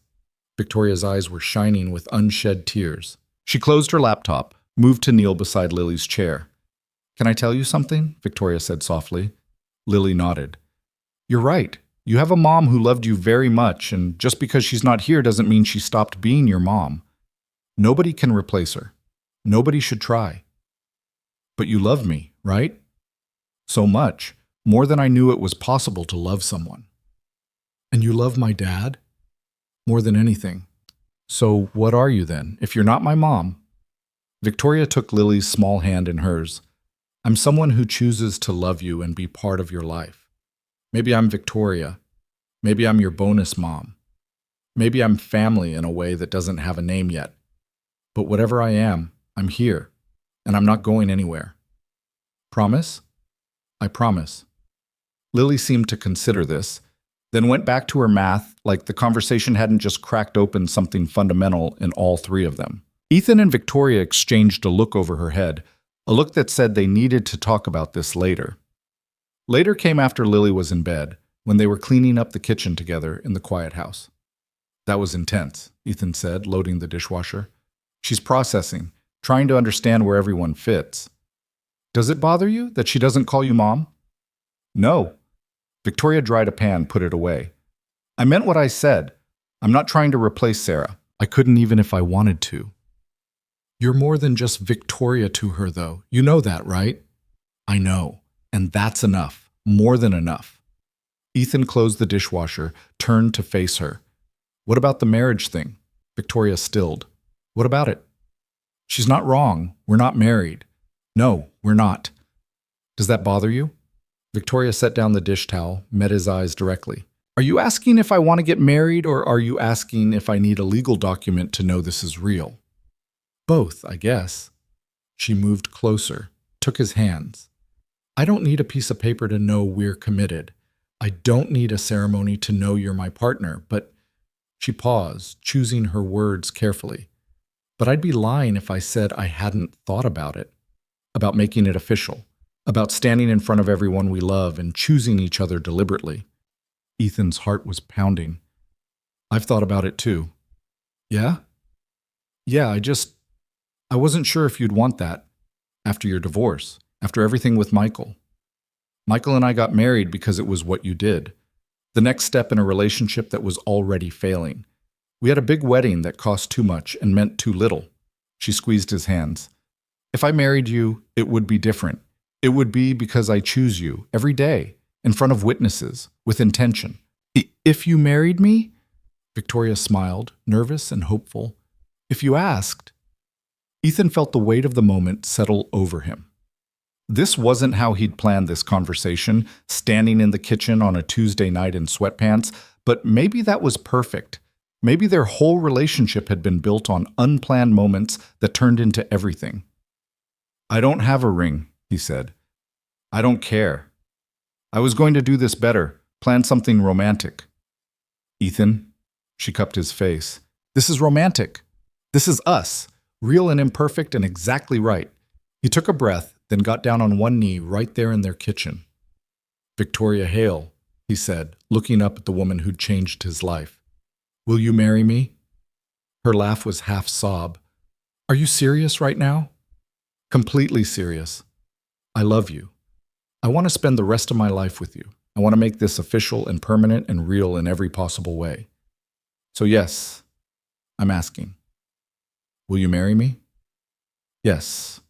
Victoria's eyes were shining with unshed tears. She closed her laptop, moved to kneel beside Lily's chair. "Can I tell you something?" Victoria said softly. Lily nodded. "You're right. You have a mom who loved you very much, and just because she's not here doesn't mean she stopped being your mom. Nobody can replace her. Nobody should try. But you love me, right? So much, more than I knew it was possible to love someone. And you love my dad? More than anything. So what are you then, if you're not my mom?" Victoria took Lily's small hand in hers. "I'm someone who chooses to love you and be part of your life. Maybe I'm Victoria. Maybe I'm your bonus mom. Maybe I'm family in a way that doesn't have a name yet. But whatever I am, I'm here, and I'm not going anywhere. Promise?" "I promise." Lily seemed to consider this, then went back to her math like the conversation hadn't just cracked open something fundamental in all three of them. Ethan and Victoria exchanged a look over her head, a look that said they needed to talk about this later. Later came after Lily was in bed, when they were cleaning up the kitchen together in the quiet house. "That was intense," Ethan said, loading the dishwasher. "She's processing, trying to understand where everyone fits." "Does it bother you that she doesn't call you mom?" "No." Victoria dried a pan, put it away. "I meant what I said. I'm not trying to replace Sarah. I couldn't even if I wanted to." "You're more than just Victoria to her, though. You know that, right?" "I know. And that's enough. More than enough." Ethan closed the dishwasher, turned to face her. "What about the marriage thing?" Victoria stilled. "What about it?" "She's not wrong. We're not married." "No, we're not." "Does that bother you?" Victoria set down the dish towel, met his eyes directly. "Are you asking if I want to get married, or are you asking if I need a legal document to know this is real?" "Both, I guess." She moved closer, took his hands. "I don't need a piece of paper to know we're committed. I don't need a ceremony to know you're my partner, but—" She paused, choosing her words carefully. "But I'd be lying if I said I hadn't thought about it, about making it official, about standing in front of everyone we love and choosing each other deliberately." Ethan's heart was pounding. "I've thought about it too." "Yeah?" "Yeah, I wasn't sure if you'd want that, after your divorce, after everything with Michael. Michael and I got married because it was what you did. The next step in a relationship that was already failing. We had a big wedding that cost too much and meant too little." She squeezed his hands. "If I married you, it would be different. It would be because I choose you, every day, in front of witnesses, with intention." "If you married me?" Victoria smiled, nervous and hopeful. "If you asked." Ethan felt the weight of the moment settle over him. This wasn't how he'd planned this conversation, standing in the kitchen on a Tuesday night in sweatpants, but maybe that was perfect. Maybe their whole relationship had been built on unplanned moments that turned into everything. "I don't have a ring," he said. "I don't care. I was going to do this better, plan something romantic." "Ethan," she cupped his face, "this is romantic. This is us, real and imperfect and exactly right." He took a breath, then got down on one knee right there in their kitchen. "Victoria Hale," he said, looking up at the woman who'd changed his life. "Will you marry me?" Her laugh was half sob. "Are you serious right now?" "Completely serious. I love you. I want to spend the rest of my life with you. I want to make this official and permanent and real in every possible way. So yes, I'm asking. Will you marry me?" "Yes."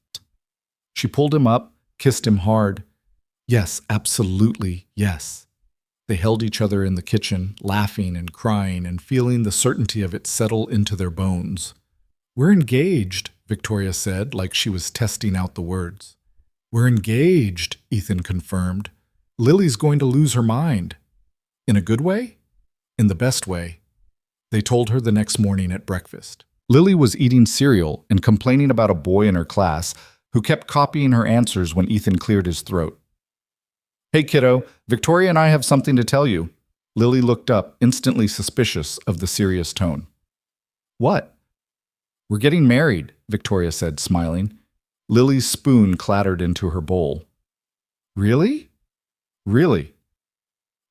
She pulled him up, kissed him hard. "Yes, absolutely, yes." They held each other in the kitchen, laughing and crying and feeling the certainty of it settle into their bones. We're engaged, Victoria said, like she was testing out the words. We're engaged, Ethan confirmed. Lily's going to lose her mind. In a good way? In the best way. They told her the next morning at breakfast. Lily was eating cereal and complaining about a boy in her class who kept copying her answers when Ethan cleared his throat. Hey kiddo, Victoria and I have something to tell you. Lily looked up, instantly suspicious of the serious tone. What? We're getting married, Victoria said, smiling. Lily's spoon clattered into her bowl. Really? Really?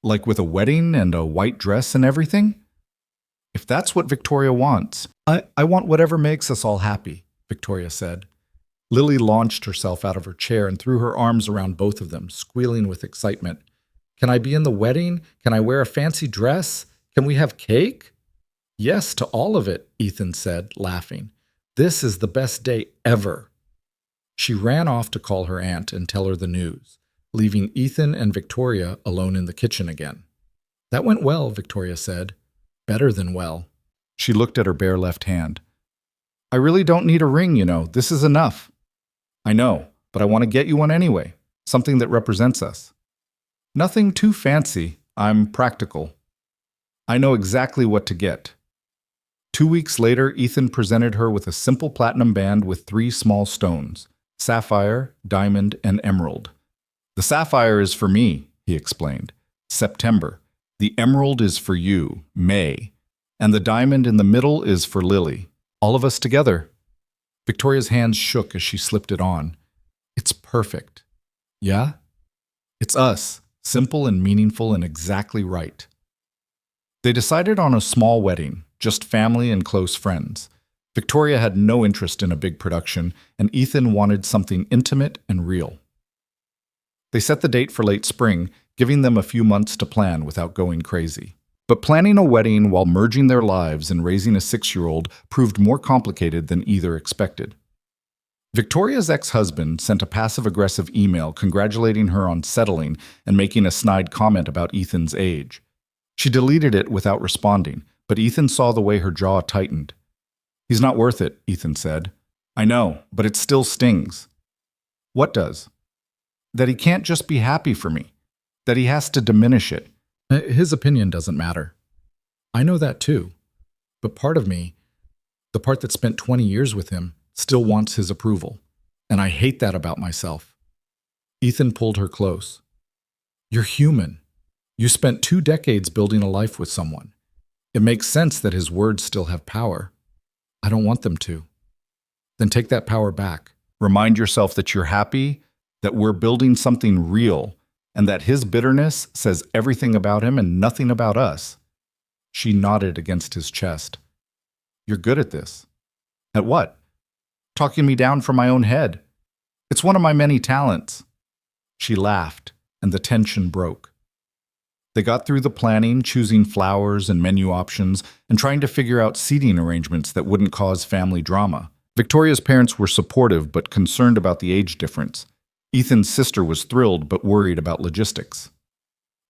Like with a wedding and a white dress and everything? If that's what Victoria wants, I want whatever makes us all happy, Victoria said. Lily launched herself out of her chair and threw her arms around both of them, squealing with excitement. Can I be in the wedding? Can I wear a fancy dress? Can we have cake? Yes to all of it, Ethan said, laughing. This is the best day ever. She ran off to call her aunt and tell her the news, leaving Ethan and Victoria alone in the kitchen again. That went well, Victoria said. Better than well. She looked at her bare left hand. I really don't need a ring, you know. This is enough. I know, but I want to get you one anyway. Something that represents us. Nothing too fancy. I'm practical. I know exactly what to get. 2 weeks later, Ethan presented her with a simple platinum band with 3 small stones: sapphire, diamond, and emerald. The sapphire is for me, he explained. September. The emerald is for you, May. And the diamond in the middle is for Lily. All of us together. Victoria's hands shook as she slipped it on. It's perfect. Yeah? It's us. Simple and meaningful and exactly right. They decided on a small wedding, just family and close friends. Victoria had no interest in a big production, and Ethan wanted something intimate and real. They set the date for late spring, giving them a few months to plan without going crazy. But planning a wedding while merging their lives and raising a 6-year-old proved more complicated than either expected. Victoria's ex-husband sent a passive-aggressive email congratulating her on settling and making a snide comment about Ethan's age. She deleted it without responding, but Ethan saw the way her jaw tightened. He's not worth it, Ethan said. I know, but it still stings. What does? That he can't just be happy for me. That he has to diminish it. His opinion doesn't matter. I know that too. But part of me, the part that spent 20 years with him, still wants his approval. And I hate that about myself. Ethan pulled her close. You're human. You spent 2 decades building a life with someone. It makes sense that his words still have power. I don't want them to. Then take that power back. Remind yourself that you're happy, that we're building something real, and that his bitterness says everything about him and nothing about us. She nodded against his chest. You're good at this. At what? Talking me down from my own head. It's one of my many talents. She laughed, and the tension broke. They got through the planning, choosing flowers and menu options, and trying to figure out seating arrangements that wouldn't cause family drama. Victoria's parents were supportive but concerned about the age difference. Ethan's sister was thrilled but worried about logistics.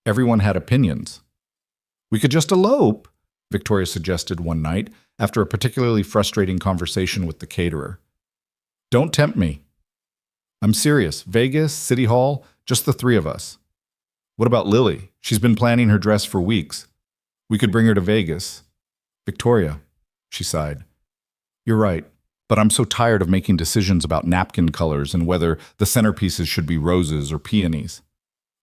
Everyone had opinions. We could just elope, Victoria suggested one night after a particularly frustrating conversation with the caterer. Don't tempt me. I'm serious. Vegas, City Hall, just the 3 of us. What about Lily? She's been planning her dress for weeks. We could bring her to Vegas. Victoria, she sighed. You're right. But I'm so tired of making decisions about napkin colors and whether the centerpieces should be roses or peonies.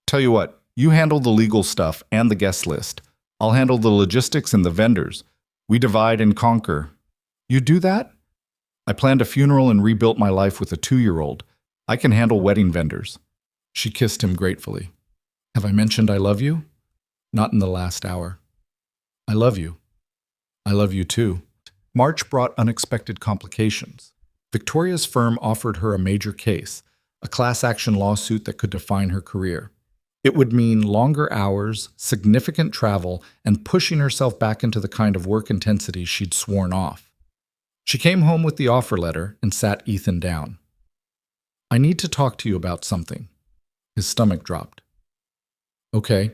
Tell you what, you handle the legal stuff and the guest list. I'll handle the logistics and the vendors. We divide and conquer. You do that? I planned a funeral and rebuilt my life with a 2-year-old. I can handle wedding vendors. She kissed him gratefully. Have I mentioned I love you? Not in the last hour. I love you. I love you too. March brought unexpected complications. Victoria's firm offered her a major case, a class action lawsuit that could define her career. It would mean longer hours, significant travel, and pushing herself back into the kind of work intensity she'd sworn off. She came home with the offer letter and sat Ethan down. I need to talk to you about something. His stomach dropped. Okay.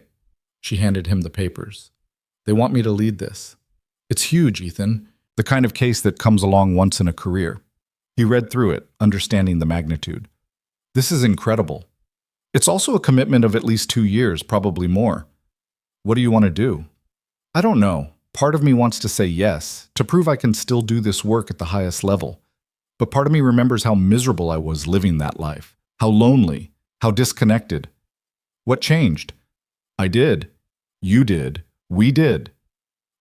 She handed him the papers. They want me to lead this. It's huge, Ethan. the kind of case that comes along once in a career. He read through it, understanding the magnitude. This is incredible. It's also a commitment of at least 2 years, probably more. What do you want to do? I don't know. Part of me wants to say yes, to prove I can still do this work at the highest level. But part of me remembers how miserable I was living that life, how lonely, how disconnected. What changed? I did. You did. We did.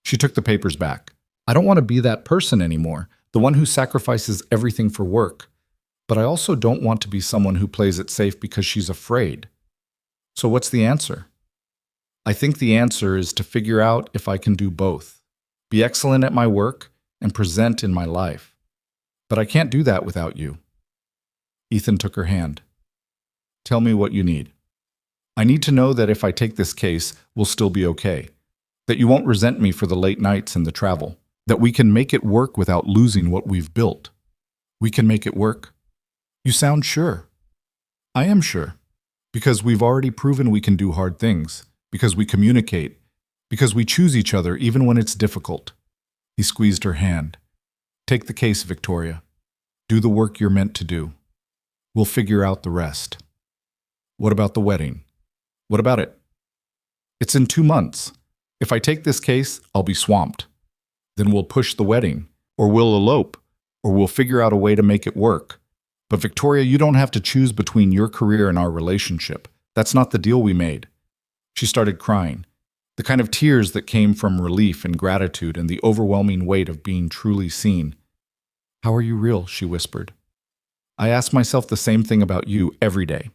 She took the papers back. I don't want to be that person anymore, the one who sacrifices everything for work. But I also don't want to be someone who plays it safe because she's afraid. So what's the answer? I think the answer is to figure out if I can do both. Be excellent at my work and present in my life. But I can't do that without you. Ethan took her hand. Tell me what you need. I need to know that if I take this case, we'll still be okay. That you won't resent me for the late nights and the travel. That we can make it work without losing what we've built. We can make it work. You sound sure. I am sure. Because we've already proven we can do hard things. Because we communicate. Because we choose each other even when it's difficult. He squeezed her hand. Take the case, Victoria. Do the work you're meant to do. We'll figure out the rest. What about the wedding? What about it? It's in 2 months. If I take this case, I'll be swamped. Then we'll push the wedding, or we'll elope, or we'll figure out a way to make it work. But Victoria, you don't have to choose between your career and our relationship. That's not the deal we made. She started crying, the kind of tears that came from relief and gratitude and the overwhelming weight of being truly seen. How are you real? She whispered. I ask myself the same thing about you every day.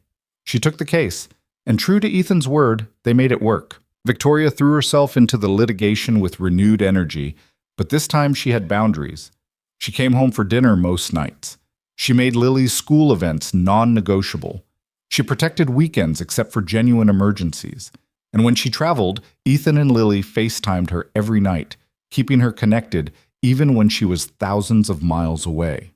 She took the case, and true to Ethan's word, they made it work. Victoria threw herself into the litigation with renewed energy, but this time she had boundaries. She came home for dinner most nights. She made Lily's school events non-negotiable. She protected weekends except for genuine emergencies. And when she traveled, Ethan and Lily FaceTimed her every night, keeping her connected even when she was thousands of miles away.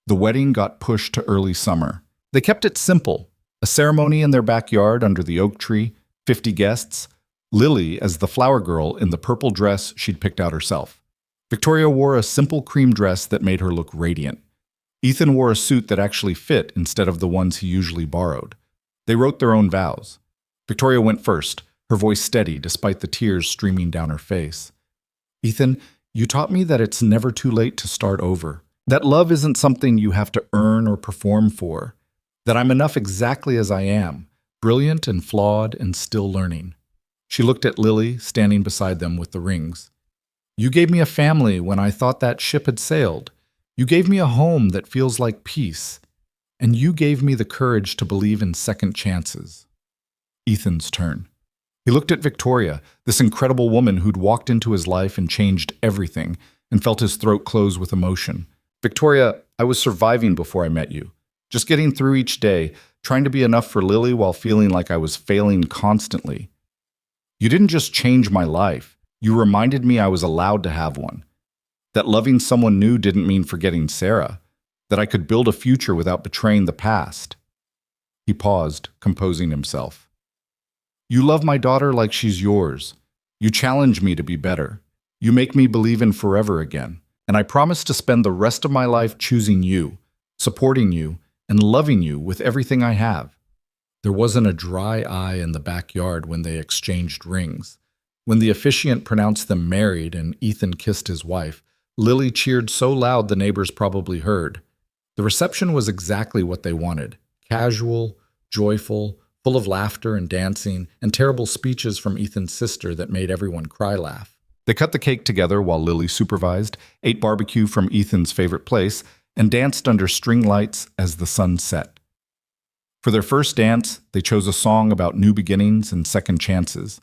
The wedding got pushed to early summer. They kept it simple. A ceremony in their backyard under the oak tree, 50 guests, Lily as the flower girl in the purple dress she'd picked out herself. Victoria wore a simple cream dress that made her look radiant. Ethan wore a suit that actually fit instead of the ones he usually borrowed. They wrote their own vows. Victoria went first, her voice steady despite the tears streaming down her face. Ethan, you taught me that it's never too late to start over. That love isn't something you have to earn or perform for. That I'm enough exactly as I am, brilliant and flawed and still learning. She looked at Lily, standing beside them with the rings. You gave me a family when I thought that ship had sailed. You gave me a home that feels like peace. And you gave me the courage to believe in second chances. Ethan's turn. He looked at Victoria, this incredible woman who'd walked into his life and changed everything, and felt his throat close with emotion. Victoria, I was surviving before I met you. Just getting through each day, trying to be enough for Lily while feeling like I was failing constantly. You didn't just change my life. You reminded me I was allowed to have one. That loving someone new didn't mean forgetting Sarah. That I could build a future without betraying the past. He paused, composing himself. You love my daughter like she's yours. You challenge me to be better. You make me believe in forever again. And I promise to spend the rest of my life choosing you, supporting you, and loving you with everything I have. There wasn't a dry eye in the backyard when they exchanged rings. When the officiant pronounced them married and Ethan kissed his wife, Lily cheered so loud the neighbors probably heard. The reception was exactly what they wanted. Casual, joyful, full of laughter and dancing, and terrible speeches from Ethan's sister that made everyone cry laugh. They cut the cake together while Lily supervised, ate barbecue from Ethan's favorite place, and danced under string lights as the sun set. For their first dance, they chose a song about new beginnings and second chances.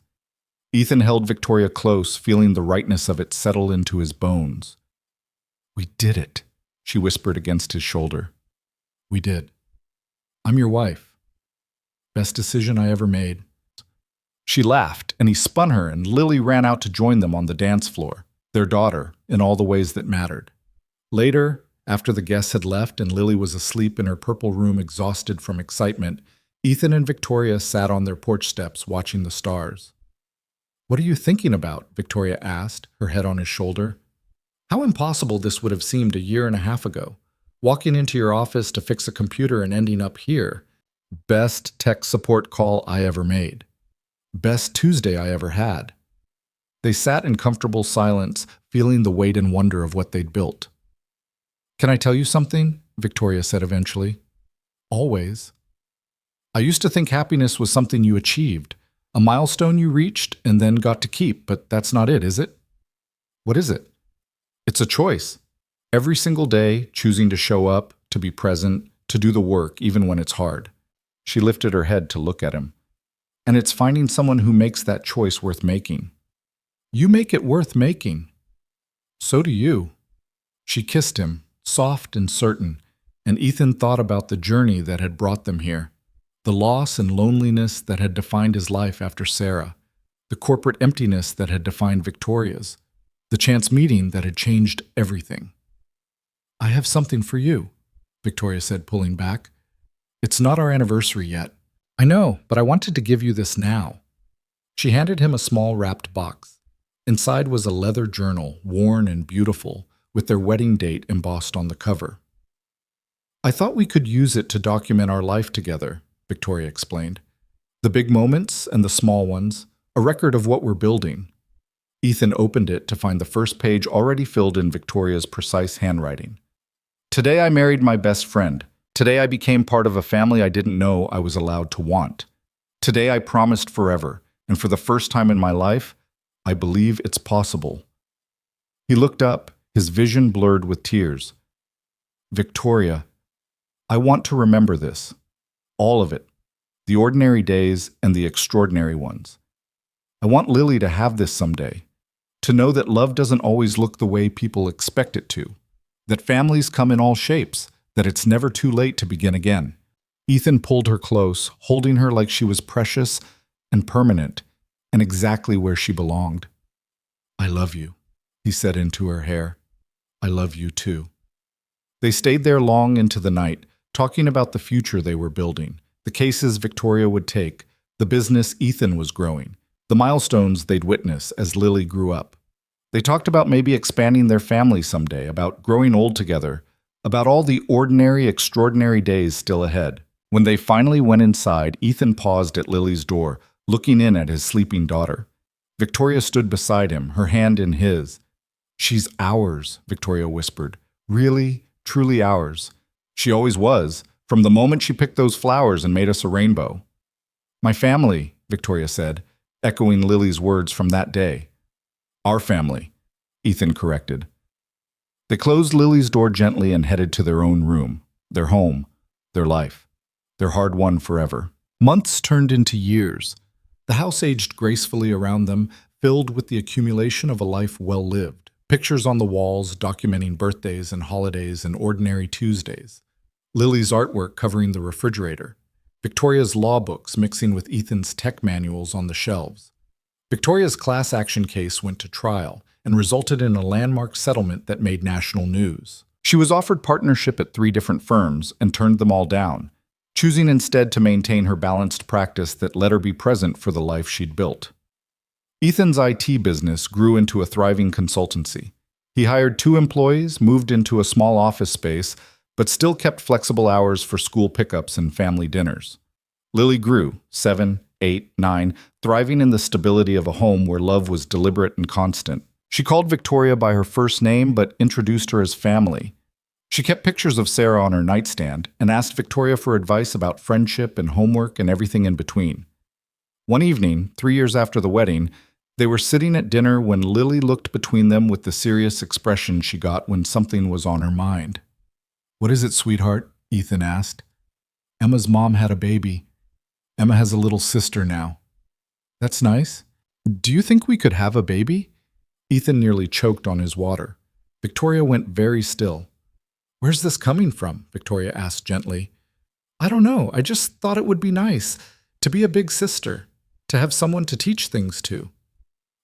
Ethan held Victoria close, feeling the rightness of it settle into his bones. We did it, she whispered against his shoulder. We did. I'm your wife. Best decision I ever made. She laughed, and he spun her, and Lily ran out to join them on the dance floor, their daughter, in all the ways that mattered. Later, after the guests had left and Lily was asleep in her purple room exhausted from excitement, Ethan and Victoria sat on their porch steps watching the stars. What are you thinking about? Victoria asked, her head on his shoulder. How impossible this would have seemed a year and a half ago. Walking into your office to fix a computer and ending up here. Best tech support call I ever made. Best Tuesday I ever had. They sat in comfortable silence, feeling the weight and wonder of what they'd built. "Can I tell you something?" Victoria said eventually. "Always. I used to think happiness was something you achieved, a milestone you reached and then got to keep, but that's not it, is it?" "What is it?" "It's a choice. Every single day, choosing to show up, to be present, to do the work, even when it's hard." She lifted her head to look at him. "And it's finding someone who makes that choice worth making." "You make it worth making." "So do you." She kissed him, soft and certain, and Ethan thought about the journey that had brought them here, the loss and loneliness that had defined his life after Sarah, the corporate emptiness that had defined Victoria's, the chance meeting that had changed everything. "I have something for you," Victoria said, pulling back. "It's not our anniversary yet." "I know, but I wanted to give you this now." She handed him a small wrapped box. Inside was a leather journal, worn and beautiful, with their wedding date embossed on the cover. "I thought we could use it to document our life together," Victoria explained. "The big moments and the small ones, a record of what we're building." Ethan opened it to find the first page already filled in Victoria's precise handwriting. "Today I married my best friend. Today I became part of a family I didn't know I was allowed to want. Today I promised forever, and for the first time in my life, I believe it's possible." He looked up, his vision blurred with tears. "Victoria, I want to remember this. All of it. The ordinary days and the extraordinary ones. I want Lily to have this someday. To know that love doesn't always look the way people expect it to. That families come in all shapes. That it's never too late to begin again." Ethan pulled her close, holding her like she was precious and permanent, and exactly where she belonged. "I love you," he said into her hair. "I love you too." They stayed there long into the night, talking about the future they were building, the cases Victoria would take, the business Ethan was growing, the milestones they'd witness as Lily grew up. They talked about maybe expanding their family someday, about growing old together, about all the ordinary, extraordinary days still ahead. When they finally went inside, Ethan paused at Lily's door, looking in at his sleeping daughter. Victoria stood beside him, her hand in his. "She's ours," Victoria whispered. "Really, truly ours. She always was, from the moment she picked those flowers and made us a rainbow." "My family," Victoria said, echoing Lily's words from that day. "Our family," Ethan corrected. They closed Lily's door gently and headed to their own room, their home, their life, their hard-won forever. Months turned into years. The house aged gracefully around them, filled with the accumulation of a life well lived. Pictures on the walls documenting birthdays and holidays and ordinary Tuesdays. Lily's artwork covering the refrigerator. Victoria's law books mixing with Ethan's tech manuals on the shelves. Victoria's class action case went to trial and resulted in a landmark settlement that made national news. She was offered partnership at 3 different firms and turned them all down, choosing instead to maintain her balanced practice that let her be present for the life she'd built. Ethan's IT business grew into a thriving consultancy. He hired 2 employees, moved into a small office space, but still kept flexible hours for school pickups and family dinners. Lily grew, 7, 8, 9, thriving in the stability of a home where love was deliberate and constant. She called Victoria by her first name but introduced her as family. She kept pictures of Sarah on her nightstand and asked Victoria for advice about friendship and homework and everything in between. One evening, 3 years after the wedding, they were sitting at dinner when Lily looked between them with the serious expression she got when something was on her mind. "What is it, sweetheart?" Ethan asked. "Emma's mom had a baby. Emma has a little sister now." "That's nice. Do you think we could have a baby?" Ethan nearly choked on his water. Victoria went very still. "Where's this coming from?" Victoria asked gently. "I don't know. I just thought it would be nice to be a big sister, to have someone to teach things to."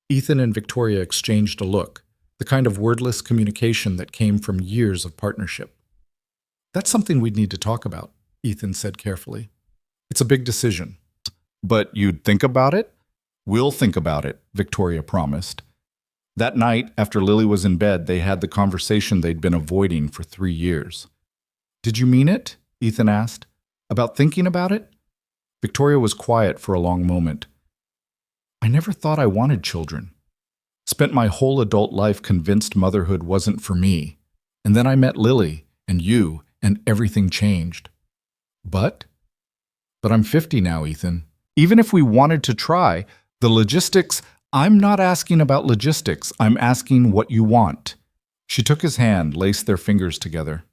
Ethan and Victoria exchanged a look, the kind of wordless communication that came from years of partnership. "That's something we'd need to talk about," Ethan said carefully. "It's a big decision." "But you'd think about it?" "We'll think about it," Victoria promised. That night, after Lily was in bed, they had the conversation they'd been avoiding for 3 years. "Did you mean it?" Ethan asked. "About thinking about it?" Victoria was quiet for a long moment. "I never thought I wanted children. Spent my whole adult life convinced motherhood wasn't for me. And then I met Lily and you, and everything changed." But I'm 50 now, Ethan. Even if we wanted to try, the logistics, I'm not asking about logistics. I'm asking what you want. She took his hand, laced their fingers together.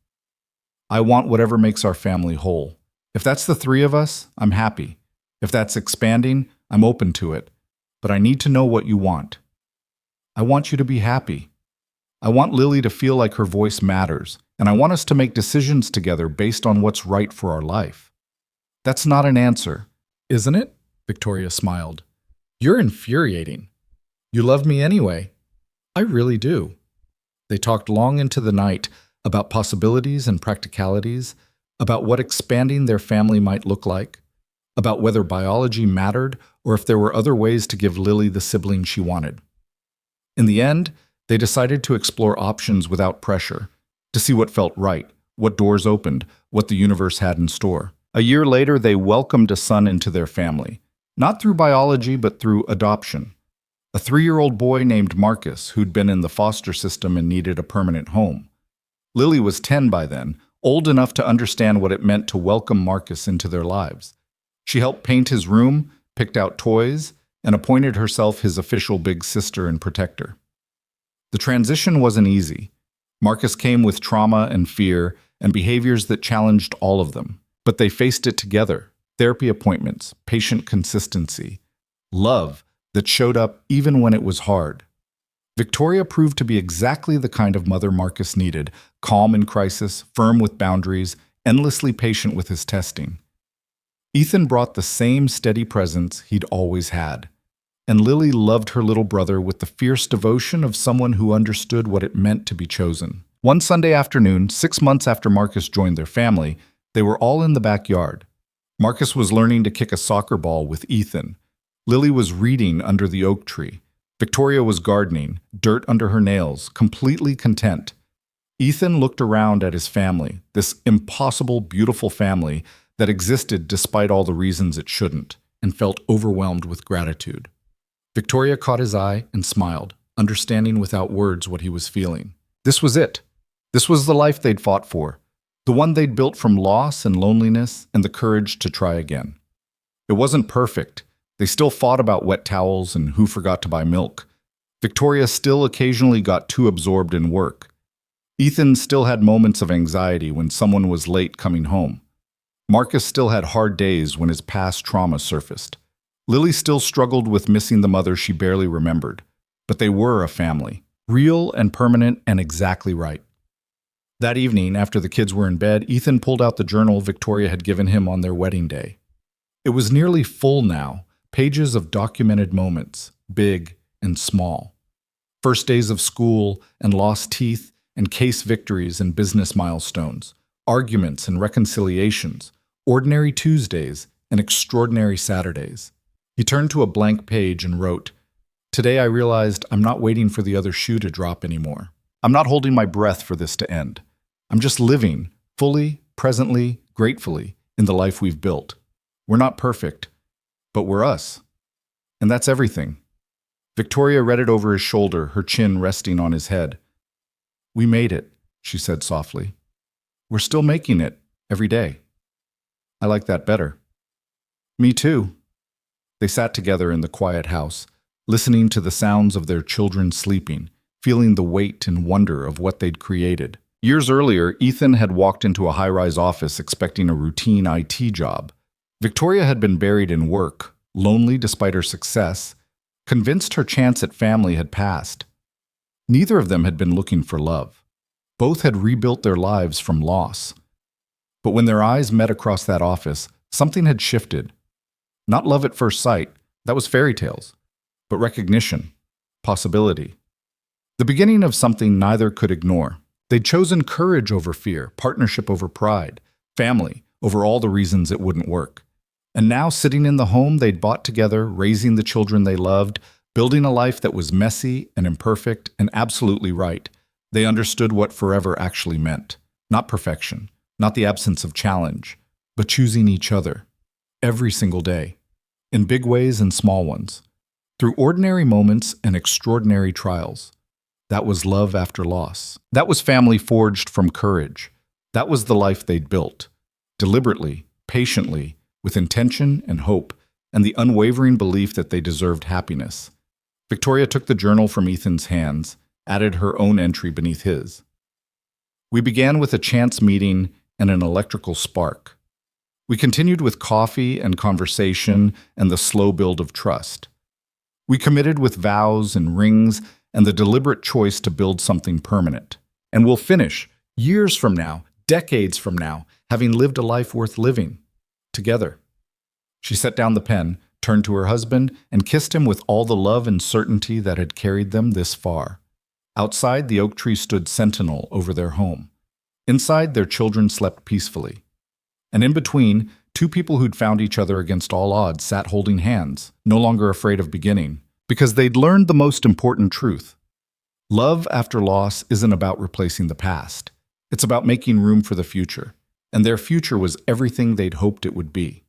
"I want whatever makes our family whole. If that's the three of us, I'm happy. If that's expanding, I'm open to it. But I need to know what you want. I want you to be happy. I want Lily to feel like her voice matters, and I want us to make decisions together based on what's right for our life." "That's not an answer, isn't it?" Victoria smiled. "You're infuriating. You love me anyway." "I really do." They talked long into the night about possibilities and practicalities, about what expanding their family might look like, about whether biology mattered or if there were other ways to give Lily the sibling she wanted. In the end, they decided to explore options without pressure, to see what felt right, what doors opened, what the universe had in store. A year later, they welcomed a son into their family, not through biology but through adoption. A 3-year-old boy named Marcus, who'd been in the foster system and needed a permanent home. Lily was 10 by then, old enough to understand what it meant to welcome Marcus into their lives. She helped paint his room, picked out toys, and appointed herself his official big sister and protector. The transition wasn't easy. Marcus came with trauma and fear and behaviors that challenged all of them. But they faced it together. Therapy appointments, patient consistency, love that showed up even when it was hard. Victoria proved to be exactly the kind of mother Marcus needed, calm in crisis, firm with boundaries, endlessly patient with his testing. Ethan brought the same steady presence he'd always had. And Lily loved her little brother with the fierce devotion of someone who understood what it meant to be chosen. One Sunday afternoon, 6 months after Marcus joined their family, they were all in the backyard. Marcus was learning to kick a soccer ball with Ethan. Lily was reading under the oak tree. Victoria was gardening, dirt under her nails, completely content. Ethan looked around at his family, this impossible, beautiful family that existed despite all the reasons it shouldn't, and felt overwhelmed with gratitude. Victoria caught his eye and smiled, understanding without words what he was feeling. This was it. This was the life they'd fought for, the one they'd built from loss and loneliness and the courage to try again. It wasn't perfect. They still fought about wet towels and who forgot to buy milk. Victoria still occasionally got too absorbed in work. Ethan still had moments of anxiety when someone was late coming home. Marcus still had hard days when his past trauma surfaced. Lily still struggled with missing the mother she barely remembered. But they were a family, real and permanent and exactly right. That evening, after the kids were in bed, Ethan pulled out the journal Victoria had given him on their wedding day. It was nearly full now, pages of documented moments, big and small. First days of school and lost teeth and case victories and business milestones, arguments and reconciliations, ordinary Tuesdays and extraordinary Saturdays. He turned to a blank page and wrote, "Today I realized I'm not waiting for the other shoe to drop anymore. I'm not holding my breath for this to end. I'm just living, fully, presently, gratefully, in the life we've built. We're not perfect, but we're us. And that's everything." Victoria read it over his shoulder, her chin resting on his head. "We made it," she said softly. "We're still making it, every day." "I like that better." "Me too." They sat together in the quiet house, listening to the sounds of their children sleeping, feeling the weight and wonder of what they'd created. Years earlier, Ethan had walked into a high-rise office expecting a routine IT job. Victoria had been buried in work, lonely despite her success, convinced her chance at family had passed. Neither of them had been looking for love. Both had rebuilt their lives from loss. But when their eyes met across that office, something had shifted. Not love at first sight, that was fairy tales, but recognition, possibility. The beginning of something neither could ignore. They'd chosen courage over fear, partnership over pride, family over all the reasons it wouldn't work. And now, sitting in the home they'd bought together, raising the children they loved, building a life that was messy and imperfect and absolutely right. They understood what forever actually meant. Not perfection, not the absence of challenge, but choosing each other every single day, in big ways and small ones, through ordinary moments and extraordinary trials. That was love after loss. That was family forged from courage. That was the life they'd built, deliberately, patiently, with intention and hope, and the unwavering belief that they deserved happiness. Victoria took the journal from Ethan's hands, added her own entry beneath his. We began with a chance meeting and an electrical spark. We continued with coffee and conversation and the slow build of trust. We committed with vows and rings and the deliberate choice to build something permanent. And we'll finish, years from now, decades from now, having lived a life worth living, together. She set down the pen, turned to her husband, and kissed him with all the love and certainty that had carried them this far. Outside, the oak tree stood sentinel over their home. Inside, their children slept peacefully. And in between, two people who'd found each other against all odds sat holding hands, no longer afraid of beginning, because they'd learned the most important truth. Love after loss isn't about replacing the past. It's about making room for the future. And their future was everything they'd hoped it would be.